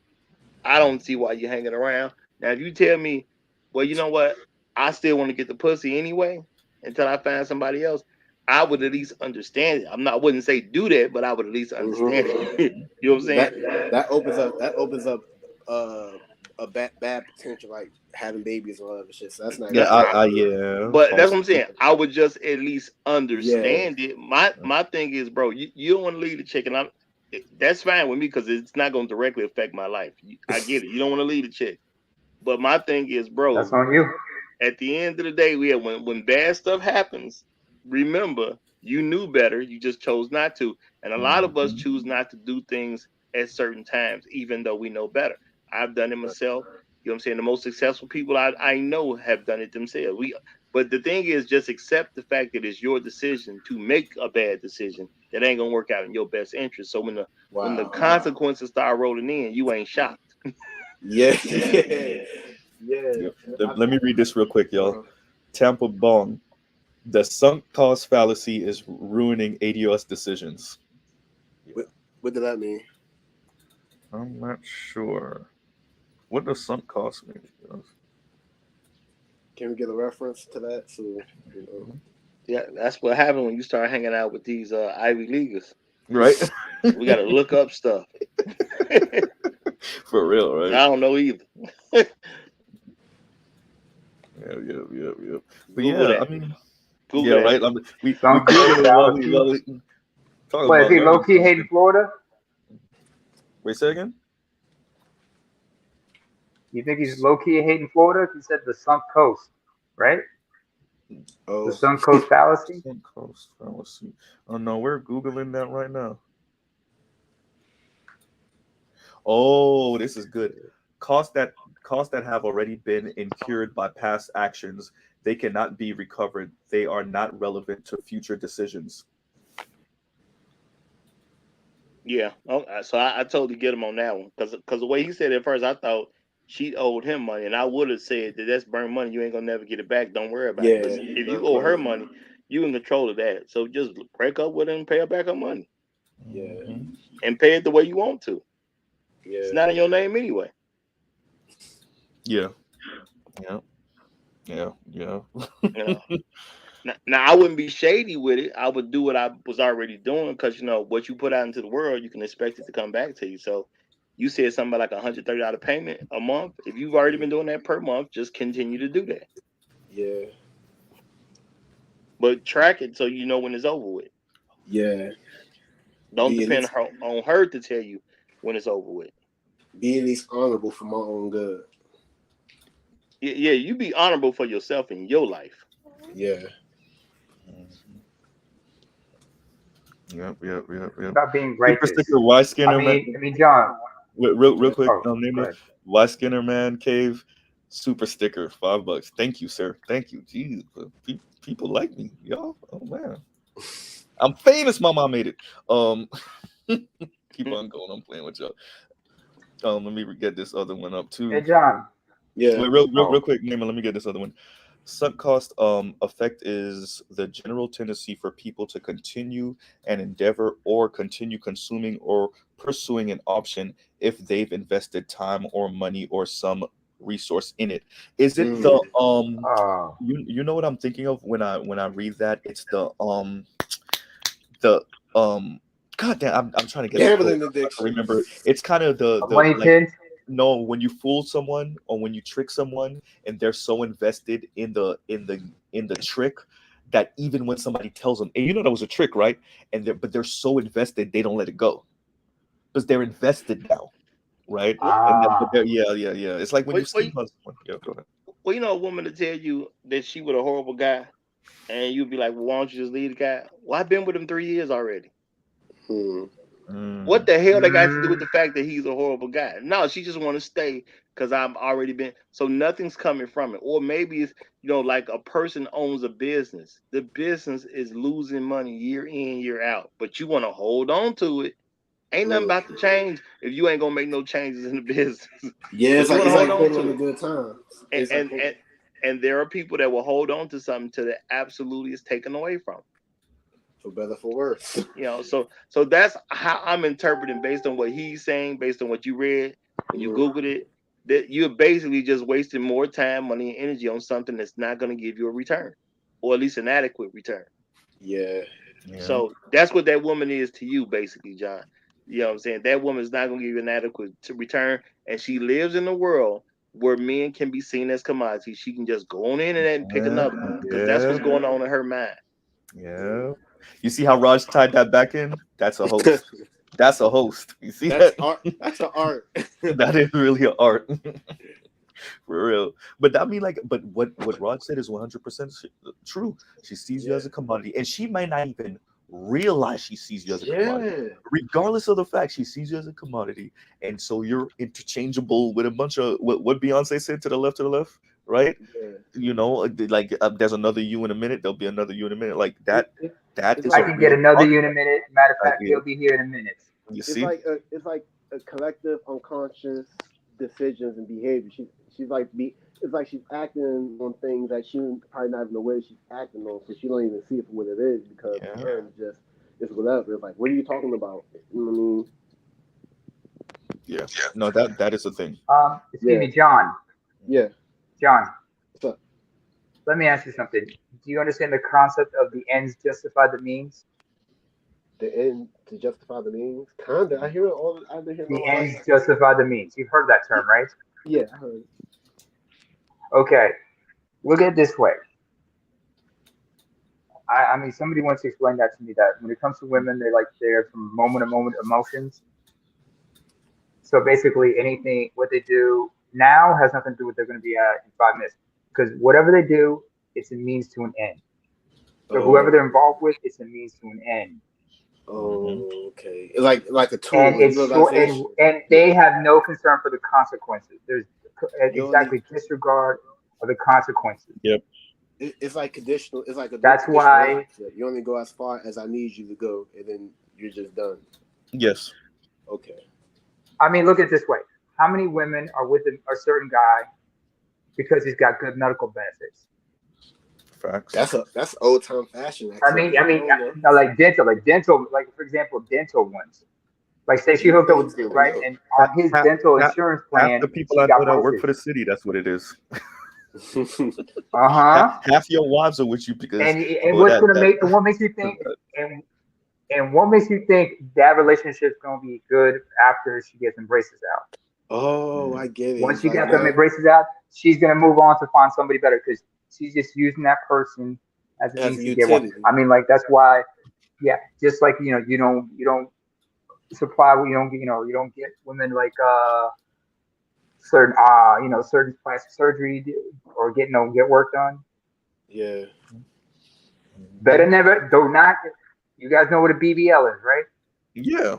I don't see why you're hanging around. Now, if you tell me, well, you know what, I still want to get the pussy anyway until I find somebody else, I would at least understand it. I wouldn't say do that, but I would at least understand it. You know what I'm saying? That opens up a bad potential, like having babies or other shit. So that's not. Yeah. But that's what I'm saying. I would just at least understand it. My thing is, bro, you don't want to leave the chick, and that's fine with me because it's not going to directly affect my life. I get it. You don't want to leave the chick, but my thing is, bro, that's on you. At the end of the day, when bad stuff happens, remember you knew better. You just chose not to, and a lot of us choose not to do things at certain times, even though we know better. I've done it myself. You know what I'm saying? The most successful people I know have done it themselves. But the thing is, just accept the fact that it's your decision to make a bad decision that ain't gonna work out in your best interest. So when the consequences start rolling in, you ain't shocked. Yeah. Let me read this real quick, y'all. Tampa Bong. The sunk cost fallacy is ruining ADOS decisions. What did that mean? I'm not sure. What does sunk cost mean? Can we get a reference to that? So, you know. Yeah, that's what happened when you start hanging out with these Ivy Leaguers. Right? We got to look up stuff. For real, right? I don't know either. Yep. But Google that. I mean, Google yeah, that. right. I mean, we Sunk Google cost it fallacy. while we talk What, about is he learning low-key something. hating Florida? Wait, say again? You think he's low-key hating Florida? He said the sunk coast, right? Oh. The sunk coast fallacy? Sunk cost fallacy. Oh no, we're Googling that right now. Oh, this is good. Costs that have already been incurred by past actions, they cannot be recovered. They are not relevant to future decisions. Yeah. Oh, so I totally get him on that one because the way he said it at first, I thought she owed him money, and I would have said that that's burnt money. You ain't gonna never get it back. Don't worry about it. But if you owe her money, you in control of that. So just break up with her and pay her back her money. Yeah. And pay it the way you want to. Yeah. It's not in your name anyway. Yeah. You know. Now I wouldn't be shady with it. I would do what I was already doing because what you put out into the world, you can expect it to come back to you. So you said something about like $130 payment a month. If you've already been doing that per month, just continue to do that. Yeah. But track it so you know when it's over with. Yeah. Don't depend on her to tell you when it's over with. Be at least honorable for my own good. Yeah, you be honorable for yourself in your life. Yeah. Yep. Stop being righteous. Super sticker, Y Skinner I mean, John. Real quick, name go it ahead. Y Skinner Man Cave. Super sticker, $5. Thank you, sir. Thank you. Jeez, people like me, y'all. Oh man, I'm famous. My mom made it. Keep on going. I'm playing with y'all. Let me get this other one up too. Hey, John. Yeah. Wait, real quick, Neyman, let me get this other one. Sunk cost effect is the general tendency for people to continue an endeavor or continue consuming or pursuing an option if they've invested time or money or some resource in it. Is it the you know what I'm thinking of when I read that? It's the God damn, I'm trying to get Gambling it. addiction. Remember, it's kind of the money pit. No, when you fool someone or when you trick someone and they're so invested in the trick that even when somebody tells them, "Hey, that was a trick, right?" But they're so invested they don't let it go because they're invested now, right? Yeah. It's like when you sleep on someone. Yeah, go ahead. Well, a woman to tell you that she with a horrible guy, and you'd be like, "Well, why don't you just leave the guy?" Well, I've been with him 3 years already. What the hell they got to do with the fact that he's a horrible guy? No, she just want to stay because I've already been. So nothing's coming from it. Or maybe it's, like a person owns a business. The business is losing money year in, year out. But you want to hold on to it. Ain't nothing about to change if you ain't going to make no changes in the business. Yeah, it's like holding on to good times. And there are people that will hold on to something till it absolutely is taken away from. For better, for worse. So that's how I'm interpreting based on what he's saying, based on what you read when you Googled it, that you're basically just wasting more time, money, and energy on something that's not going to give you a return, or at least an adequate return. Yeah. So that's what that woman is to you, basically, John. You know what I'm saying? That woman is not going to give you an adequate return, and she lives in a world where men can be seen as commodities. She can just go on in and pick another one because that's what's going on in her mind. Yeah. You see how Raj tied that back in? That's a host. That's a host. You see that's that? art. That's an art. That is really an art. For real. But I mean, but what Raj said is 100% true. She sees you as a commodity, and she might not even realize she sees you as a commodity. Regardless of the fact, she sees you as a commodity, and so you're interchangeable with a bunch of what Beyonce said to the left. right? Yeah. You know, like there's another you in a minute. There'll be another you in a minute. Like that. That It's is I a can get real another archetype you in a minute. Matter of right fact, here. he'll be here in a minute. You it's see? like a collective unconscious decisions and behavior. She's like it's like she's acting on things that she probably not even aware she's acting on, so she don't even see it for what it is because Yeah. to her it's whatever. It's like, what are you talking about? You know what I mean? Yeah. No, that is a thing. Excuse me, John. Yeah. John, What's up? let me ask you something. Do you understand the concept of the ends justify the means? The end to justify the means? Kinda. I hear it all. I've been hearing The all my ends life. justify the means. You've heard that term, right? Yeah, I heard it. Okay. Look at it this way. I mean, somebody wants to explain that to me. That when it comes to women, they're from moment to moment emotions. So basically, anything what they do now has nothing to do with what they're going to be at in 5 minutes. Because whatever they do, it's a means to an end. So whoever they're involved with, it's a means to an end. Oh, okay. It's like a tool. And it's short, and they have no concern for the consequences. There's exactly disregard of the consequences. Yep. It's like conditional. It's like a. That's why you only go as far as I need you to go, and then you're just done. Yes. Okay. I mean, look at it this way: how many women are with a certain guy because he's got good medical benefits? Facts. That's old time fashion. I mean, like dental, like for example, dental ones. Like say she hooked up with a dude, right? And on his dental insurance plan, half the people I know that work for the city, that's what it is. Half your wives are with you because what makes you think and what makes you think that relationship's gonna be good after she gets them braces out? Oh, I get it. Once she got them braces out, she's gonna move on to find somebody better because she's just using that person as a means to get one. I mean, like that's why, yeah. Just like you don't supply, you don't get women like certain plastic surgery or get work done. Yeah. Better never. Do not. You guys know what a BBL is, right? Yeah.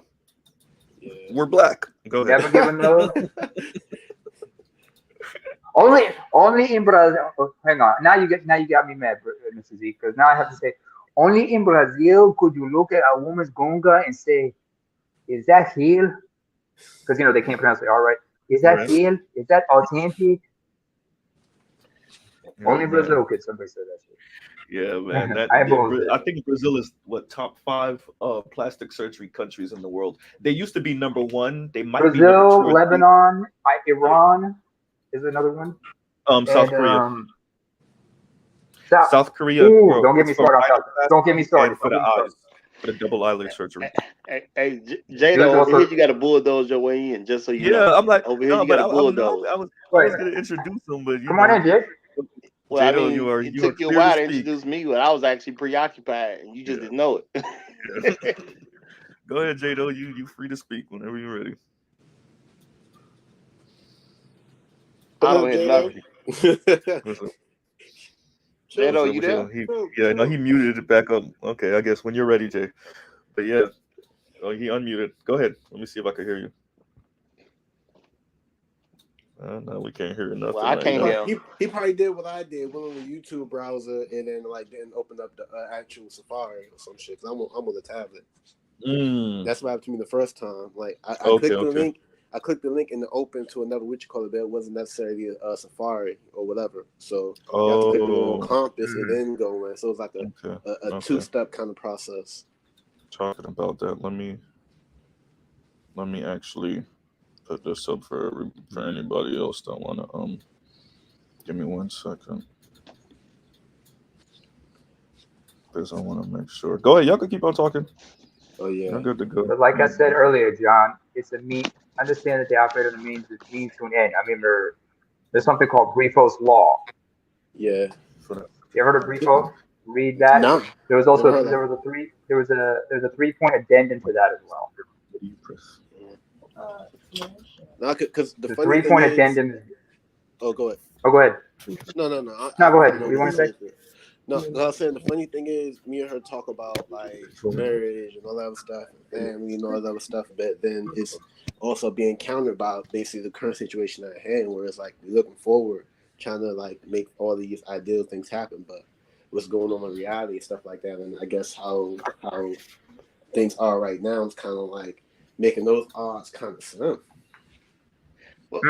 We're black. Go ahead. Never give another. Only in Brazil. Oh, hang on. Now you got me mad, Mr. Z, because now I have to say, only in Brazil could you look at a woman's gunga and say, "Is that heel?" Because they can't pronounce it all right. Is that heel? Is that authentic? Only Brazil could somebody say that shit. Yeah, man. I think Brazil is top 5 plastic surgery countries in the world. They used to be number 1. They might be number 2 or 3. Lebanon, Iran is another one. South Korea. South Korea. Ooh, don't get me started. Don't get me started. For the eyes, for the double eyelid surgery. Hey, Jada, over here you got to bulldoze your way in, just so you know. Yeah, I'm like, over here you got to bulldoze. I was going to introduce him, but come on in, Jay. Well, I mean, it took you a while to introduce me, but I was actually preoccupied, and you just didn't know it. Go ahead, Jado. You free to speak whenever you're ready. I don't hear nothing. Jado, you there? He muted it back up. Okay, I guess when you're ready, Jay. But yeah, he unmuted. Go ahead. Let me see if I can hear you. No, we can't hear nothing. Well, I can't hear. He probably did what I did. Went on the YouTube browser and then didn't open up the actual Safari or some shit. Cause I'm on the tablet. That's what happened to me the first time. Like I clicked the link. I clicked the link and it opened to another but it wasn't necessarily a Safari or whatever. So you have to click the little compass and then go in. So it's like a 2-step kind of process. Talking about that, let me actually put this up for anybody else that wanna give me 1 second. Because I want to make sure. Go ahead, y'all can keep on talking. Oh yeah, you're good to go. But like I said earlier, John, it's a mean. Understand that the operator of the means is means to an end. I mean, there's something called Briffault's law. Yeah. You ever heard of Briffault? Read that. No. There was a 3-point addendum to that as well. No, because the 3-point addendum. Oh, go ahead. Oh, go ahead. No. Go ahead. What do you want to say? No, I was saying the funny thing is, me and her talk about like marriage and all that other stuff, and family and all that other stuff, but then it's also being countered by basically the current situation at hand, where it's like we're looking forward trying to like make all these ideal things happen, but what's going on in reality and stuff like that, and I guess how things are right now is kind of like making those odds kind of slim. Well,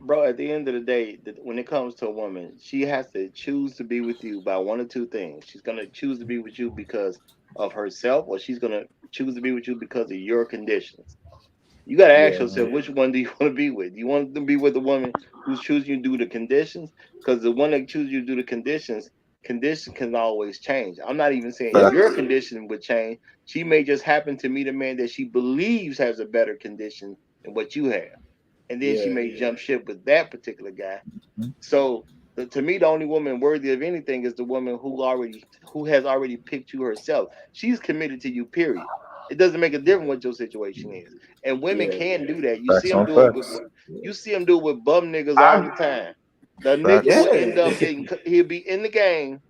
bro, at the end of the day, when it comes to a woman, she has to choose to be with you by one of two things. She's gonna choose to be with you because of herself, or she's gonna choose to be with you because of your conditions. You got to ask yourself, which one do you want to be with? You want to be with the woman who's choosing you due to conditions? Because the one that chooses you due to conditions can always change. I'm not even saying your condition would change. She may just happen to meet a man that she believes has a better condition than what you have. And then she may jump ship with that particular guy. So to me, the only woman worthy of anything is the woman who has already picked you herself. She's committed to you, period. It doesn't make a difference what your situation is. And women can do that. You see them do it with bum niggas all the time. The nigga will end up he'll be in the game,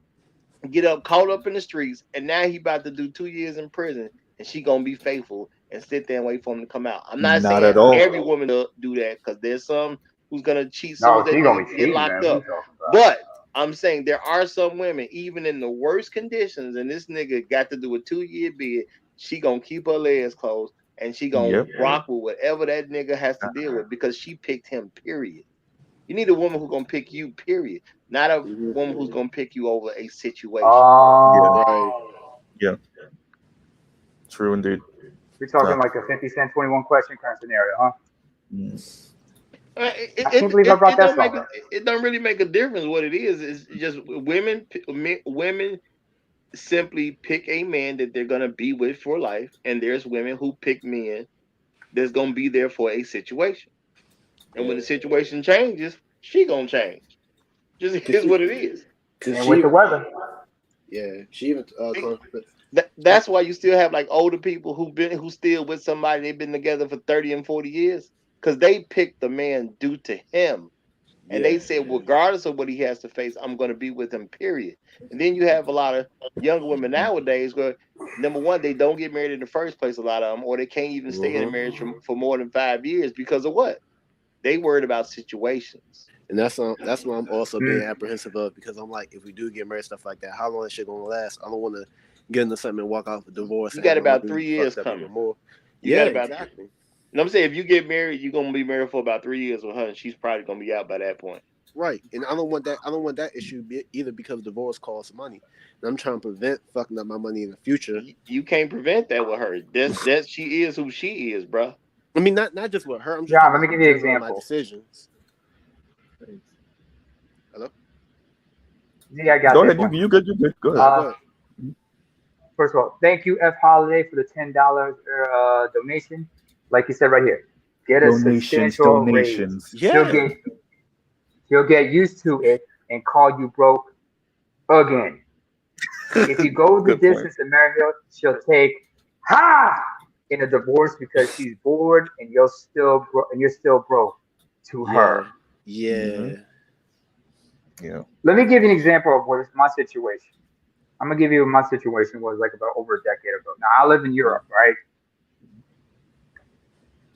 get up caught up in the streets, and now he about to do 2 years in prison, and she gonna be faithful and sit there and wait for him to come out. I'm not saying at all. every woman do that, because there's some who's gonna cheat No, so that she gonna be get cheating, locked man. up. But I'm saying there are some women, even in the worst conditions, and this nigga got to do a 2-year bid, she gonna keep her legs closed and she gonna rock with whatever that nigga has to deal with because she picked him, period. You need a woman who's gonna pick you, period. Not a woman who's gonna pick you over a situation. Yeah. True indeed. We're talking like a 50 Cent 21 question kind of scenario, huh? I can't believe I brought that song. It don't really make a difference what it is. It's just women simply pick a man that they're gonna be with for life, and there's women who pick men that's gonna be there for a situation. And when the situation changes, she gonna change. Just is what it is. And with the weather. Yeah, she even that's why you still have like older people who still with somebody, they've been together for 30 and 40 years, because they picked the man due to him. And they said, regardless of what he has to face, I'm going to be with him, period. And then you have a lot of younger women nowadays where, number one, they don't get married in the first place, a lot of them, or they can't even stay in a marriage for more than 5 years because of what? They worried about situations. And that's why I'm also being apprehensive of, because I'm like, if we do get married, stuff like that, how long is shit gonna last? I don't want to get into something and walk off with divorce. You got about 3 years coming. More. Exactly. And I'm saying, if you get married, you're gonna be married for about 3 years with her, and she's probably gonna be out by that point. Right, and I don't want that issue either, because divorce costs money, and I'm trying to prevent fucking up my money in the future. You can't prevent that with her. That's she is who she is, bro. I mean, not just with her. I'm just let me give you an example. My decisions. Hello. Yeah, I got Go ahead. You good. Go ahead. First of all, thank you, F Holiday, for the $10 donation. Like you said right here, get a substantial raise. Yeah. She'll get used to it and call you broke again. If you go the distance to marry her, she'll take in a divorce because she's bored and you're still broke to her. Yeah. Yeah. Let me give you an example of what my situation. I'm gonna give you what my situation was like about over a decade ago. Now I live in Europe, right?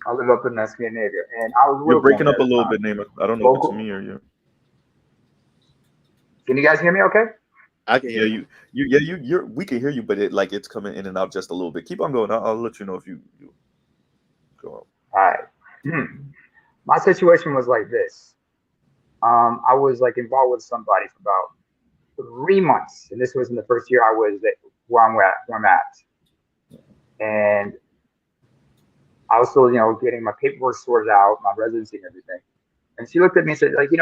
I live up in Scandinavia, and I was. You're breaking up a little bit, Naaman. I don't know if it's me or you. Can you guys hear me? Okay. I can hear you. You're. We can hear you, but it's coming in and out just a little bit. Keep on going. I'll let you know if you go on. All right. My situation was like this. I was like involved with somebody for about 3 months, and this was in the first year I was where I'm at, and I was still, getting my paperwork sorted out, my residency and everything. And she looked at me and said, like, you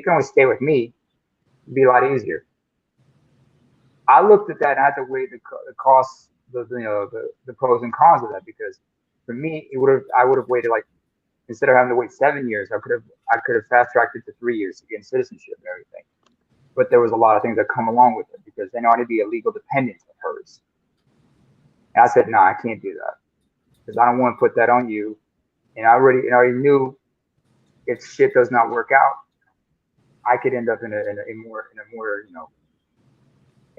can always stay with me. It'd be a lot easier. I looked at that and I had to weigh the costs, the pros and cons of that, because for me, I would have waited, like, instead of having to wait 7 years, I could have fast tracked it to 3 years to gain citizenship and everything. But there was a lot of things that come along with it, because then I want to be a legal dependent of hers. And I said, no, I can't do that, because I don't want to put that on you. And I already knew if shit does not work out, I could end up in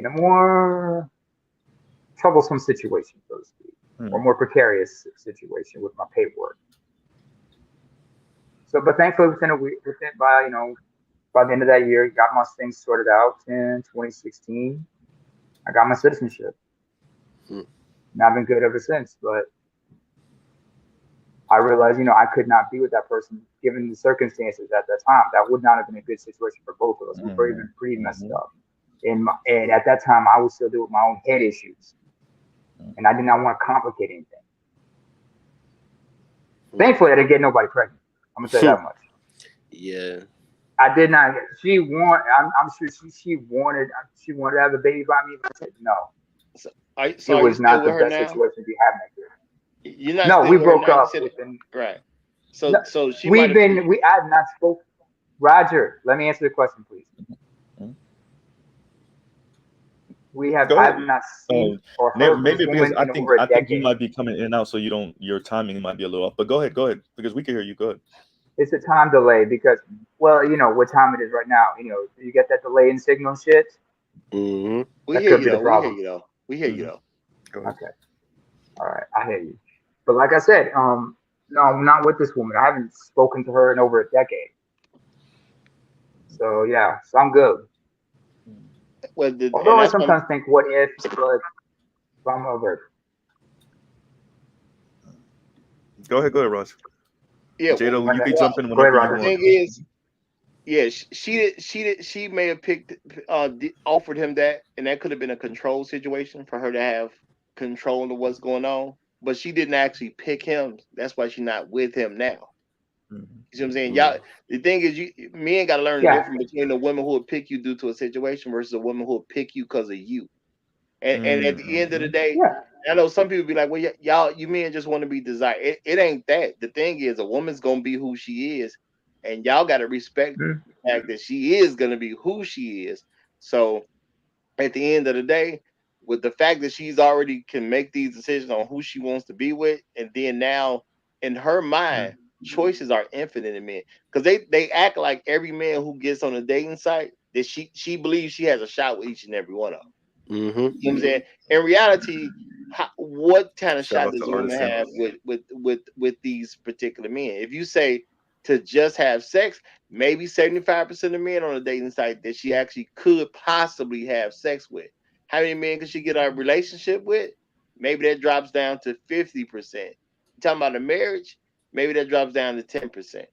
a more troublesome situation, so to speak, or more precarious situation with my paperwork. So, but thankfully, by By the end of that year, got my things sorted out in 2016. I got my citizenship. And I've been good ever since. But I realized, I could not be with that person given the circumstances at that time. That would not have been a good situation for both of us. We were even pretty messed up. And at that time, I was still dealing with my own head issues. And I did not want to complicate anything. Thankfully, I didn't get nobody pregnant. I'm going to tell you that much. Yeah. I did not. I'm sure she wanted to have a baby by me, but I said no. So it was not the best situation to be having that kid. You're not. No, we broke now. up. Right. So she. I have not spoken. Roger, let me answer the question, please. I have not seen or heard maybe this because woman in over a decade. I think you might be coming in and out, so your timing might be a little off. But go ahead, because we can hear you. Go ahead. It's a time delay because, well, what time it is right now. You get that delay in signal shit. Mm-hmm. We hear you though. We hear you though. Okay. All right, I hear you. But like I said, no, I'm not with this woman. I haven't spoken to her in over a decade. So yeah, so I'm good. Well, although I sometimes think, what if? But I'm over it. Go ahead, Ross. Yeah, Jada, you can jump in whenever you want. The thing is, yeah, she may have offered him that, and that could have been a control situation for her to have control of what's going on. But she didn't actually pick him. That's why she's not with him now. You see what I'm saying? Y'all, the thing is, men got to learn the difference between a woman who will pick you due to a situation versus a woman who will pick you because of you. And at the end of the day, I know some people be like, well, you men just want to be desired. It ain't that. The thing is, a woman's going to be who she is, and y'all got to respect the fact that she is going to be who she is. So at the end of the day, with the fact that she's already can make these decisions on who she wants to be with, and then now in her mind, choices are infinite in men, because they act like every man who gets on a dating site that she believes she has a shot with each and every one of them. You know what I'm saying? In reality, what kind of shot does a woman have with these particular men? If you say to just have sex, maybe 75% of men on a dating site that she actually could possibly have sex with. How many men could she get a relationship with? Maybe that drops down to 50%. You're talking about a marriage, maybe that drops down to 10%.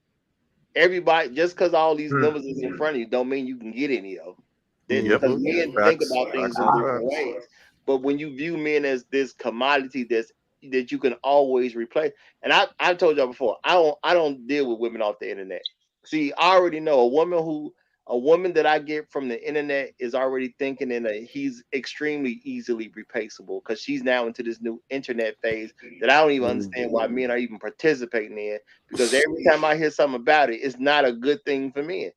Everybody, just because all these numbers is in front of you, don't mean you can get any of them. Because men think about things in different ways. But when you view men as this commodity that you can always replace, and I've told y'all before, I don't deal with women off the internet. See, I already know a woman that I get from the internet is already thinking he's extremely easily replaceable, because she's now into this new internet phase that I don't even understand why men are even participating in, because every time I hear something about it, it's not a good thing for men.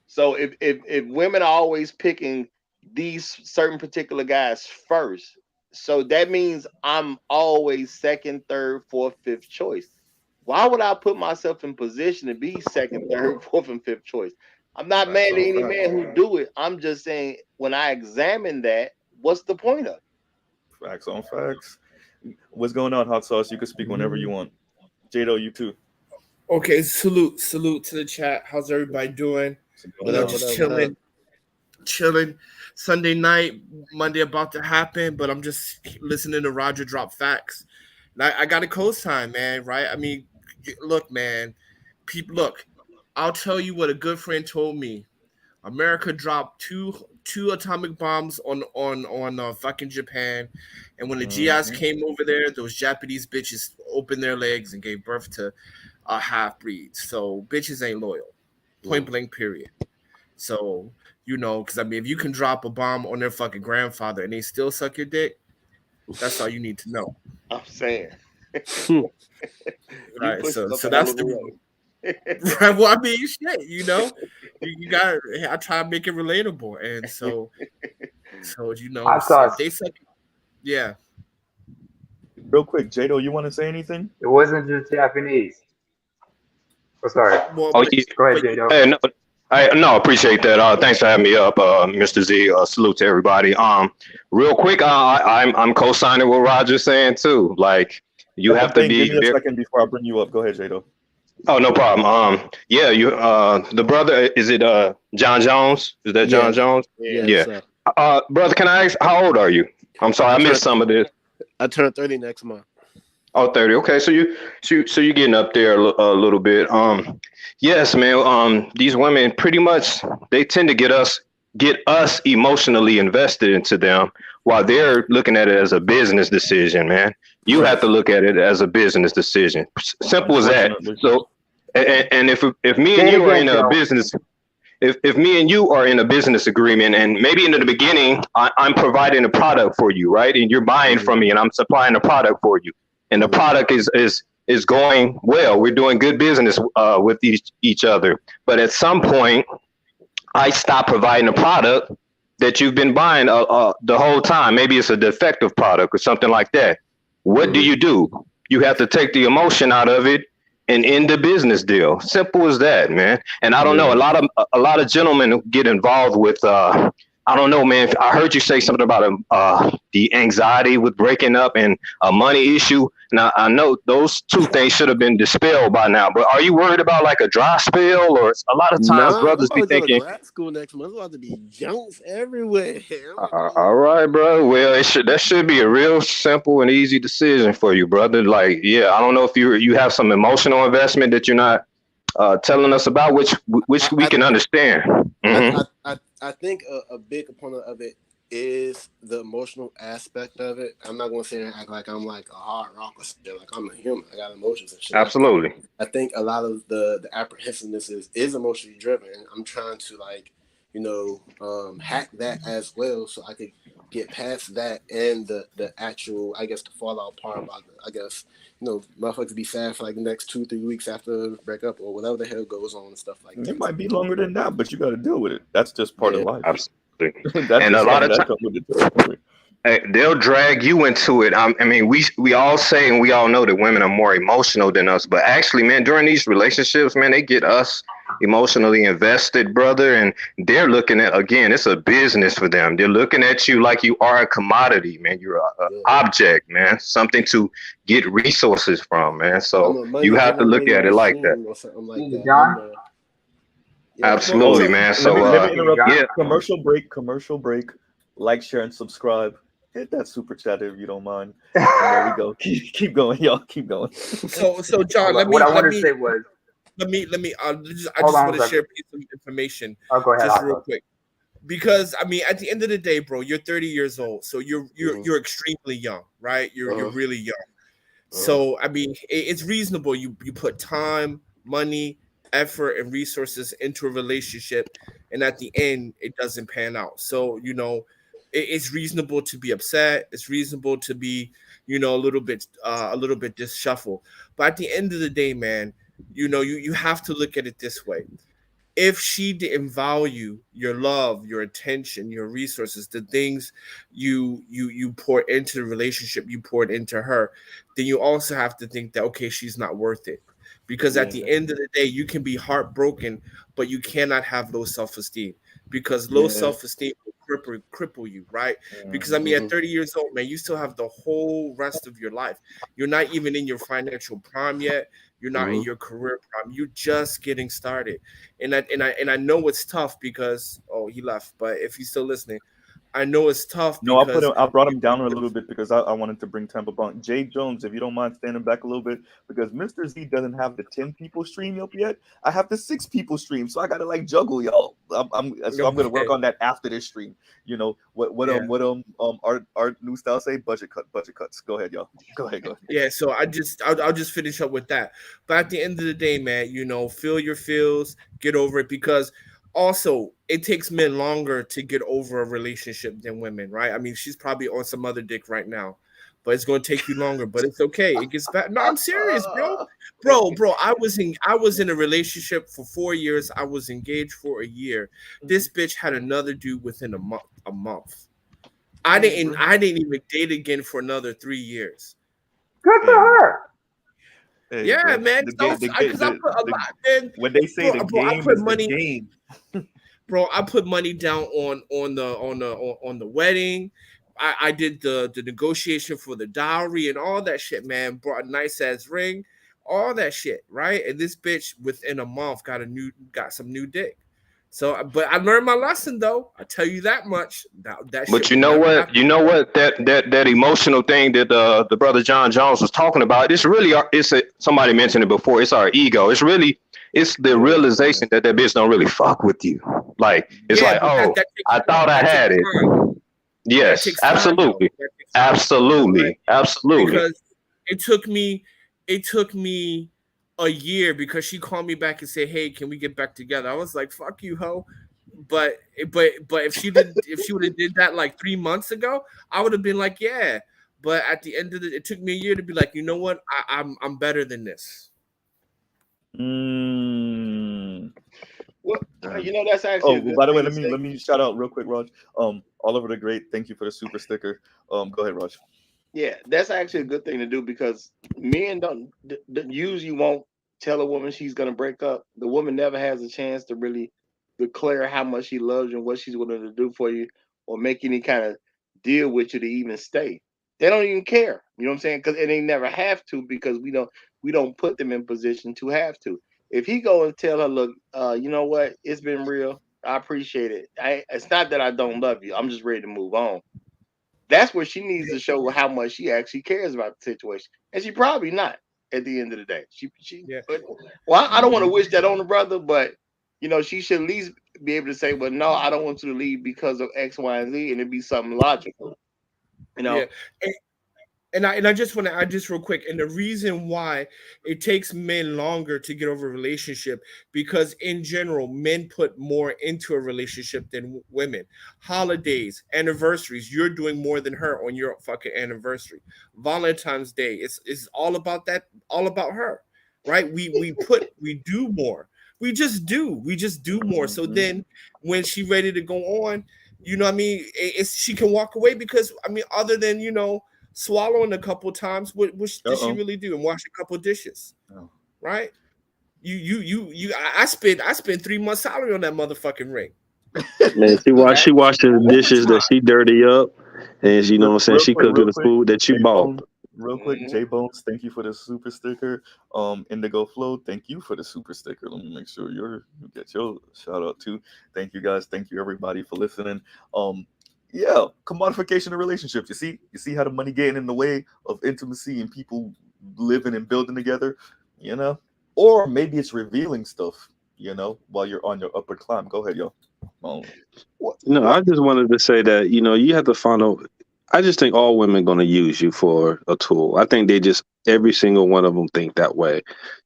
So if women are always picking these certain particular guys first, so that means I'm always second, third, fourth, fifth choice. Why would I put myself in position to be second, third, fourth, and fifth choice? I'm not mad at any man who do it. I'm just saying, when I examine that, what's the point of it? Facts on facts. What's going on, Hot Sauce? You can speak whenever you want. Jado, you too. Okay, salute to the chat. How's everybody doing? Just chilling. Sunday night, Monday about to happen, but I'm just listening to Roger drop facts. I got a co-sign, man, right? I mean, look, man, I'll tell you what a good friend told me. America dropped two atomic bombs on fucking Japan, and when the GIs came over there, those Japanese bitches opened their legs and gave birth to half-breeds. So bitches ain't loyal, point blank period. So because I mean, if you can drop a bomb on their fucking grandfather and they still suck your dick, that's all you need to know. I'm saying. Right, so that's the right. Well, I mean, shit, you got. I try to make it relatable, and so if they suck. Yeah. Real quick, Jado, you want to say anything? It wasn't just Japanese. Oh, sorry. Well, go ahead, Jado. Hey, no, appreciate that. Thanks for having me up, Mr. Z. Salute to everybody. Real quick, I'm co-signing what Roger's saying too. Like, you have to be. Give me a second before I bring you up. Go ahead, Jado. Oh, no problem. Yeah, you the brother, is it John Jones? Is that John Yeah, Jones? yeah. Yeah. So Brother, can I ask how old are you? I'm sorry, I I missed turned some of this. I turned 30 next month. Oh, 30. Okay, so you getting up there a little bit. Yes, man. These women pretty much, they tend to get us emotionally invested into them while they're looking at it as a business decision, man. You have Right. to look at it as a business decision. Simple as that. Unfortunately. So, and if me and Say it you are again, in a Joe. business, if me and you are in a business agreement, and maybe in the beginning I'm providing a product for you, right, and you're buying Mm-hmm. from me and I'm supplying a product for you, and the Mm-hmm. product is going well, we're doing good business with each other, but at some point I stop providing a product that you've been buying the whole time. Maybe it's a defective product or something like that. What Mm-hmm. do? You have to take the emotion out of it and end the business deal. Simple as that, man. And I don't know. Yeah. A lot of gentlemen get involved with. I don't know, man. I heard you say something about the anxiety with breaking up and a money issue. Now I know those two things should have been dispelled by now. But are you worried about like a dry spell, or a lot of times Nah, I'm brothers about be to go to thinking, grad school next month. It's about to be jumps everywhere. I'm about to all right, bro. Well, that should be a real simple and easy decision for you, brother. Like, yeah, I don't know if you have some emotional investment that you're not telling us about, which we I, can understand. I, Hmm. I think a big component of it is the emotional aspect of it. I'm not going to sit and act like I'm like a hard rock or something. Like I'm a human. I got emotions and shit. Absolutely. I think a lot of the apprehensiveness is emotionally driven. I'm trying to hack that as well, so I could get past that and the actual, I guess, the fallout part about it. I guess, motherfuckers be sad for like the next 2-3 weeks after the breakup or whatever the hell goes on and stuff like that. It might be longer than that, but you got to deal with it. That's just part of life. Absolutely. That's And just a lot something of that times, comes with the territory. they'll drag you into it. I mean, we all say and we all know that women are more emotional than us, but actually, man, during these relationships, man, they get us emotionally invested, brother, and they're looking at, again, it's a business for them. They're looking at you like you are a commodity, man. You're an object, man, something to get resources from, man. I'm So a money you have to look generating at it like that. machine or something like that. John? Absolutely, man. Let So me interrupt. yeah. Commercial break. Like, share, and subscribe. Hit that super chat if you don't mind. And there we go. Keep going, y'all. Keep going. So John, What I wanted to say was, let me I just Hold on want a to share second. some information Go ahead, just real Otto. quick. Because I mean, at the end of the day, bro, you're 30 years old, so you're extremely young, right? You're really young. So I mean, it's reasonable. You put time, money, effort, and resources into a relationship, and at the end, it doesn't pan out. So it's reasonable to be upset. It's reasonable to be a little bit disshuffled. But at the end of the day, man, you have to look at it this way. If she didn't value your love, your attention, your resources, the things you poured into the relationship, you poured into her, then you also have to think that, okay, she's not worth it. Because at the end of the day, you can be heartbroken, but you cannot have low self-esteem, because low self-esteem will cripple you, right? Because I mean, at 30 years old, man, you still have the whole rest of your life. You're not even in your financial prime yet. You're not in your career prime. You're just getting started. And I know it's tough because he left, but if he's still listening, I know it's tough No, because I brought him down a little bit because I wanted to bring Temple Bond. Jay Jones, if you don't mind standing back a little bit, because Mr. Z doesn't have the 10 people stream up yet. I have the 6 people stream, so I gotta like juggle y'all. I'm gonna work on that after this stream. What Art New Style say? Budget cuts. Go ahead, y'all. Go ahead. Yeah, so I'll just finish up with that. But at the end of the day, man, feel your feels, get over it, because also it takes men longer to get over a relationship than women, right? I mean, she's probably on some other dick right now, but it's going to take you longer, but it's okay. It gets back. No, I'm serious, bro. I was in a relationship for 4 years. I was engaged for a year. This bitch had another dude within a month. I didn't even date again for another 3 years. Good for her. Hey, Yeah, bro, man. Because I put a lot. Man, when they say the game I put is money, the game. Bro, I put money down on the wedding. I did the negotiation for the dowry and all that shit, man. Brought a nice ass ring. all that shit, right? And this bitch within a month got some new dick. So, but I learned my lesson though. I tell you that much. That But shit you will know never what? happen. You know what? That emotional thing that the brother John Jones was talking about. It's really somebody mentioned it before. It's our ego. It's the realization that bitch don't really fuck with you. Like it's like, but oh, I thought I had it. Yes, takes time, absolutely, though. That takes time, absolutely, right? absolutely. Because it took me a year because she called me back and said, "Hey, can we get back together?" I was like, "Fuck you, hoe." But if she would have did that like 3 months ago, I would have been like, yeah. But at the end of it took me a year to be like, you know what? I'm better than this. Well, that's actually. Oh, by the way, let me shout out real quick, Raj. Oliver the Great, thank you for the super sticker. Go ahead, Raj. Yeah, that's actually a good thing to do because men don't usually won't tell a woman she's gonna break up. The woman never has a chance to really declare how much she loves you and what she's willing to do for you, or make any kind of deal with you to even stay. They don't even care. You know what I'm saying? Because they never have to because we don't put them in position to have to. If he go and tell her, look, you know what? It's been real. I appreciate it. It's not that I don't love you. I'm just ready to move on. That's where she needs to show how much she actually cares about the situation, and she probably not at the end of the day. Well, I don't want to wish that on the brother, but she should at least be able to say, "Well, no, I don't want you to leave because of X, Y, and Z," and it'd be something logical. Yeah. And I just want to add this real quick. And the reason why it takes men longer to get over a relationship, because in general, men put more into a relationship than women. Holidays, anniversaries, you're doing more than her on your fucking anniversary. Valentine's Day, it's all about that, all about her, right? We do more. We just do more. So then when she's ready to go on, you know what I mean? She can walk away because, I mean, other than, swallowing a couple times, what did she really do? And wash a couple dishes, right? I spent 3 months salary on that motherfucking ring. Man, she washed the dishes that she dirty up, and you know what I'm saying. She cooked the food that you bought. Real quick, J Bones, thank you for the super sticker. Indigo Flow, thank you for the super sticker. Let me make sure you get your shout out too. Thank you guys. Thank you everybody for listening. Yeah, commodification of relationships. You see how the money getting in the way of intimacy and people living and building together, or maybe it's revealing stuff, while you're on your upward climb. Go ahead, yo. No, I just wanted to say that, you have to find out. I just think all women going to use you for a tool. I think every single one of them think that way.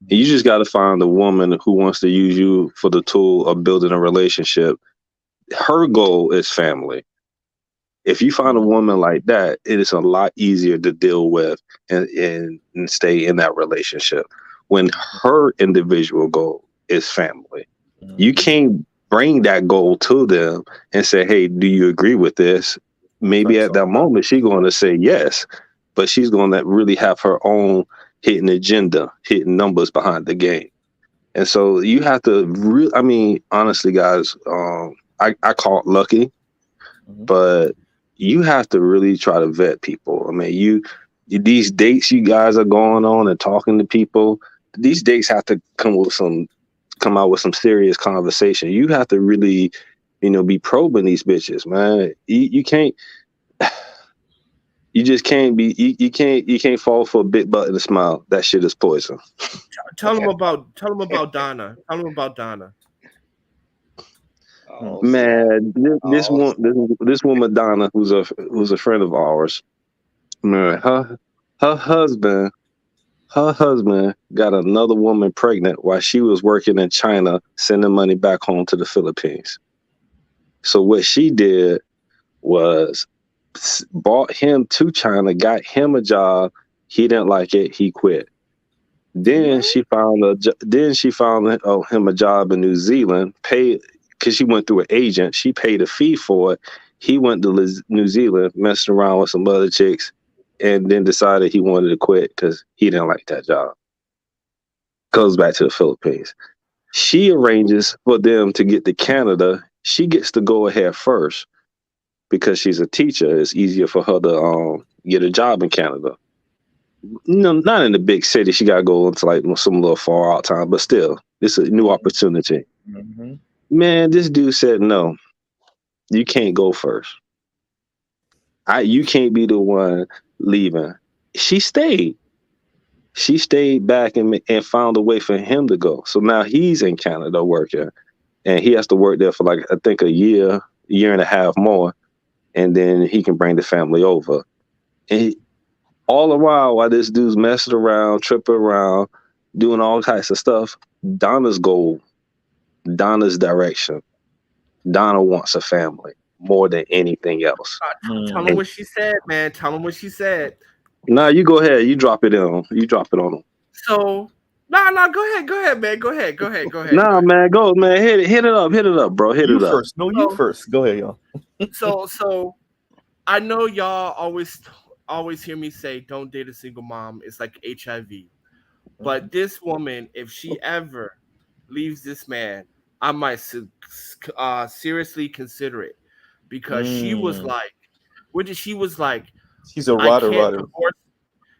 And you just got to find a woman who wants to use you for the tool of building a relationship. Her goal is family. If you find a woman like that, it is a lot easier to deal with and stay in that relationship. When her individual goal is family, you can't bring that goal to them and say, hey, do you agree with this? Maybe at that moment, she's going to say yes, but she's going to really have her own hidden agenda, hidden numbers behind the game. And so you have to really, I mean, honestly, guys, I call it lucky, but you have to really try to vet people. I mean, these dates you guys are going on and talking to people, these dates have to come out with some serious conversation. You have to really, be probing these bitches, man. You can't, you just can't be, you can't fall for a big butt and a smile. That shit is poison. Tell them about Donna. Tell them about Donna. Man, this woman Donna, who's a friend of ours, man, her husband got another woman pregnant while she was working in China, sending money back home to the Philippines. So what she did was brought him to China, got him a job. He didn't like it. He quit. Then she found him a job in New Zealand. Paid because she went through an agent. She paid a fee for it. He went to New Zealand, messed around with some other chicks, and then decided he wanted to quit because he didn't like that job. Goes back to the Philippines. She arranges for them to get to Canada. She gets to go ahead first because she's a teacher. It's easier for her to get a job in Canada. not in the big city. She got to go into like some little far out town, but still, it's a new opportunity. Mhm. Man, this dude said no. You can't go first. You can't be the one leaving. She stayed. She stayed back and found a way for him to go. So now he's in Canada working, and he has to work there for like I think a year and a half more, and then he can bring the family over. And all the while this dude's messing around, tripping around, doing all types of stuff, Donna's goal, Donna's direction. Donna wants a family more than anything else. Tell him what she said, man. Tell him what she said. Nah, you go ahead. You drop it on. You drop it on them. So, no, go ahead, man. Go ahead. Nah, man, go, man. Hit it up, bro. Hit it up. First. No, you first. Go ahead, y'all. So, I know y'all always hear me say, "Don't date a single mom. It's like HIV." But this woman, if she ever leaves this man, I might seriously consider it, because she was like, she's a rider.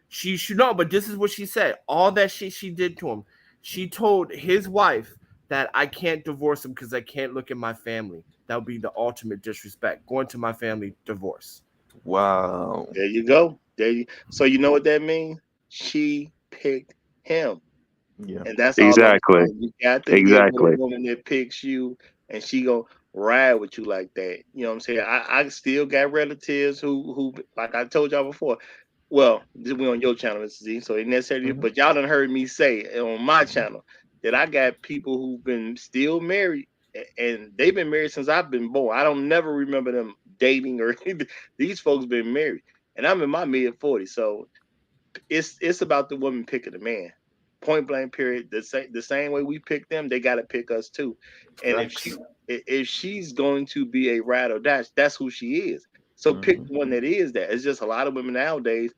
She should know, but this is what she said. All that shit she did to him. She told his wife that I can't divorce him because I can't look at my family. That would be the ultimate disrespect. Going to my family, divorce. Wow. There you go. So you know what that means? She picked him. Yeah. And that's exactly. All you got to get with a woman that picks you, and she gonna ride with you like that. You know what I'm saying? I still got relatives who like I told y'all before. Well, we on your channel, Mr. Z, so it necessarily, but y'all done heard me say on my channel that I got people who've been still married, and they've been married since I've been born. I don't never remember them dating or these folks been married, and I'm in my mid 40s, so it's about the woman picking the man. Point blank, period. The same way we pick them, they got to pick us too. And if she's going to be a ride or die, that's who she is. So pick the one that is that. It's just a lot of women nowadays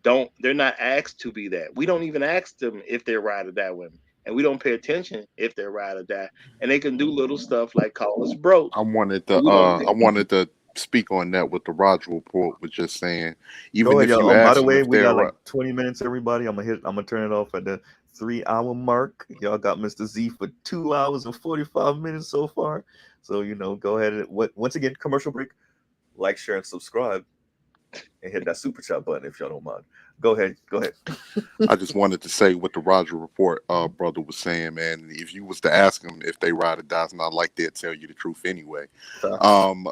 they're not asked to be that. We don't even ask them if they're ride or die women, and we don't pay attention if they're ride or die. And they can do little stuff like call us broke. I wanted to speak on that. What the Roger report was just saying. Even if you by ask the way, them if we got they're like 20 minutes, everybody. I'm gonna turn it off at the 3-hour mark. Y'all got Mr. Z for 2 hours and 45 minutes so far. So go ahead and once again, commercial break. Like, share, and subscribe, and hit that super chat button if y'all don't mind. Go ahead. I just wanted to say what the Roger report brother was saying, man. If you was to ask them if they ride or die, it's not like they'd tell you the truth anyway. But I'm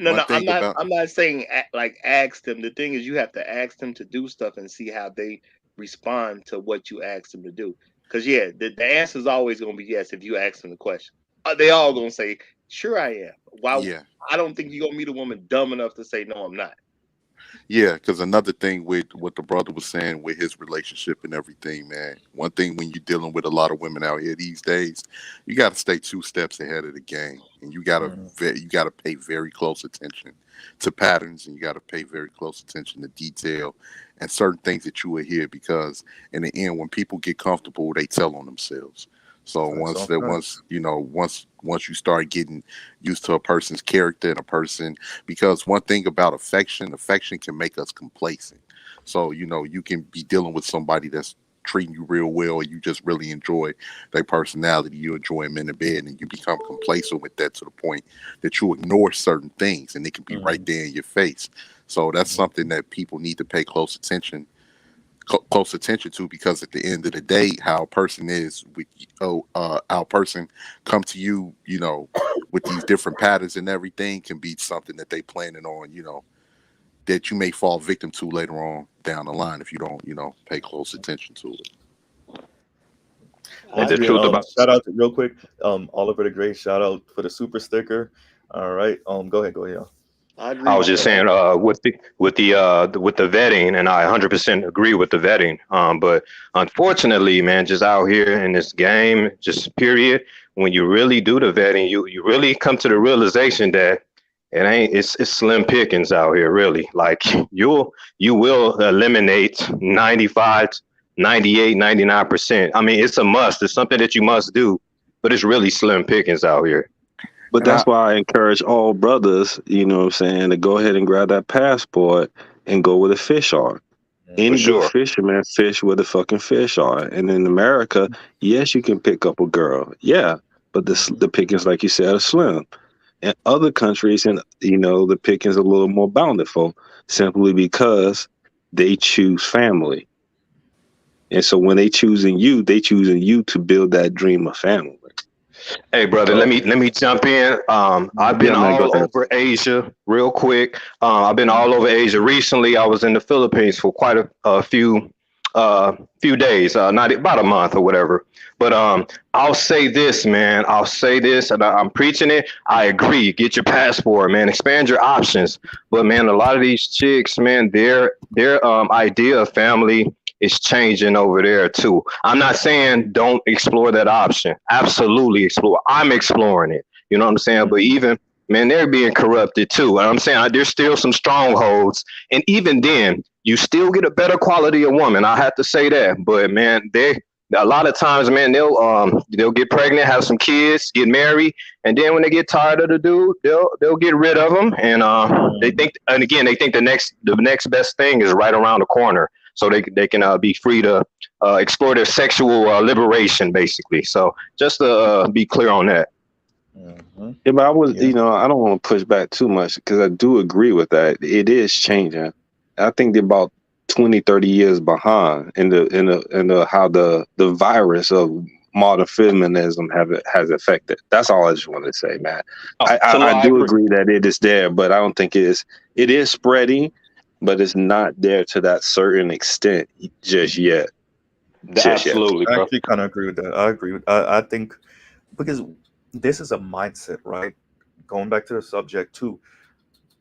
not saying like ask them. The thing is, you have to ask them to do stuff and see how they respond to what you ask them to do. Because the answer is always going to be yes if you ask them the question. They all going to say, "Sure, I am." Why? Yeah. I don't think you're gonna meet a woman dumb enough to say no, I'm not. Yeah, because another thing with what the brother was saying with his relationship and everything, man. One thing when you're dealing with a lot of women out here these days, you got to stay 2 steps ahead of the game, and you got to pay very close attention to patterns, and you got to pay very close attention to detail and certain things that you will hear, because in the end, when people get comfortable, they tell on themselves. So once you start getting used to a person's character and a person, because one thing about affection can make us complacent. So you can be dealing with somebody that's treating you real well, you just really enjoy their personality, you enjoy them in the bed, and you become complacent with that to the point that you ignore certain things, and it can be right there in your face. So that's something that people need to pay close attention to, because at the end of the day, how a person is with our person come to you, with these different patterns and everything, can be something that they planning on, that you may fall victim to later on down the line if you don't, pay close attention to it. And the truth about shout out to real quick, Oliver the Great, shout out for the super sticker. All right, go ahead, y'all. I was just saying with the vetting, and I 100% agree with the vetting. But unfortunately, man, just out here in this game, just period, when you really do the vetting, you really come to the realization that it's slim pickings out here, really. Like you will eliminate 95, 98, 99%. I mean, it's a must. It's something that you must do, but it's really slim pickings out here. But that's why I encourage all brothers, to go ahead and grab that passport and go where the fish are. Any sure. good fisherman fish where the fucking fish are. And in America, yes, you can pick up a girl. Yeah. But the pickings, like you said, are slim. In other countries, and the pickings are a little more bountiful simply because they choose family. And so when they choosing you to build that dream of family. Hey, brother, let me jump in. I've been man, go all ahead. over Asia real quick. I've been all over Asia recently. I was in the Philippines for quite a few days, not about a month or whatever. But I'll say this, man. I'll say this, and I'm preaching it. I agree. Get your passport, man. Expand your options. But man, a lot of these chicks, man, their idea of family is changing over there too. I'm not saying don't explore that option. Absolutely explore. I'm exploring it. You know what I'm saying? But even man, they're being corrupted too. And I'm saying there's still some strongholds. And even then, you still get a better quality of woman. I have to say that. But man, a lot of times, man, they'll get pregnant, have some kids, get married, and then when they get tired of the dude, they'll get rid of them. And they think the next best thing is right around the corner, so they can be free to explore their sexual liberation, basically. So just to be clear on that. Yeah, but I don't want to push back too much because I do agree with that. It is changing. I think they're about 20, 30 years behind in the how the virus of modern feminism has affected. That's all I just want to say, man. I do agree that it is there, but I don't think it is spreading, but it's not there to that certain extent just yet. Absolutely, I actually kind of agree with that. I agree with. I think because this is a mindset, right? Going back to the subject too,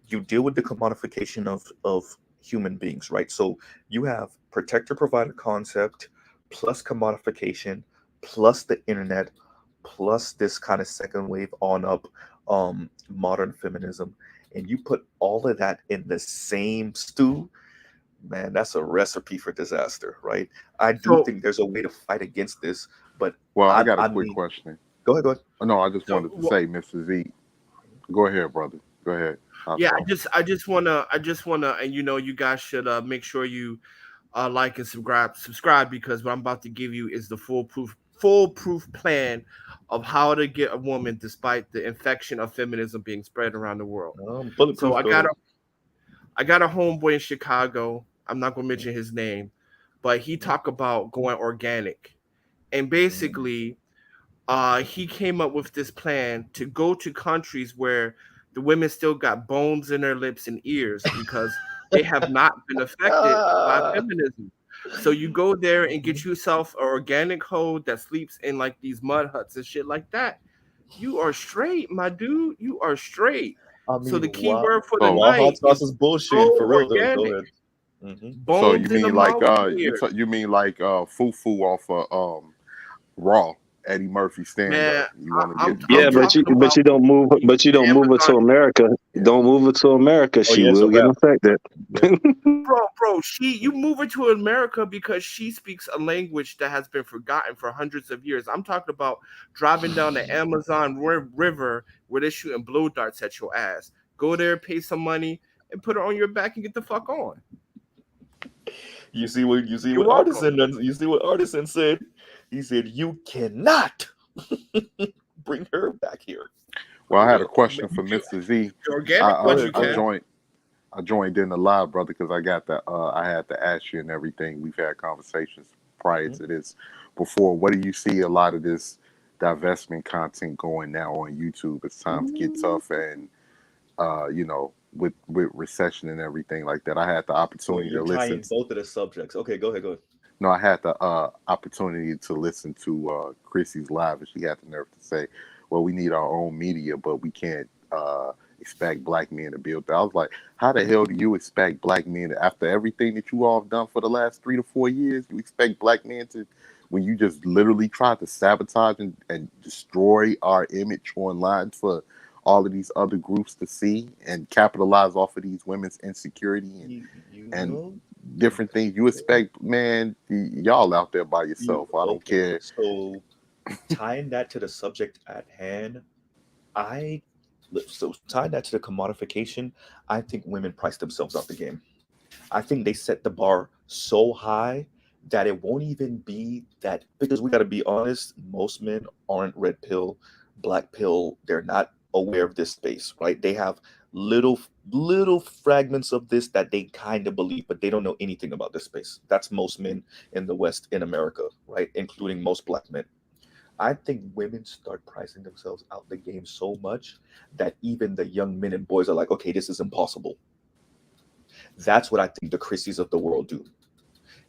you deal with the commodification of human beings, right? So you have protector provider concept plus commodification plus the internet plus this kind of second wave on up modern feminism, and you put all of that in the same stew, man, that's a recipe for disaster, right? I do think there's a way to fight against this, but I got a quick question. Go ahead. No, I just wanted to say, Mr. Z. Go ahead, brother. Go ahead. I just wanna, and you guys should make sure you like and subscribe because what I'm about to give you is the foolproof plan of how to get a woman despite the infection of feminism being spread around the world. So I got a homeboy in Chicago. I'm not gonna mention his name, but he talked about going organic, and basically, he came up with this plan to go to countries where the women still got bones in their lips and ears because they have not been affected by feminism. So you go there and get yourself an organic hoe that sleeps in like these mud huts and shit like that. You are straight, my dude. You are straight. So the key word for the night hot sauce is bullshit for real. Though. Go ahead. So you mean like you mean like fufu off of Raw? Eddie Murphy stand up. You want to get but you don't move her to America. Don't move her to America. She will get infected. Bro, you move her to America because she speaks a language that has been forgotten for hundreds of years. I'm talking about driving down the Amazon River where they're shooting blow darts at your ass. Go there, pay some money, and put her on your back and get the fuck on. You see what Artisan said? He said, "You cannot bring her back here." Well, I had a question for Mr. Z. I joined in the live, brother, because I had to ask you and everything. We've had conversations prior to this before. What do you see a lot of this divestment content going now on YouTube? It's times get tough, and with recession and everything like that. I had the opportunity to listen. Both of the subjects. Okay, go ahead. No, I had the opportunity to listen to Chrissy's live, and she had the nerve to say, well, we need our own media, but we can't expect black men to build that. I was like, how the hell do you expect black men, after everything that you all have done for the last 3 to 4 years, you expect black men to, when you just literally tried to sabotage and destroy our image online for all of these other groups to see and capitalize off of these women's insecurity and different things. You expect, man, y'all out there by yourself. I don't care. So tying that to the subject at hand, tying that to the commodification, I think women price themselves out the game. I think they set the bar so high that it won't even be that, because we got to be honest, most men aren't red pill, black pill. They're not aware of this space, right? They have little fragments of this that they kind of believe, but they don't know anything about this space. That's most men in the West, in America, right? Including most black men. I think women start pricing themselves out the game so much that even the young men and boys are like, okay, this is impossible. That's what I think the Chrissies of the world do.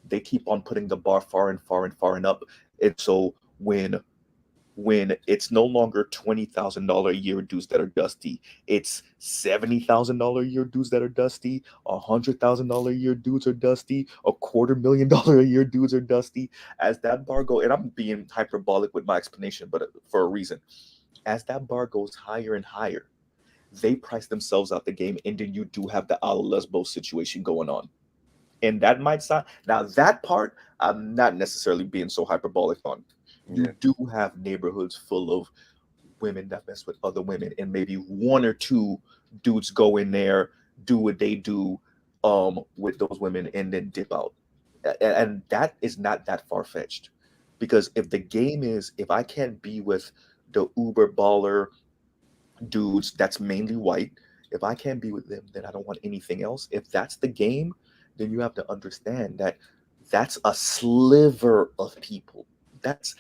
They keep on putting the bar far and far and far and up. And so when it's no longer $20,000 a year dudes that are dusty, it's $70,000 a year dudes that are dusty, $100,000 a year dudes are dusty, $250,000 a year dudes are dusty. As that bar go, and I'm being hyperbolic with my explanation, but for a reason. As that bar goes higher and higher, they price themselves out the game, and then you do have the a la Lesbo situation going on. And that might sound, now that part I'm not necessarily being so hyperbolic on. You do have neighborhoods full of women that mess with other women, and maybe one or two dudes go in there, do what they do with those women, and then dip out. And that is not that far-fetched, because if the game is, if I can't be with the uber baller dudes that's mainly white, if I can't be with them, then I don't want anything else. If that's the game, then you have to understand that that's a sliver of people. That's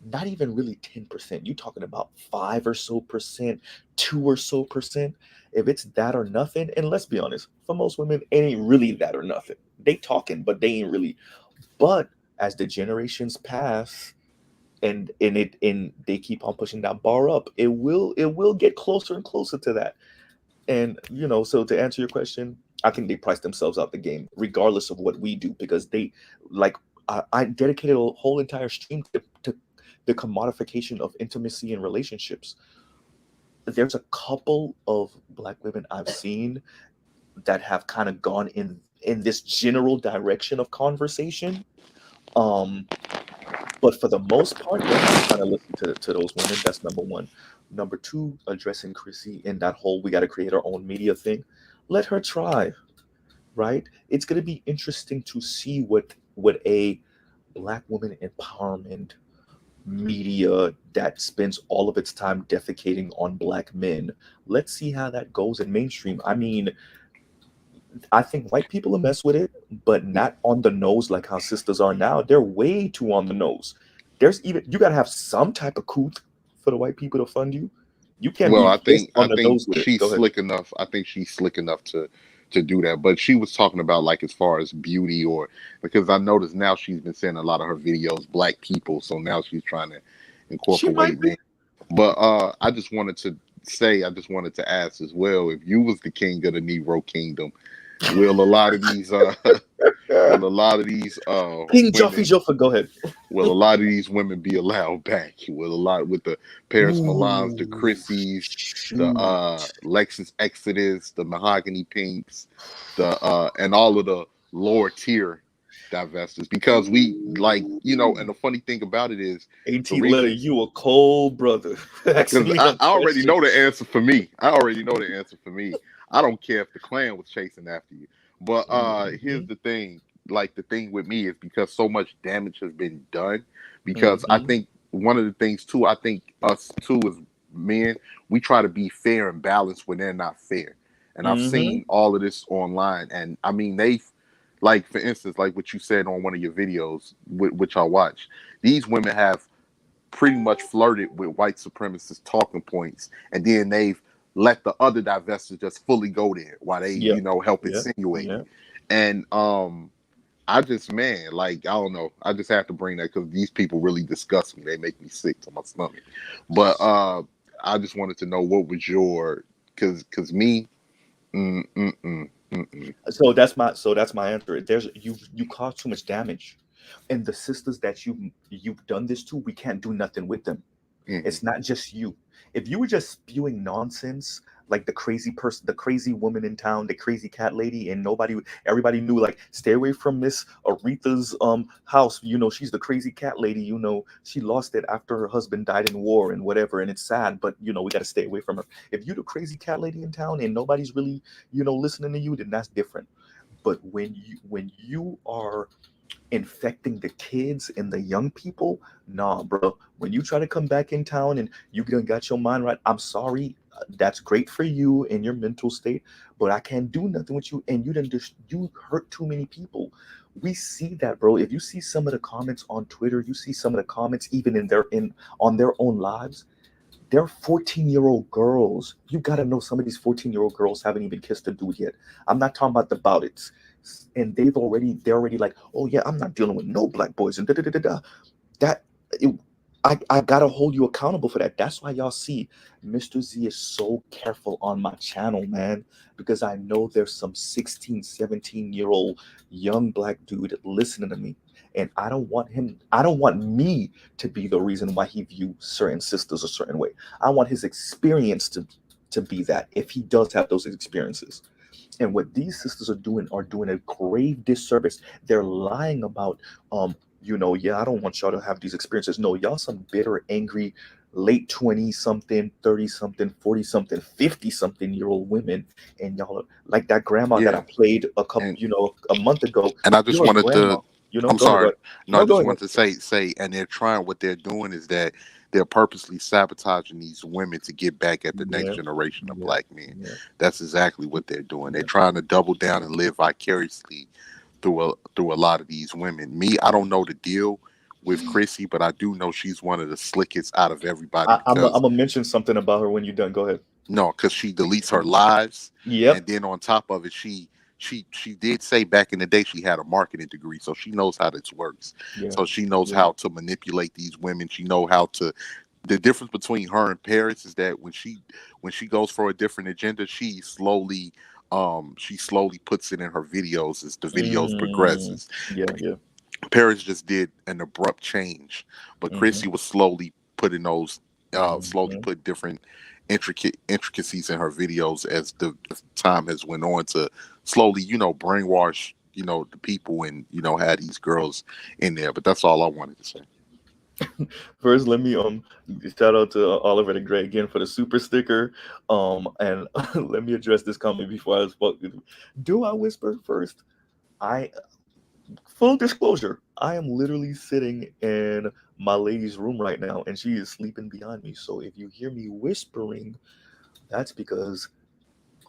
not even really 10%. You're talking about 5 or so percent, 2 or so percent. If it's that or nothing, and let's be honest, for most women, it ain't really that or nothing. They talking, but they ain't really. But as the generations pass, and they keep on pushing that bar up, it will get closer and closer to that. And so to answer your question, I think they price themselves out the game, regardless of what we do, because they like I dedicated a whole entire stream to the commodification of intimacy and relationships. There's a couple of black women I've seen that have kind of gone in this general direction of conversation. But for the most part, we're not trying to listen to those women. That's number one. Number two, addressing Chrissy in that whole we got to create our own media thing. Let her try, right? It's going to be interesting to see what a black woman empowerment media that spends all of its time defecating on black men. Let's see how that goes in mainstream. I mean, I think white people will mess with it, but not on the nose like how sisters are now. They're way too on the nose. You got to have some type of couth for the white people to fund you. You can't Well, be I just think on the nose with it. she's Go ahead. slick enough. I think she's slick enough to do that. But she was talking about like as far as beauty, or because I noticed now she's been saying a lot of her videos black people, so now she's trying to She might incorporate be. men. But I just wanted to ask as well, if you was the king of the Negro Kingdom, will a lot of these King Joffrey women, Joffa, go ahead. will a lot of these women be allowed back? Will a lot, with the Paris Milans, the Chrissies, the Lexus Exodus, the Mahogany Pinks, the and all of the lower tier divestors? Because we and the funny thing about it is, AT the Letter, reason, you a cold brother. because Me I a already question. know the answer for me. I don't care if the Klan was chasing after you. But here's the thing. Like, the thing with me is because so much damage has been done. Because I think one of the things too, I think us too as men, we try to be fair and balanced when they're not fair. And I've seen all of this online, and I mean, like, for instance, like what you said on one of your videos, which I watched, these women have pretty much flirted with white supremacist talking points, and then they've let the other divestors just fully go there while they, help insinuate. And I just, man, like, I don't know. I just have to bring that because these people really disgust me. They make me sick to my stomach. But I just wanted to know what was your, because me, So that's my answer. There's you cause too much damage, and the sisters that you've done this to, we can't do nothing with them. It's not just you. If you were just spewing nonsense like the crazy person, the crazy woman in town, the crazy cat lady, and everybody knew, like, stay away from Miss Aretha's house. She's the crazy cat lady. She lost it after her husband died in war and whatever, and it's sad, but we got to stay away from her. If you're the crazy cat lady in town and nobody's really listening to you, then that's different. But when you are infecting the kids and the young people, nah, bro. When you try to come back in town and you got your mind right, I'm sorry. That's great for you and your mental state, but I can't do nothing with you. And you hurt too many people. We see that, bro. If you see some of the comments on Twitter, you see some of the comments even in on their own lives. They're 14-year-old girls. You got to know some of these 14-year-old girls haven't even kissed a dude yet. I'm not talking about the bout it. And they're already like, oh yeah, I'm not dealing with no black boys and da da da da da. That it, I gotta hold you accountable for that. That's why y'all see Mr. Z is so careful on my channel, man, because I know there's some 16, 17-year-old young black dude listening to me. And I don't want me to be the reason why he views certain sisters a certain way. I want his experience to be that if he does have those experiences. And what these sisters are doing a grave disservice. They're lying about, yeah, I don't want y'all to have these experiences. No, y'all some bitter, angry, late 20 something, 30 something, 40 something, 50 something year old women. And y'all are like that grandma that I played a month ago. And I just You're a wanted grandma, to, go I'm ahead, sorry. go ahead. No, I No, go just ahead. wanted to say, and they're trying, what they're doing is that they're purposely sabotaging these women to get back at the next Yeah, generation of yeah, black men. yeah. That's exactly what they're doing. They're Yeah. trying to double down and live vicariously through a lot of these women. Me, I don't know the deal with Chrissy, but I do know she's one of the slickest out of everybody I'm because gonna mention something about her when you're done. Go ahead. no, because she deletes her lives, Yep. and then on top of it, she did say back in the day she had a marketing degree, so she knows how this works. Yeah. So she knows Yeah. how to manipulate these women. She know how to. The difference between her and Paris is that when she goes for a different agenda, she slowly puts it in her videos as the videos progresses. Yeah, yeah. Paris just did an abrupt change, but Mhm. Chrissy was slowly putting slowly Mhm. put different intricacies in her videos as the time has went on to slowly, brainwash, the people and, have these girls in there. But that's all I wanted to say. First, let me shout out to Oliver the Gray again for the super sticker. And let me address this comment before I spoke. Do I whisper first? I Full disclosure, I am literally sitting in my lady's room right now, and she is sleeping behind me. So if you hear me whispering, that's because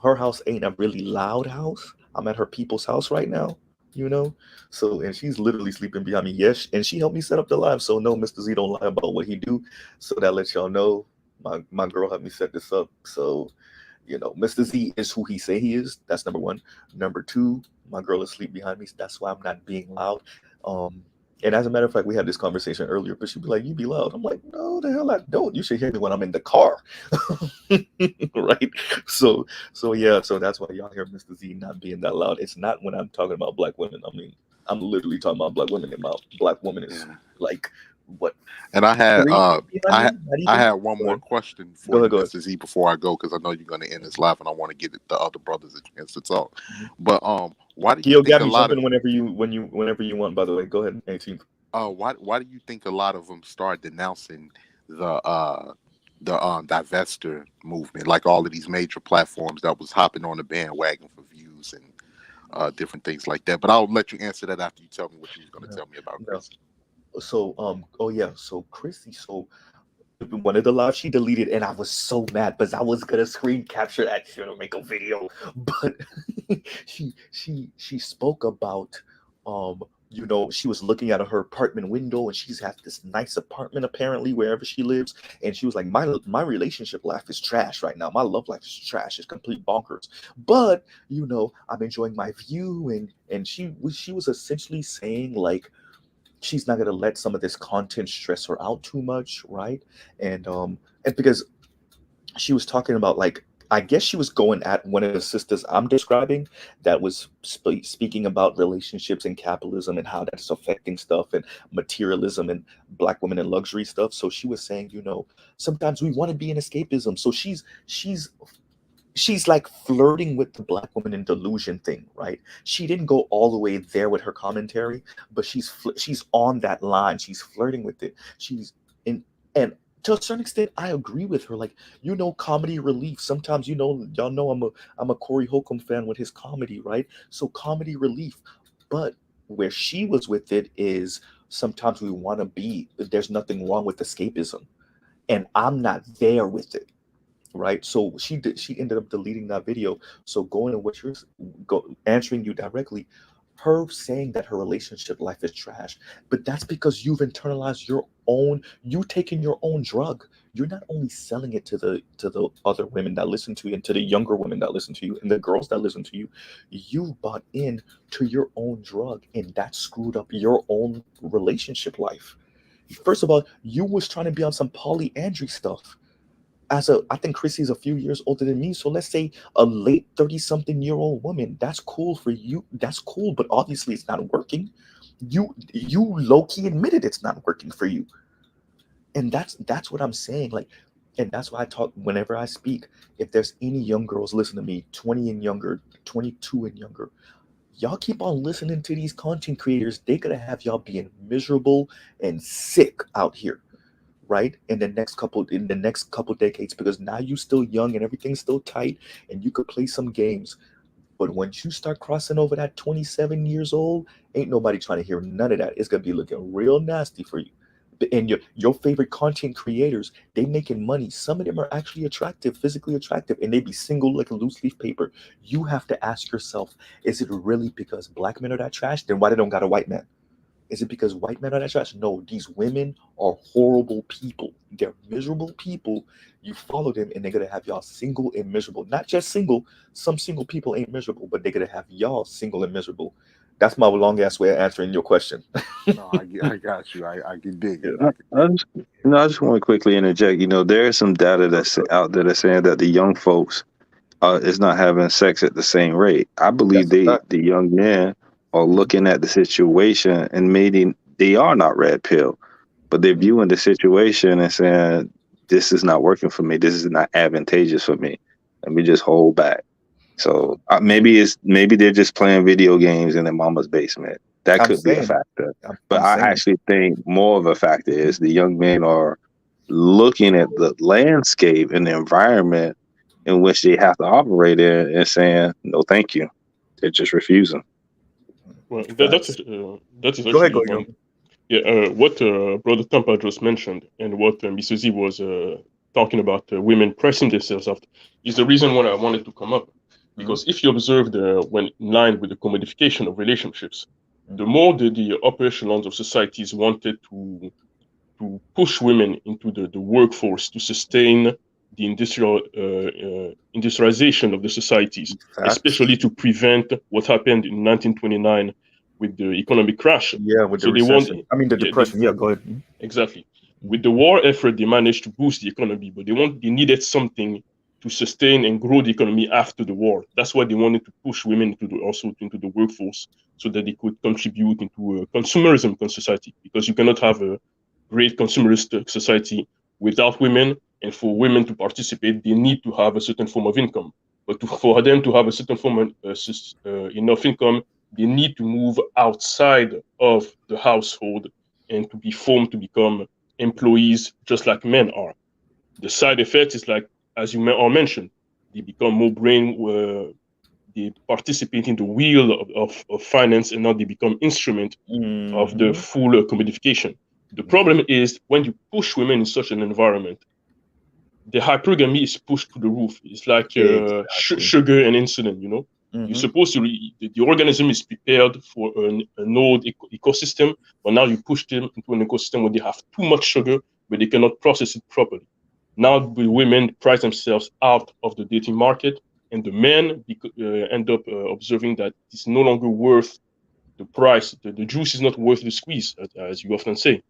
her house ain't a really loud house. I'm at her people's house right now, you know. So and she's literally sleeping behind me. Yes, and she helped me set up the live. So no, Mr. Z don't lie about what he do. So that lets y'all know my girl helped me set this up. So Mr. Z is who he say he is. That's number one. Number two, my girl is asleep behind me. So that's why I'm not being loud. Um, and as a matter of fact, we had this conversation earlier, but she'd be like, "You be loud." I'm like, "No, the hell I don't. You should hear me when I'm in the car." Right? So yeah, so that's why y'all hear Mr. Z not being that loud. It's not when I'm talking about black women. I mean, I'm literally talking about black women, and my black woman is like what? And I had I had one Go more ahead. question for Go you, ahead, go ahead. Mr. Z, before I go, because I know you're going to end this live, and I want to get the other brothers a chance to talk. Mhm. But why do you Yo, think a Gabby, lot jump of in whenever you want. By the way, go ahead, 18th. why do you think a lot of them start denouncing the divester movement, like all of these major platforms that was hopping on the bandwagon for views and different things like that? But I'll let you answer that after you tell me what you was going to No, tell me about no. Chris. So oh yeah, so Chrissy, so one of the lives she deleted, and I was so mad because I was gonna screen capture that shit or make a video, but she spoke about she was looking out of her apartment window, and she's had this nice apartment apparently wherever she lives, and she was like, my relationship life is trash right now, my love life is trash, it's complete bonkers, but I'm enjoying my view, and she was essentially saying like she's not gonna let some of this content stress her out too much, right? And because she was talking about like I guess she was going at one of the sisters I'm describing that was speaking about relationships and capitalism and how that's affecting stuff and materialism and black women and luxury stuff. So she was saying, sometimes we want to be in escapism. So she's like flirting with the black woman in delusion thing, right? She didn't go all the way there with her commentary, but she's on that line. She's flirting with it. She's in, and to a certain extent, I agree with her. Like, comedy relief. Sometimes, y'all know I'm a Corey Holcomb fan with his comedy, right? So comedy relief. But where she was with it is sometimes we want to be. There's nothing wrong with escapism, and I'm not there with it, right? So she ended up deleting that video. So going to what you're answering you directly, her saying that her relationship life is trash, but that's because you've internalized you taking your own drug. You're not only selling it to the other women that listen to you, and to the younger women that listen to you, and the girls that listen to you. You bought in to your own drug, and that screwed up your own relationship life. First of all, you was trying to be on some polyandry stuff. I think Chrissy's a few years older than me, so let's say a late 30-something-year-old woman. That's cool for you. That's cool, but obviously it's not working. You low-key admitted it's not working for you. And that's what I'm saying. Like, and that's why I talk whenever I speak. If there's any young girls listen to me, 20 and younger, 22 and younger, y'all keep on listening to these content creators. They gonna have y'all being miserable and sick out here, right? In the next couple decades, because now you still young and everything's still tight, and you could play some games. But once you start crossing over that 27 years old, ain't nobody trying to hear none of that. It's gonna be looking real nasty for you. And your favorite content creators, they making money. Some of them are actually attractive, physically attractive, and they be single like a loose leaf paper. You have to ask yourself, is it really because black men are that trash? Then why they don't got a white man? Is it because white men are that trash? No, these women are horrible people. They're miserable people. You follow them and they're going to have y'all single and miserable. Not just single. Some single people ain't miserable, but they're going to have y'all single and miserable. That's my long ass way of answering your question. No, I got you. I can dig it. I just want to quickly interject. There is some data that's out there that's saying that the young folks is not having sex at the same rate. I believe the young men are looking at the situation and maybe they are not red pill, but they're viewing the situation and saying, this is not working for me. This is not advantageous for me. Let me just hold back. So maybe they're just playing video games in their mama's basement. That could be a factor. But I actually think more of a factor is the young men are looking at the landscape and the environment in which they have to operate in and saying, no, thank you. They're just refusing. Well, that is actually what Brother Tampa just mentioned, and what Mr. Z was talking about women pressing themselves out, is the reason why I wanted to come up. Because if you observe when in line with the commodification of relationships, the more the upper echelons of societies wanted to push women into the workforce to sustain the industrialization of the societies, especially to prevent what happened in 1929 with the economic crash. Yeah, with the recession. The depression. Go ahead. Exactly. With the war effort, they managed to boost the economy, but they needed something to sustain and grow the economy after the war. That's why they wanted to push women into the workforce, so that they could contribute into consumerism in society. Because you cannot have a great consumerist society without women, and for women to participate, they need to have a certain form of income. But for them to have a certain form of enough income, they need to move outside of the household and to be formed to become employees, just like men are. The side effect is, like, as you all mentioned, they become more they participate in the wheel of finance, and now they become instrument of the full commodification. The problem is when you push women in such an environment, the hypergamy is pushed to the roof. It's like sugar and insulin, You're supposed to, the organism is prepared for an old ecosystem, but now you push them into an ecosystem where they have too much sugar, but they cannot process it properly. Now the women price themselves out of the dating market, and the men end up observing that it's no longer worth the price. The juice is not worth the squeeze, as you often say.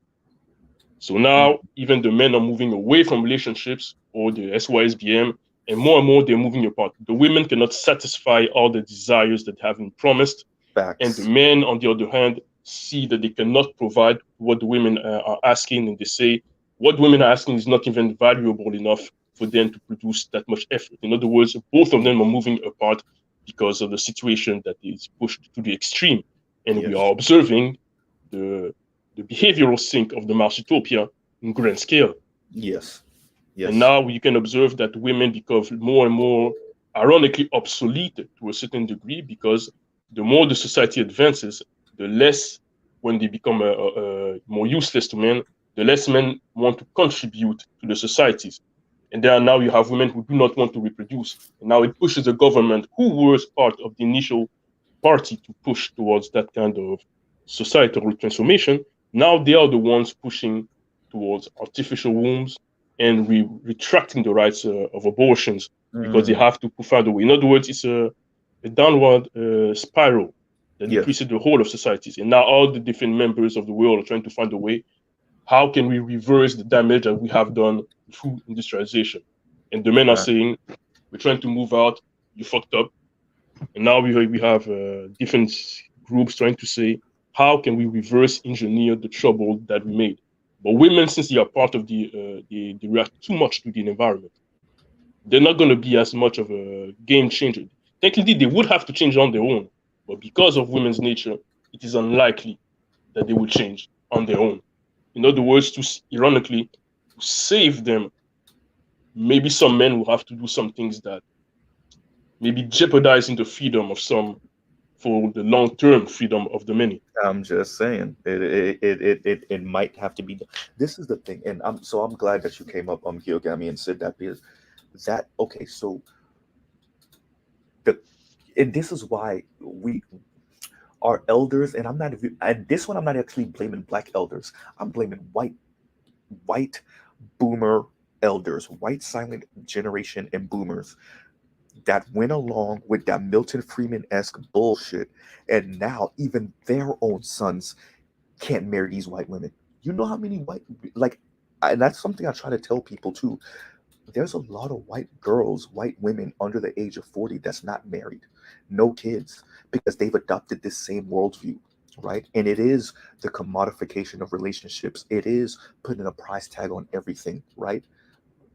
So now even the men are moving away from relationships or the SYSBM, and more they're moving apart. The women cannot satisfy all the desires that have been promised. And the men, on the other hand, see that they cannot provide what the women are asking, and they say what women are asking is not even valuable enough for them to produce that much effort. In other words, both of them are moving apart because of the situation that is pushed to the extreme. And we are observing the behavioral sink of the Mars Utopia in grand scale. Yes. And now you can observe that women become more and more, ironically, obsolete to a certain degree, because the more the society advances, the less, when they become more useless to men, the less men want to contribute to the societies. And there now you have women who do not want to reproduce. And now it pushes the government, who was part of the initial party to push towards that kind of societal transformation. Now they are the ones pushing towards artificial wombs and retracting the rights of abortions, because they have to find a way. In other words, it's a downward spiral that decreases the whole of societies. And now all the different members of the world are trying to find a way. How can we reverse the damage that we have done through industrialization? And the men are saying, we're trying to move out, you fucked up. And now we have different groups trying to say, how can we reverse engineer the trouble that we made? But women, since they are part of they react too much to the environment, they're not going to be as much of a game changer. Technically, they would have to change on their own, but because of women's nature, it is unlikely that they will change on their own. In other words, ironically, to save them, maybe some men will have to do some things that maybe jeopardizing the freedom of some for the long-term freedom of the many. I'm just saying it might have to be. This is the thing, and I'm glad that you came up Gilgami and said that, because that okay. So and this is why our elders, and this one I'm not actually blaming black elders. I'm blaming white boomer elders, white silent generation and boomers that went along with that Milton Friedman-esque bullshit, and now even their own sons can't marry these white women. You know how many and that's something I try to tell people too. There's a lot of white girls, white women under the age of 40 that's not married, no kids, because they've adopted this same worldview, right? And it is the commodification of relationships. It is putting a price tag on everything, right?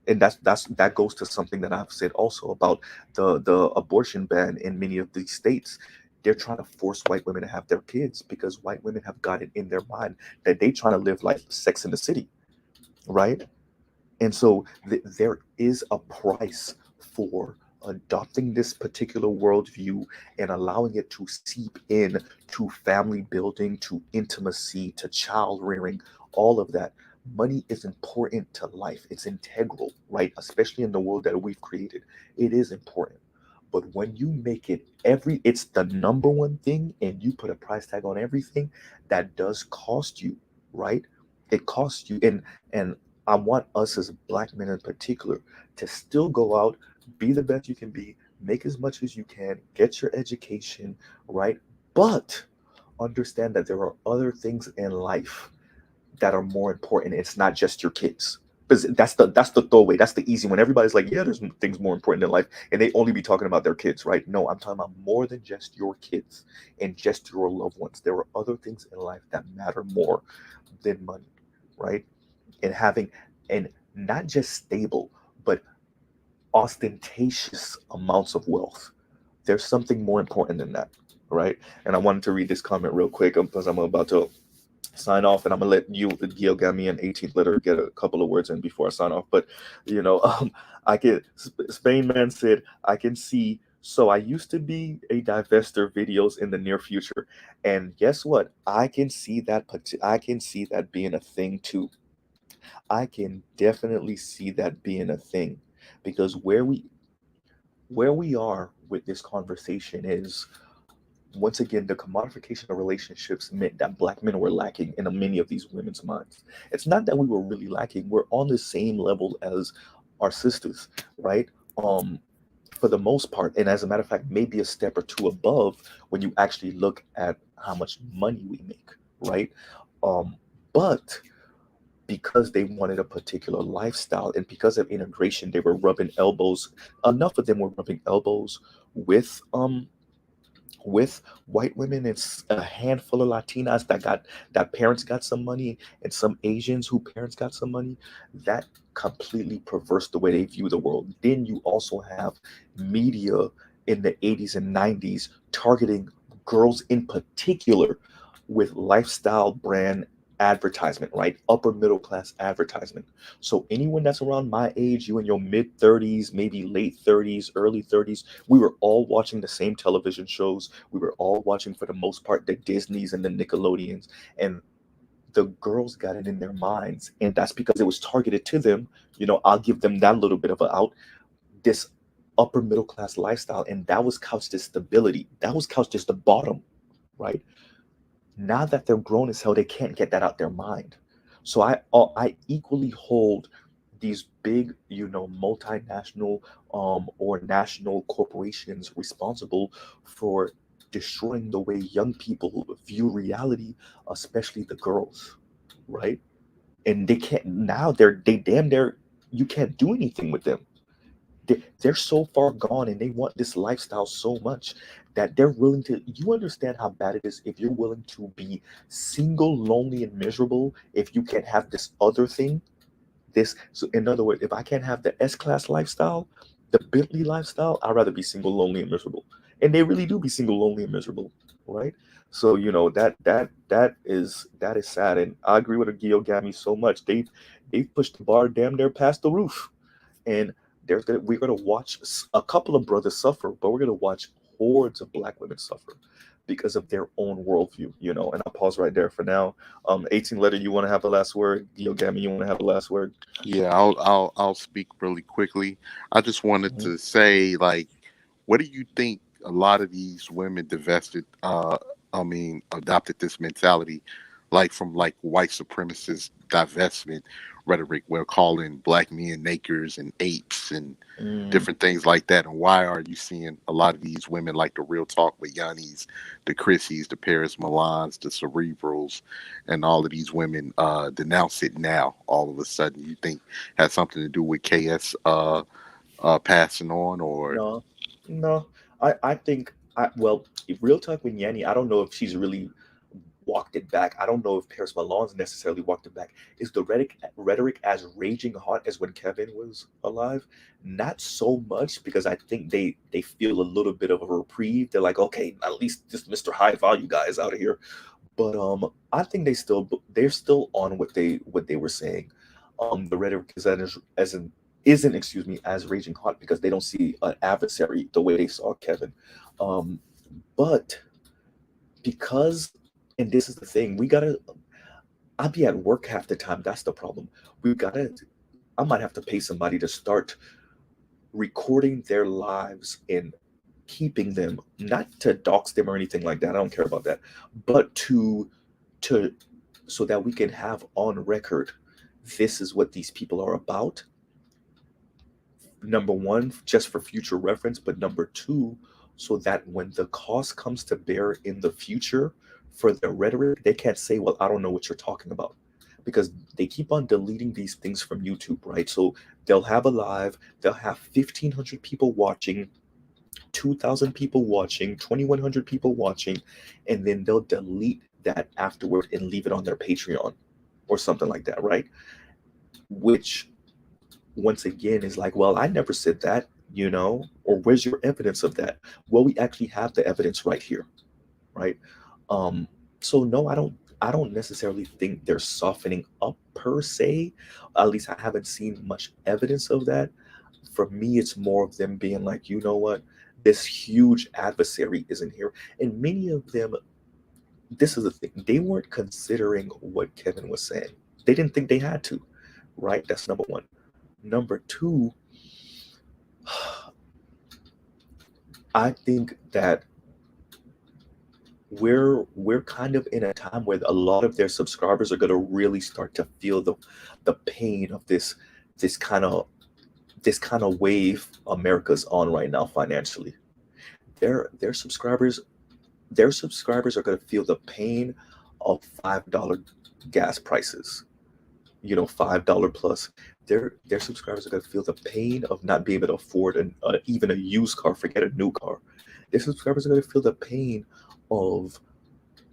And that goes to something that I've said also about the abortion ban in many of these states. They're trying to force white women to have their kids because white women have got it in their mind that they trying to live like Sex in the City, right? And so there is a price for adopting this particular worldview and allowing it to seep in to family building, to intimacy, to child rearing, all of that. Money is important to life. It's integral, right? Especially in the world that we've created. It is important. But when you make it it's the number one thing and you put a price tag on everything, that does cost you, right? It costs you. And I want us as black men in particular to still go out, be the best you can be, make as much as you can, get your education, right? But understand that there are other things in life that are more important. It's not just your kids. Because that's the throwaway. That's the easy one. Everybody's like, yeah, there's things more important in life, and they only be talking about their kids, right? No, I'm talking about more than just your kids and just your loved ones. There are other things in life that matter more than money, right? And not just stable, but ostentatious amounts of wealth. There's something more important than that, right? And I wanted to read this comment real quick because I'm about to sign off, and I'm gonna let you, Gil Gami, and 18th letter get a couple of words in before I sign off. But Spain Man said, I can see. So I used to be a divester videos in the near future, and guess what? I can see that being a thing too. I can definitely see that being a thing, because where we are with this conversation is, once again, the commodification of relationships meant that black men were lacking in many of these women's minds. It's not that we were really lacking. We're on the same level as our sisters, right? For the most part. And as a matter of fact, maybe a step or two above when you actually look at how much money we make, right? But because they wanted a particular lifestyle and because of integration, they were rubbing elbows. Enough of them were rubbing elbows with white women. It's a handful of Latinas that parents got some money, and some Asians who parents got some money. That completely perverse the way they view the world. Then you also have media in the 80s and 90s targeting girls in particular with lifestyle brand advertisement, right? Upper middle class advertisement. So anyone that's around my age, you in your mid 30s, maybe late 30s, early 30s, we were all watching the same television shows. We were all watching, for the most part, the Disneys and the Nickelodeons. And the girls got it in their minds. And that's because it was targeted to them. I'll give them that little bit of an out. This upper middle class lifestyle. And that was couched as stability. That was couched as the bottom, right? Now that they're grown as hell, they can't get that out their mind. So I equally hold these big, multinational or national corporations responsible for destroying the way young people view reality, especially the girls, right? And they can't now. They damn near, you can't do anything with them. They're so far gone, and they want this lifestyle so much that they're willing to. You understand how bad it is if you're willing to be single, lonely, and miserable if you can't have this other thing. So in other words, if I can't have the S-class lifestyle, the Bentley lifestyle, I'd rather be single, lonely, and miserable. And they really do be single, lonely, and miserable, right? So that is sad, and I agree with Gio Gami so much. They pushed the bar damn near past the roof, and we're gonna watch a couple of brothers suffer, but we're gonna watch hordes of Black women suffer because of their own worldview. And I'll pause right there for now. 18 letter, you want to have the last word? Gio Gami, you want to have the last word? Yeah, I'll speak really quickly. I just wanted to say, like, what do you think a lot of these women adopted this mentality, like from like white supremacist divestment rhetoric, we're calling Black men nakers and apes and different things like that. And why are you seeing a lot of these women, like the Real Talk with Yannis, the Chrissies, the Paris Milans, the Cerebrals, and all of these women denounce it now all of a sudden? You think has something to do with KS passing on, or No. I think if Real Talk with Yanni, I don't know if she's really walked it back. I don't know if Paris Milan's necessarily walked it back. Is the rhetoric as raging hot as when Kevin was alive? Not so much, because I think they feel a little bit of a reprieve. They're like, okay, at least this Mr. High Value guy is out of here. But I think they're still on what they were saying. The rhetoric isn't, excuse me, as raging hot because they don't see an adversary the way they saw Kevin. But because, and this is the thing, I'll be at work half the time. That's the problem. I might have to pay somebody to start recording their lives and keeping them, not to dox them or anything like that. I don't care about that, but so that we can have on record, this is what these people are about. Number one, just for future reference, but number two, so that when the cost comes to bear in the future for their rhetoric, they can't say, well, I don't know what you're talking about, because they keep on deleting these things from YouTube, right? So they'll have a live, they'll have 1,500 people watching, 2,000 people watching, 2,100 people watching, and then they'll delete that afterward and leave it on their Patreon or something like that, right? Which, once again, is like, well, I never said that, or where's your evidence of that? Well, we actually have the evidence right here, right? So no, I don't necessarily think they're softening up per se. At least I haven't seen much evidence of that. For me, it's more of them being like, you know what, this huge adversary isn't here. And many of them, this is the thing, they weren't considering what Kevin was saying. They didn't think they had to, right? That's number one. Number two, I think that we're kind of in a time where a lot of their subscribers are going to really start to feel the pain of this kind of wave America's on right now financially. Their subscribers are going to feel the pain of $5 gas prices, $5 plus. Their subscribers are going to feel the pain of not being able to afford even a used car, forget a new car. Their subscribers are going to feel the pain of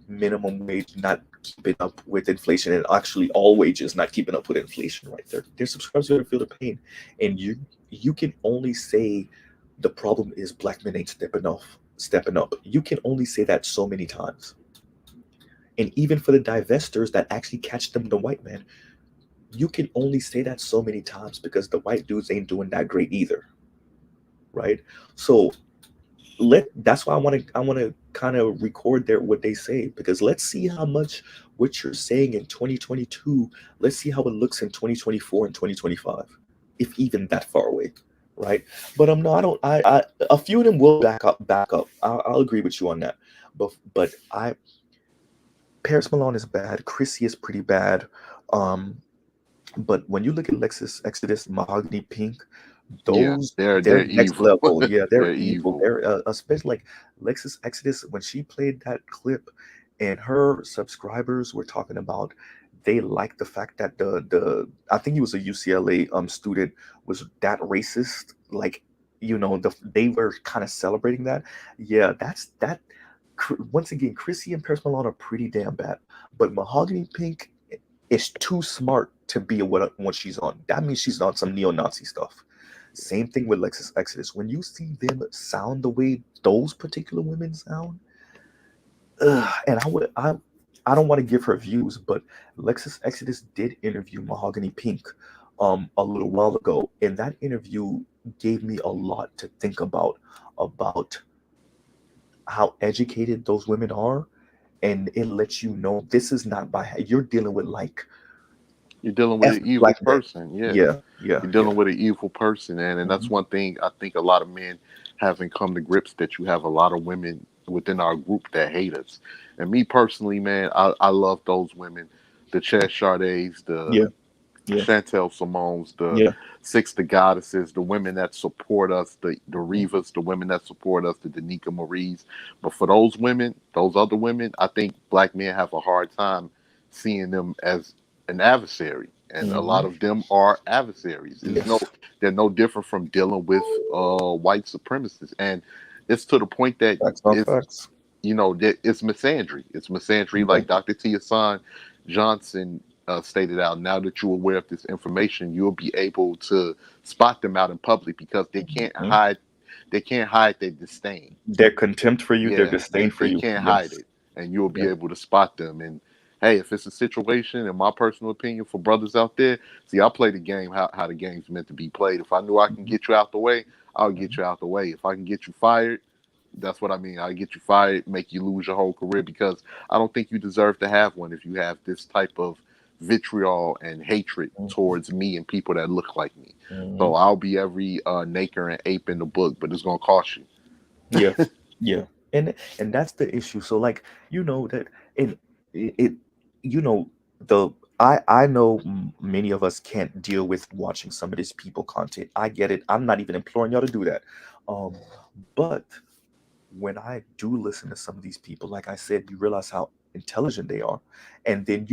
minimum wage not keeping up with inflation, and actually all wages not keeping up with inflation right there. Their subscribers are going to feel the pain. And you can only say the problem is Black men ain't stepping up. You can only say that so many times. And even for the divestors that actually catch them, the white man, you can only say that so many times because the white dudes ain't doing that great either, right? So that's why I want to kind of record their what they say, because let's see how much what you're saying in 2022, let's see how it looks in 2024 and 2025, if even that far away, right? But no, I don't. I a few of them will back up. I'll agree with you on that. But Paris Malone is bad. Chrissy is pretty bad. Um, but when you look at Lexus Exodus, Mahogany Pink, Yeah, they're they're next evil. level. Yeah, they're They're evil. evil. They're especially like Lexus Exodus when she played that clip, and her subscribers were talking about they liked the fact that the I think he was a UCLA student was that racist. Like, they were kind of celebrating that. Yeah, that's that. Once again, Chrissy and Paris Malone are pretty damn bad, but Mahogany Pink is too smart to be what she's on. That means she's on some neo-Nazi stuff. Same thing with Lexus Exodus. When you see them sound the way those particular women sound, and I don't want to give her views, but Lexus Exodus did interview Mahogany Pink a little while ago, and that interview gave me a lot to think about how educated those women are, and it lets you know this is not you're dealing with like You're dealing with an evil black men. person. Yeah. Yeah, yeah, You're yeah. dealing with an evil person. And that's one thing I think a lot of men haven't come to grips, that you have a lot of women within our group that hate us. And me personally, man, I love those women. The Chess Shardays, the Yeah, yeah, Chantel Simone's, the yeah. Six the Goddesses, the women that support us, the Rivas, the women that support us, the Danica Marie's. But for those women, those other women, I think black men have a hard time seeing them as an adversary. And a lot Mhm. of them are adversaries. Yes. They're no different from dealing with white supremacists. And it's to the point that Facts on it's facts. that it's misandry. It's misandry, Yeah. like Dr. T. Hassan Johnson stated out. Now that you're aware of this information, you'll be able to spot them out in public because they can't Mhm. hide. They can't hide their disdain. Their contempt for you, their Yeah, disdain for they you. can't hide Yes. it, and you'll be Yep. able to spot them. And hey, if it's a situation, in my personal opinion, for brothers out there, see, I play the game how the game's meant to be played. If I knew I can get you out the way, I'll get you out the way. If I can get you fired, that's what I mean. I get you fired, make you lose your whole career, because I don't think you deserve to have one if you have this type of vitriol and hatred towards me and people that look like me. So Mhm. I'll be every nacre and ape in the book, but it's gonna cost you. Yeah, yeah, and that's the issue. So like that, and it you know the I know many of us can't deal with watching some of this people content. I get it. I'm not even imploring y'all to do that. Um, but when I do listen to some of these people, like I said, you realize how intelligent they are. And then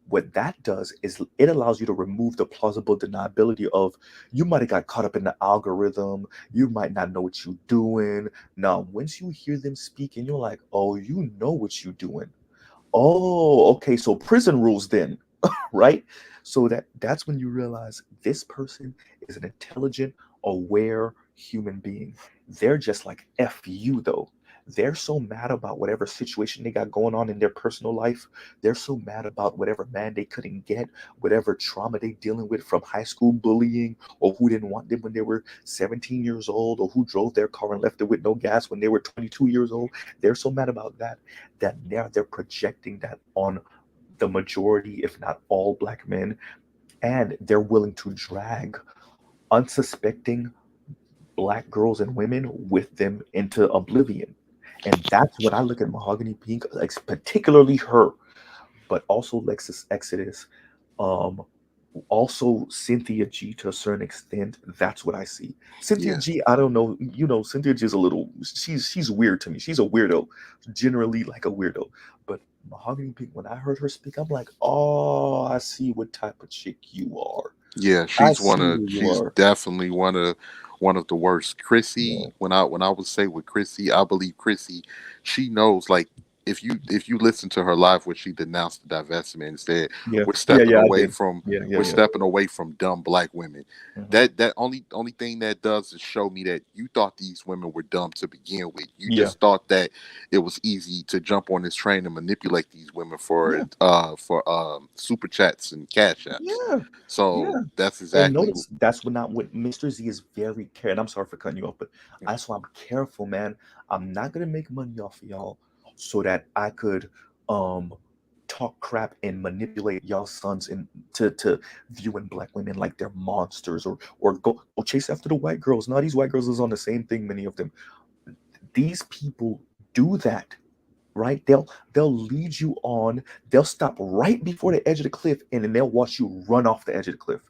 what that does is it allows you to remove the plausible deniability of you might have got caught up in the algorithm, you might not know what you're doing. Now, once you hear them speak and you're like, oh, you know what you're doing. Oh, okay, so prison rules then, right? So that's when you realize this person is an intelligent, aware human being. They're just like F you though. They're so mad about whatever situation they got going on in their personal life. They're so mad about whatever man they couldn't get, whatever trauma they dealing with from high school bullying, or who didn't want them when they were 17 years old, or who drove their car and left it with no gas when they were 22 years old. They're so mad about that now they're projecting that on the majority, if not all, black men, and they're willing to drag unsuspecting black girls and women with them into oblivion. And that's when I look at Mahogany Pink, like particularly her, but also Lexus Exodus, um, also Cynthia G to a certain extent. That's what I see. Cynthia Yeah, G, I don't know, Cynthia G is a little, she's weird to me. She's a weirdo, generally like a weirdo. But Mahogany Pink, when I heard her speak, I'm like, oh, I see what type of chick you are. yeah. I see who you She's are. definitely one of the worst. Yeah. Chrissy, when I would say with Chrissy, I believe Chrissy, she knows, like, if you listen to her live where she denounced the divestment and said Yeah, we're stepping I away did. from Yeah. stepping away from dumb black women. That only thing that does is show me that you thought these women were dumb to begin with. You just thought that it was easy to jump on this train and manipulate these women for super chats and cash apps. So that's And exactly notice that's not what Mr. Z is very careful. And I'm sorry for cutting you off, but that's why I'm careful, man. I'm not gonna make money off of y'all so that I could talk crap and manipulate y'all sons into viewing black women like they're monsters or go chase after the white girls. Now these white girls is on the same thing, many of them. These people do that, right? They'll lead you on, they'll stop right before the edge of the cliff and then they'll watch you run off the edge of the cliff.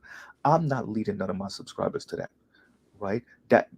I'm not leading none of my subscribers to that, right? That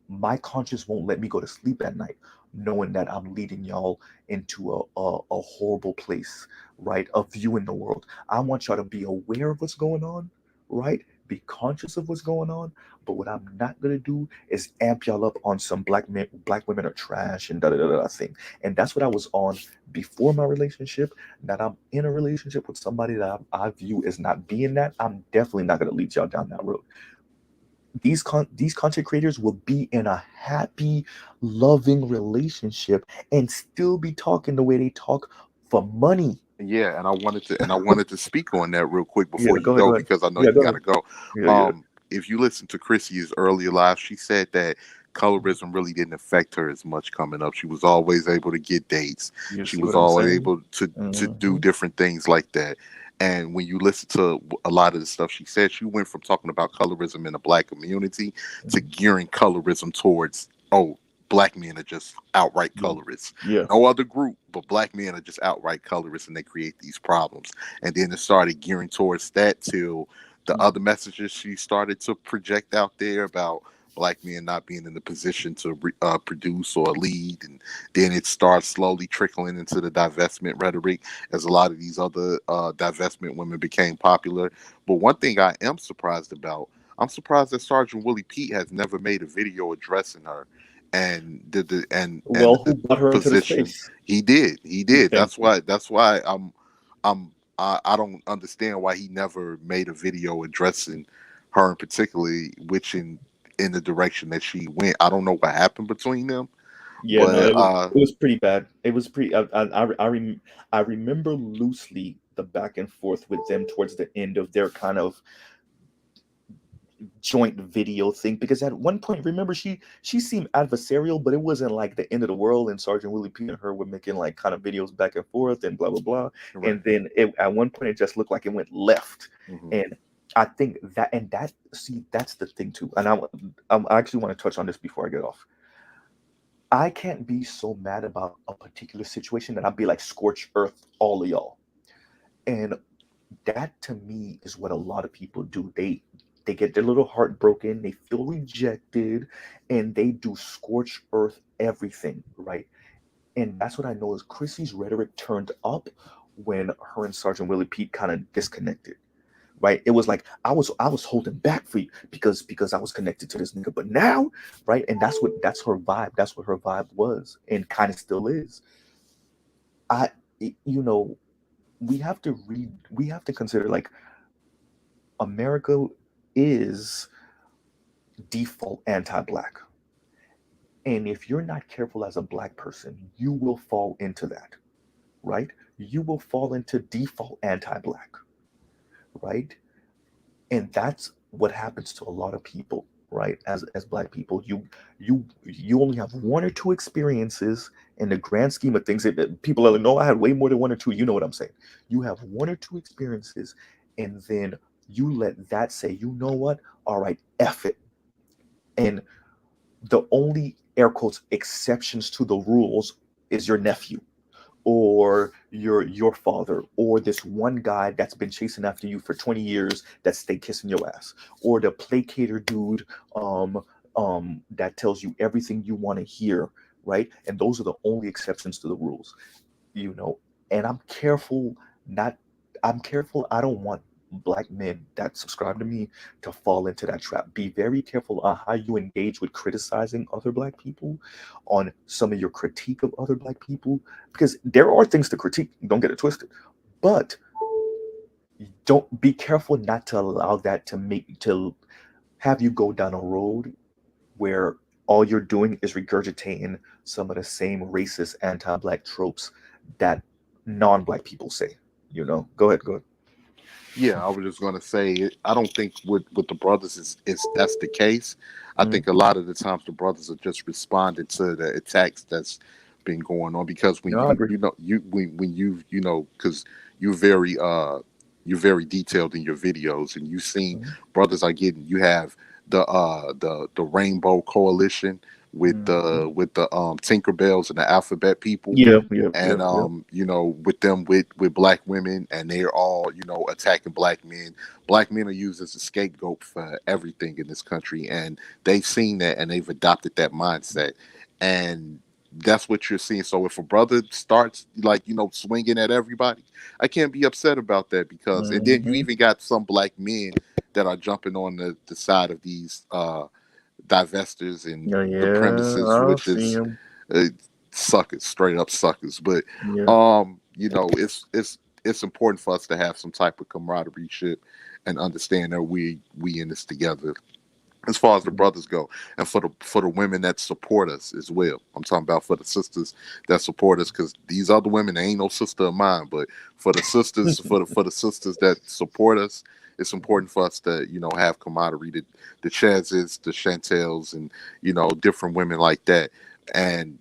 my conscience won't let me go to sleep at night knowing that I'm leading y'all into a horrible place, right? Of viewing the world. I want y'all to be aware of what's going on, right? Be conscious of what's going on. But what I'm not gonna do is amp y'all up on some black women are trash and da da da da thing. And that's what I was on before my relationship. Now that I'm in a relationship with somebody that I view as not being that, I'm definitely not gonna lead y'all down that road. These content creators will be in a happy, loving relationship and still be talking the way they talk for money. Yeah, and I wanted to speak on that real quick before you Go go ahead. because I know Yeah, you go gotta ahead. go. If you listen to Chrissy's earlier live, she said that colorism really didn't affect her as much coming up. She was always able to get dates. You She see was what I'm always saying? able to do different things like that. And when you listen to a lot of the stuff she said, she went from talking about colorism in the black community to gearing colorism towards, oh, black men are just outright colorists. Yeah. No other group, but black men are just outright colorists and they create these problems. And then it started gearing towards that till the other messages she started to project out there about black men not being in the position to produce or lead. And then it starts slowly trickling into the divestment rhetoric as a lot of these other divestment women became popular. But one thing I am surprised about, I'm surprised that Sergeant Willie Pete has never made a video addressing her and Well, who the brought her into the position. space? He did. Thank you. That's why I don't understand why he never made a video addressing her and particularly which in the direction that she went. I don't know what happened between them, Yeah, no, but it was pretty bad. It was pretty. I remember loosely the back and forth with them towards the end of their kind of joint video thing because at one point, remember, she seemed adversarial, but it wasn't like the end of the world. And Sergeant Willie P and her were making like kind of videos back and forth and blah blah blah. Right. And then at one point, it just looked like it went left. And I think that's the thing too. And I actually want to touch on this before I get off. I can't be so mad about a particular situation that I'd be like scorched earth all of y'all. And that to me is what a lot of people do. They get their little heart broken, they feel rejected, and they do scorched earth everything, right? And that's what I know is Chrissy's rhetoric turned up when her and Sergeant Willie Pete kind of disconnected. Right, it was like I was holding back for you because I was connected to this nigga, but now, right, and that's her vibe. That's what her vibe was, and kind of still is. We have to consider like America is default anti-black, and if you're not careful as a black person, you will fall into that, right? You will fall into default anti-black, right? And that's what happens to a lot of people, right? As black people, you only have one or two experiences in the grand scheme of things. People are like, no, I had way more than one or two. You know what I'm saying? You have one or two experiences, and then you let that say, you know what? All right, F it. And the only air quotes exceptions to the rules is your nephew or your father or this one guy that's been chasing after you for 20 years that stay kissing your ass or the placater dude that tells you everything you want to hear, right? And those are the only exceptions to the rules, and I'm careful. I don't want black men that subscribe to me to fall into that trap. Be very careful on how you engage with criticizing other black people, on some of your critique of other black people, because there are things to critique. Don't get it twisted, but don't be careful not to allow that to have you go down a road where all you're doing is regurgitating some of the same racist anti-black tropes that non-black people say. Go ahead, go ahead. Yeah, I was just gonna say I don't think with the brothers is that's the case. I think a lot of the times the brothers are just responding to the attacks that's been going on, because when No, I agree. when you know, because you're very you're very detailed in your videos, and you've seen brothers are getting, you have the Rainbow Coalition with the Tinkerbells and the Alphabet people, Yeah, yeah, yeah, and yeah. you know, with them with black women, and they're all, you know, attacking black men. Black men are used as a scapegoat for everything in this country, and they've seen that and they've adopted that mindset, and that's what you're seeing. So if a brother starts, like, you know, swinging at everybody, I can't be upset about that, because and then you Mhm. even got some black men that are jumping on the side of these divestors and Yeah, the yeah, premises I'll with see this him. uh, suckers, straight up suckers. But Yeah. you know, it's important for us to have some type of camaraderie ship and understand that we in this together, as far as the brothers go, and for the women that support us as well. I'm talking about for the sisters that support us, because these other women, they ain't no sister of mine, but for the sisters, for the sisters that support us, it's important for us to, you know, have camaraderie. The Chazes, the Chantels, and, you know, different women like that. And,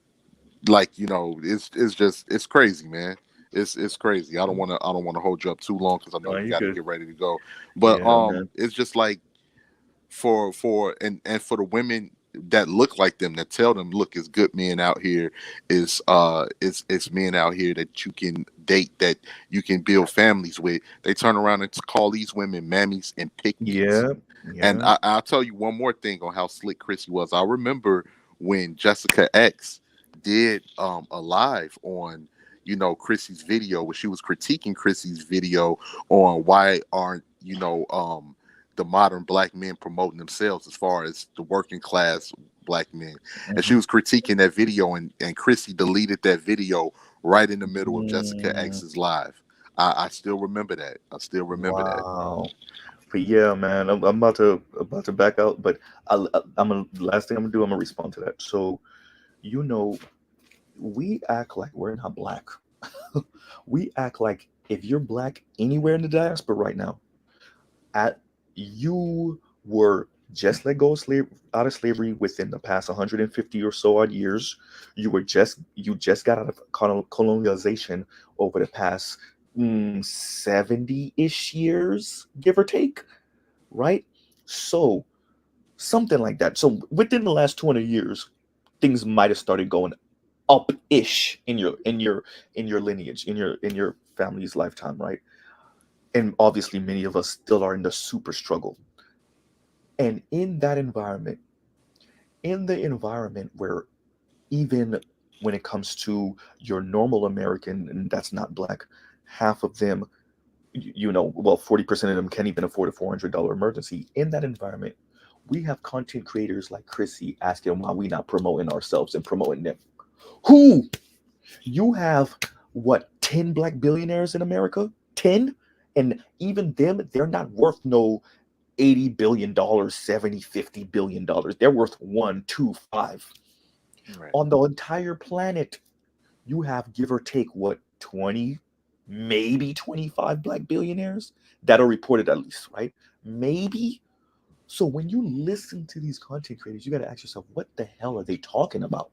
like, you know, it's just, it's crazy, man. It's crazy. I don't want to hold you up too long, because I know No, you you got to good. get ready to go. But Yeah, man. it's just like, and for the women that look like them, that tell them, look, it's good men out here, it's men out here that you can date, that you can build families with. They turn around and call these women mammies and pick-me's. Yeah, And yeah. I'll tell you one more thing on how slick Chrissy was. I remember when Jessica X did a live on, you know, Chrissy's video, where she was critiquing Chrissy's video on why aren't, you know, the modern black men promoting themselves, as far as the working class black men. And she was critiquing that video, and Chrissy deleted that video right in the middle of Jessica X's live. I still remember that. I still remember that. Wow. But yeah, man, I'm about to back out, but last thing I'm gonna do, I'm gonna respond to that. So, you know, we act like we're not black. We act like if you're black anywhere in the diaspora right now, at you were just let go of out of slavery within the past 150 or so odd years. You just got out of colonialization over the past 70-ish years, give or take, right? So something like that. So within the last 200 years, things might have started going up-ish in your lineage, in your family's lifetime, right? And obviously many of us still are in the super struggle. And in the environment where, even when it comes to your normal American and that's not black, half of them, you know, well, 40% of them can't even afford a $400 emergency. In that environment, we have content creators like Chrissy asking why we not promoting ourselves and promoting them. Who? You have what, 10 black billionaires in America? 10? And even them, they're not worth no $80 billion, 70, $50 billion. They're worth 1, 2, 5. Right. On the entire planet, you have, give or take, what, 20, maybe 25 black billionaires that are reported, at least, right? Maybe. So when you listen to these content creators, you got to ask yourself, what the hell are they talking about?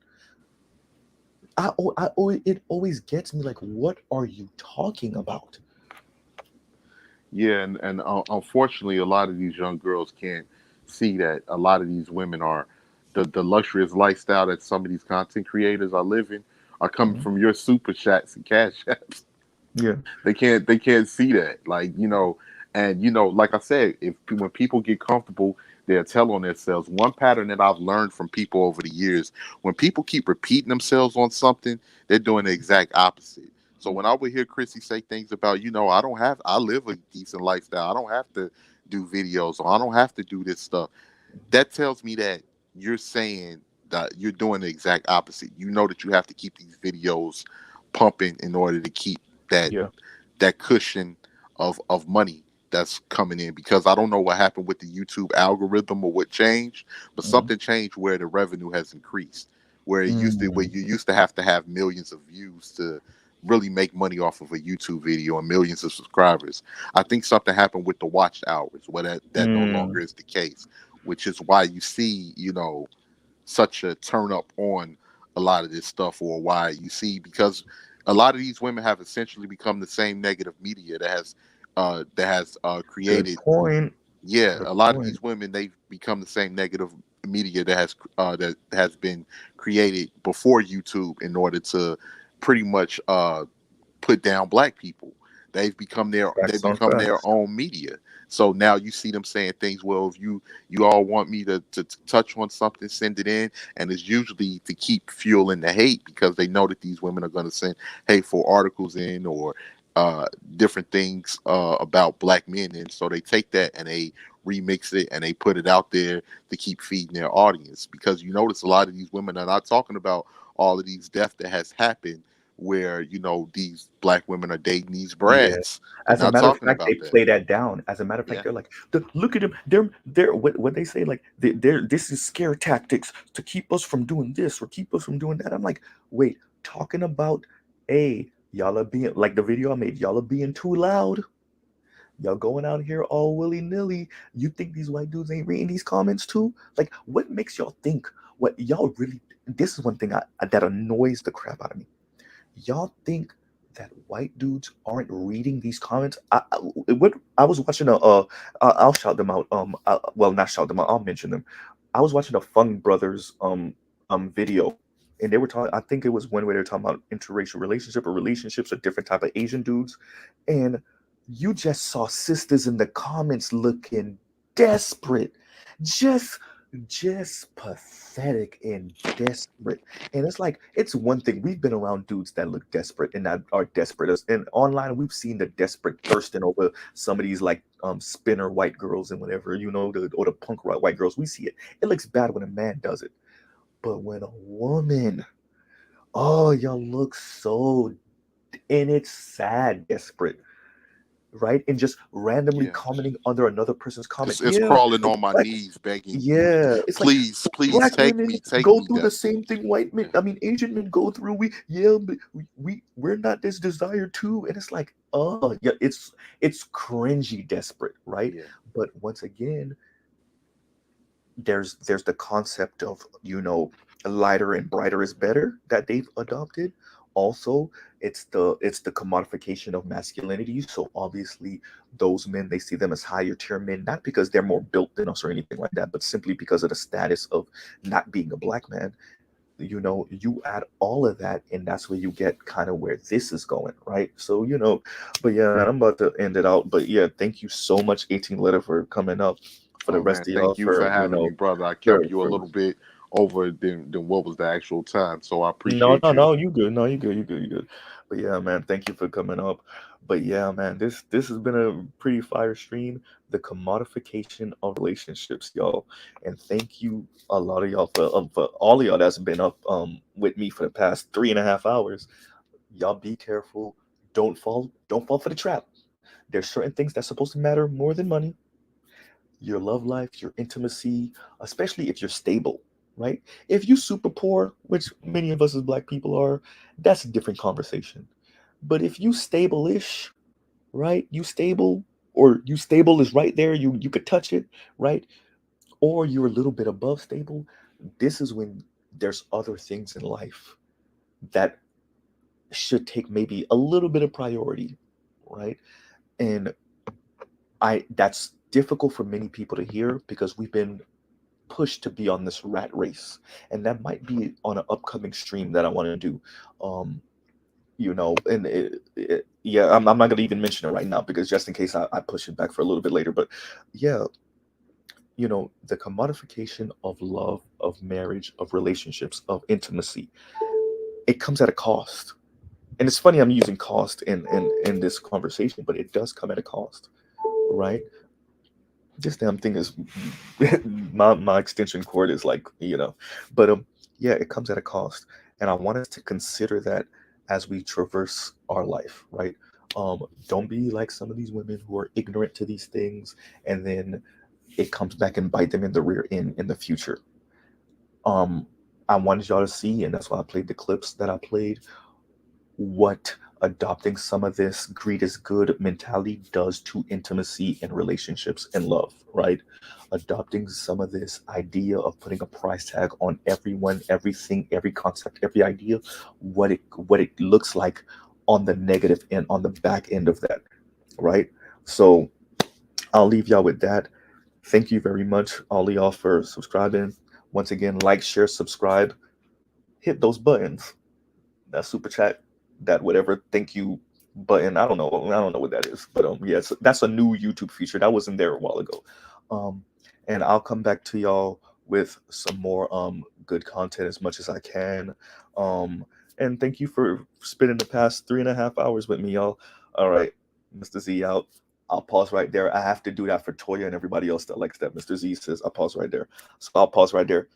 It always gets me, like, what are you talking about? Yeah, and unfortunately, a lot of these young girls can't see that a lot of these women are the luxurious lifestyle that some of these content creators are living are coming from your super chats and cash apps. Yeah. They can't see that, like, you know. And, you know, like I said, if when people get comfortable, they'll tell on themselves. One pattern that I've learned from people over the years: when people keep repeating themselves on something, they're doing the exact opposite. So when I would hear Chrissy say things about, I live a decent lifestyle. I don't have to do videos, or I don't have to do this stuff. That tells me that you're saying that you're doing the exact opposite. You know that you have to keep these videos pumping in order to keep that Yeah. that cushion of money that's coming in, because I don't know what happened with the YouTube algorithm or what changed, but something changed where the revenue has increased. Where you used to have millions of views to really make money off of a YouTube video and millions of subscribers. I think something happened with the watch hours where that no longer is the case, which is why you see, such a turn up on a lot of this stuff, or why you see, because a lot of these women have essentially become the same negative media that has created. Good point. Yeah, Good a lot of point. these women, they've become the same negative media that has been created before YouTube in order to pretty much put down black people. They Facts on become their facts. own media. So now you see them saying things. Well, if you all want me to touch on something, send it in, and it's usually to keep fueling the hate, because they know that these women are going to send hateful articles in, or different things about black men, and so they take that and they remix it and they put it out there to keep feeding their audience. Because you notice a lot of these women are not talking about all of these deaths that has happened, where these black women are dating these Yeah. brads. They're As a not matter of talking fact, they about that. play that down. As a matter of fact, Yeah. they're like, look at them. They're what they say, like, this is scare tactics to keep us from doing this or keep us from doing that. I'm like, wait, talking about, y'all are being, like the video I made, y'all are being too loud. Y'all going out here all willy nilly. You think these white dudes ain't reading these comments too? Like, what makes y'all think what y'all really? This is one thing that annoys the crap out of me. Y'all think that white dudes aren't reading these comments? I was watching I'll shout them out. Well, not shout them out. I'll mention them. I was watching a Fung Brothers video, and they were talking. I think it was one where they were talking about interracial relationship or relationships with different type of Asian dudes, and you just saw sisters in the comments looking desperate, just pathetic and desperate. And it's like, it's one thing, we've been around dudes that look desperate and that are desperate, and online we've seen the desperate thirsting over some of these, like, spinner white girls and whatever, or the punk rock white girls. We see it. It looks bad when a man does it, but when a woman, oh, y'all look so, and it's sad, desperate, right? And just randomly commenting under another person's comment. It's Yeah, crawling on my like, knees begging, yeah, it's like, please black take women me, take go me. through the same thing white men, I mean Asian men go through. But we're not this desired too. And it's like, oh yeah, it's cringy desperate, right? Yeah. But once again, there's the concept of, lighter and brighter is better that they've adopted. Also, it's the commodification of masculinity. So obviously, those men, they see them as higher tier men, not because they're more built than us or anything like that, but simply because of the status of not being a black man. You add all of that, and that's where you get kind of where this is going, right? So, but yeah, man, I'm about to end it out. But yeah, thank you so much, 18 letter, for coming up. For the Oh man, rest of y'all, thank you for for having me, brother. I for, kept you a for little bit over than what was the actual time, so I no, appreciate no, you. no, you good. No, you good. You good. You good. But yeah, man, thank you for coming up. But yeah, man, this has been a pretty fire stream. The commodification of relationships, y'all. And thank you a lot of y'all for all of y'all that's been up with me for the past 3.5 hours. Y'all be careful. Don't fall for the trap. There's certain things that's supposed to matter more than money. Your love life, your intimacy, especially if you're stable, right? If you super poor, which many of us as black people are, that's a different conversation. But if you stable-ish, right? You stable, or you stable is right there, you could touch it, right? Or you're a little bit above stable, this is when there's other things in life that should take maybe a little bit of priority, right? And that's difficult for many people to hear because we've been pushed to be on this rat race, and that might be on an upcoming stream that I want to do. And yeah, I'm not going to even mention it right now, because just in case I push it back for a little bit later. But yeah, the commodification of love, of marriage, of relationships, of intimacy, it comes at a cost. and it's funny I'm using cost in this conversation, but it does come at a cost, right? This damn thing is my extension cord is like, but yeah, it comes at a cost, and I want us to consider that as we traverse our life, right? Don't be like some of these women who are ignorant to these things, and then it comes back and bite them in the rear end in the future. I wanted y'all to see, and that's why I played the clips that I played, what adopting some of this greed is good mentality does to intimacy and relationships and love, right? Adopting some of this idea of putting a price tag on everyone, everything, every concept, every idea, what it looks like on the negative end, on the back end of that, right? So I'll leave y'all with that. Thank you very much, all of y'all, for subscribing. Once again, like, share, subscribe, hit those buttons. That super chat, that whatever thank you button. I don't know what that is, but yeah, that's a new YouTube feature that wasn't there a while ago. And I'll come back to y'all with some more good content as much as I can. And thank you for spending the past 3.5 hours with me, y'all. All right, Mr. Z out. I'll pause right there. I have to do that for Toya and everybody else that likes that. Mr. Z says I'll pause right there. So I'll pause right there.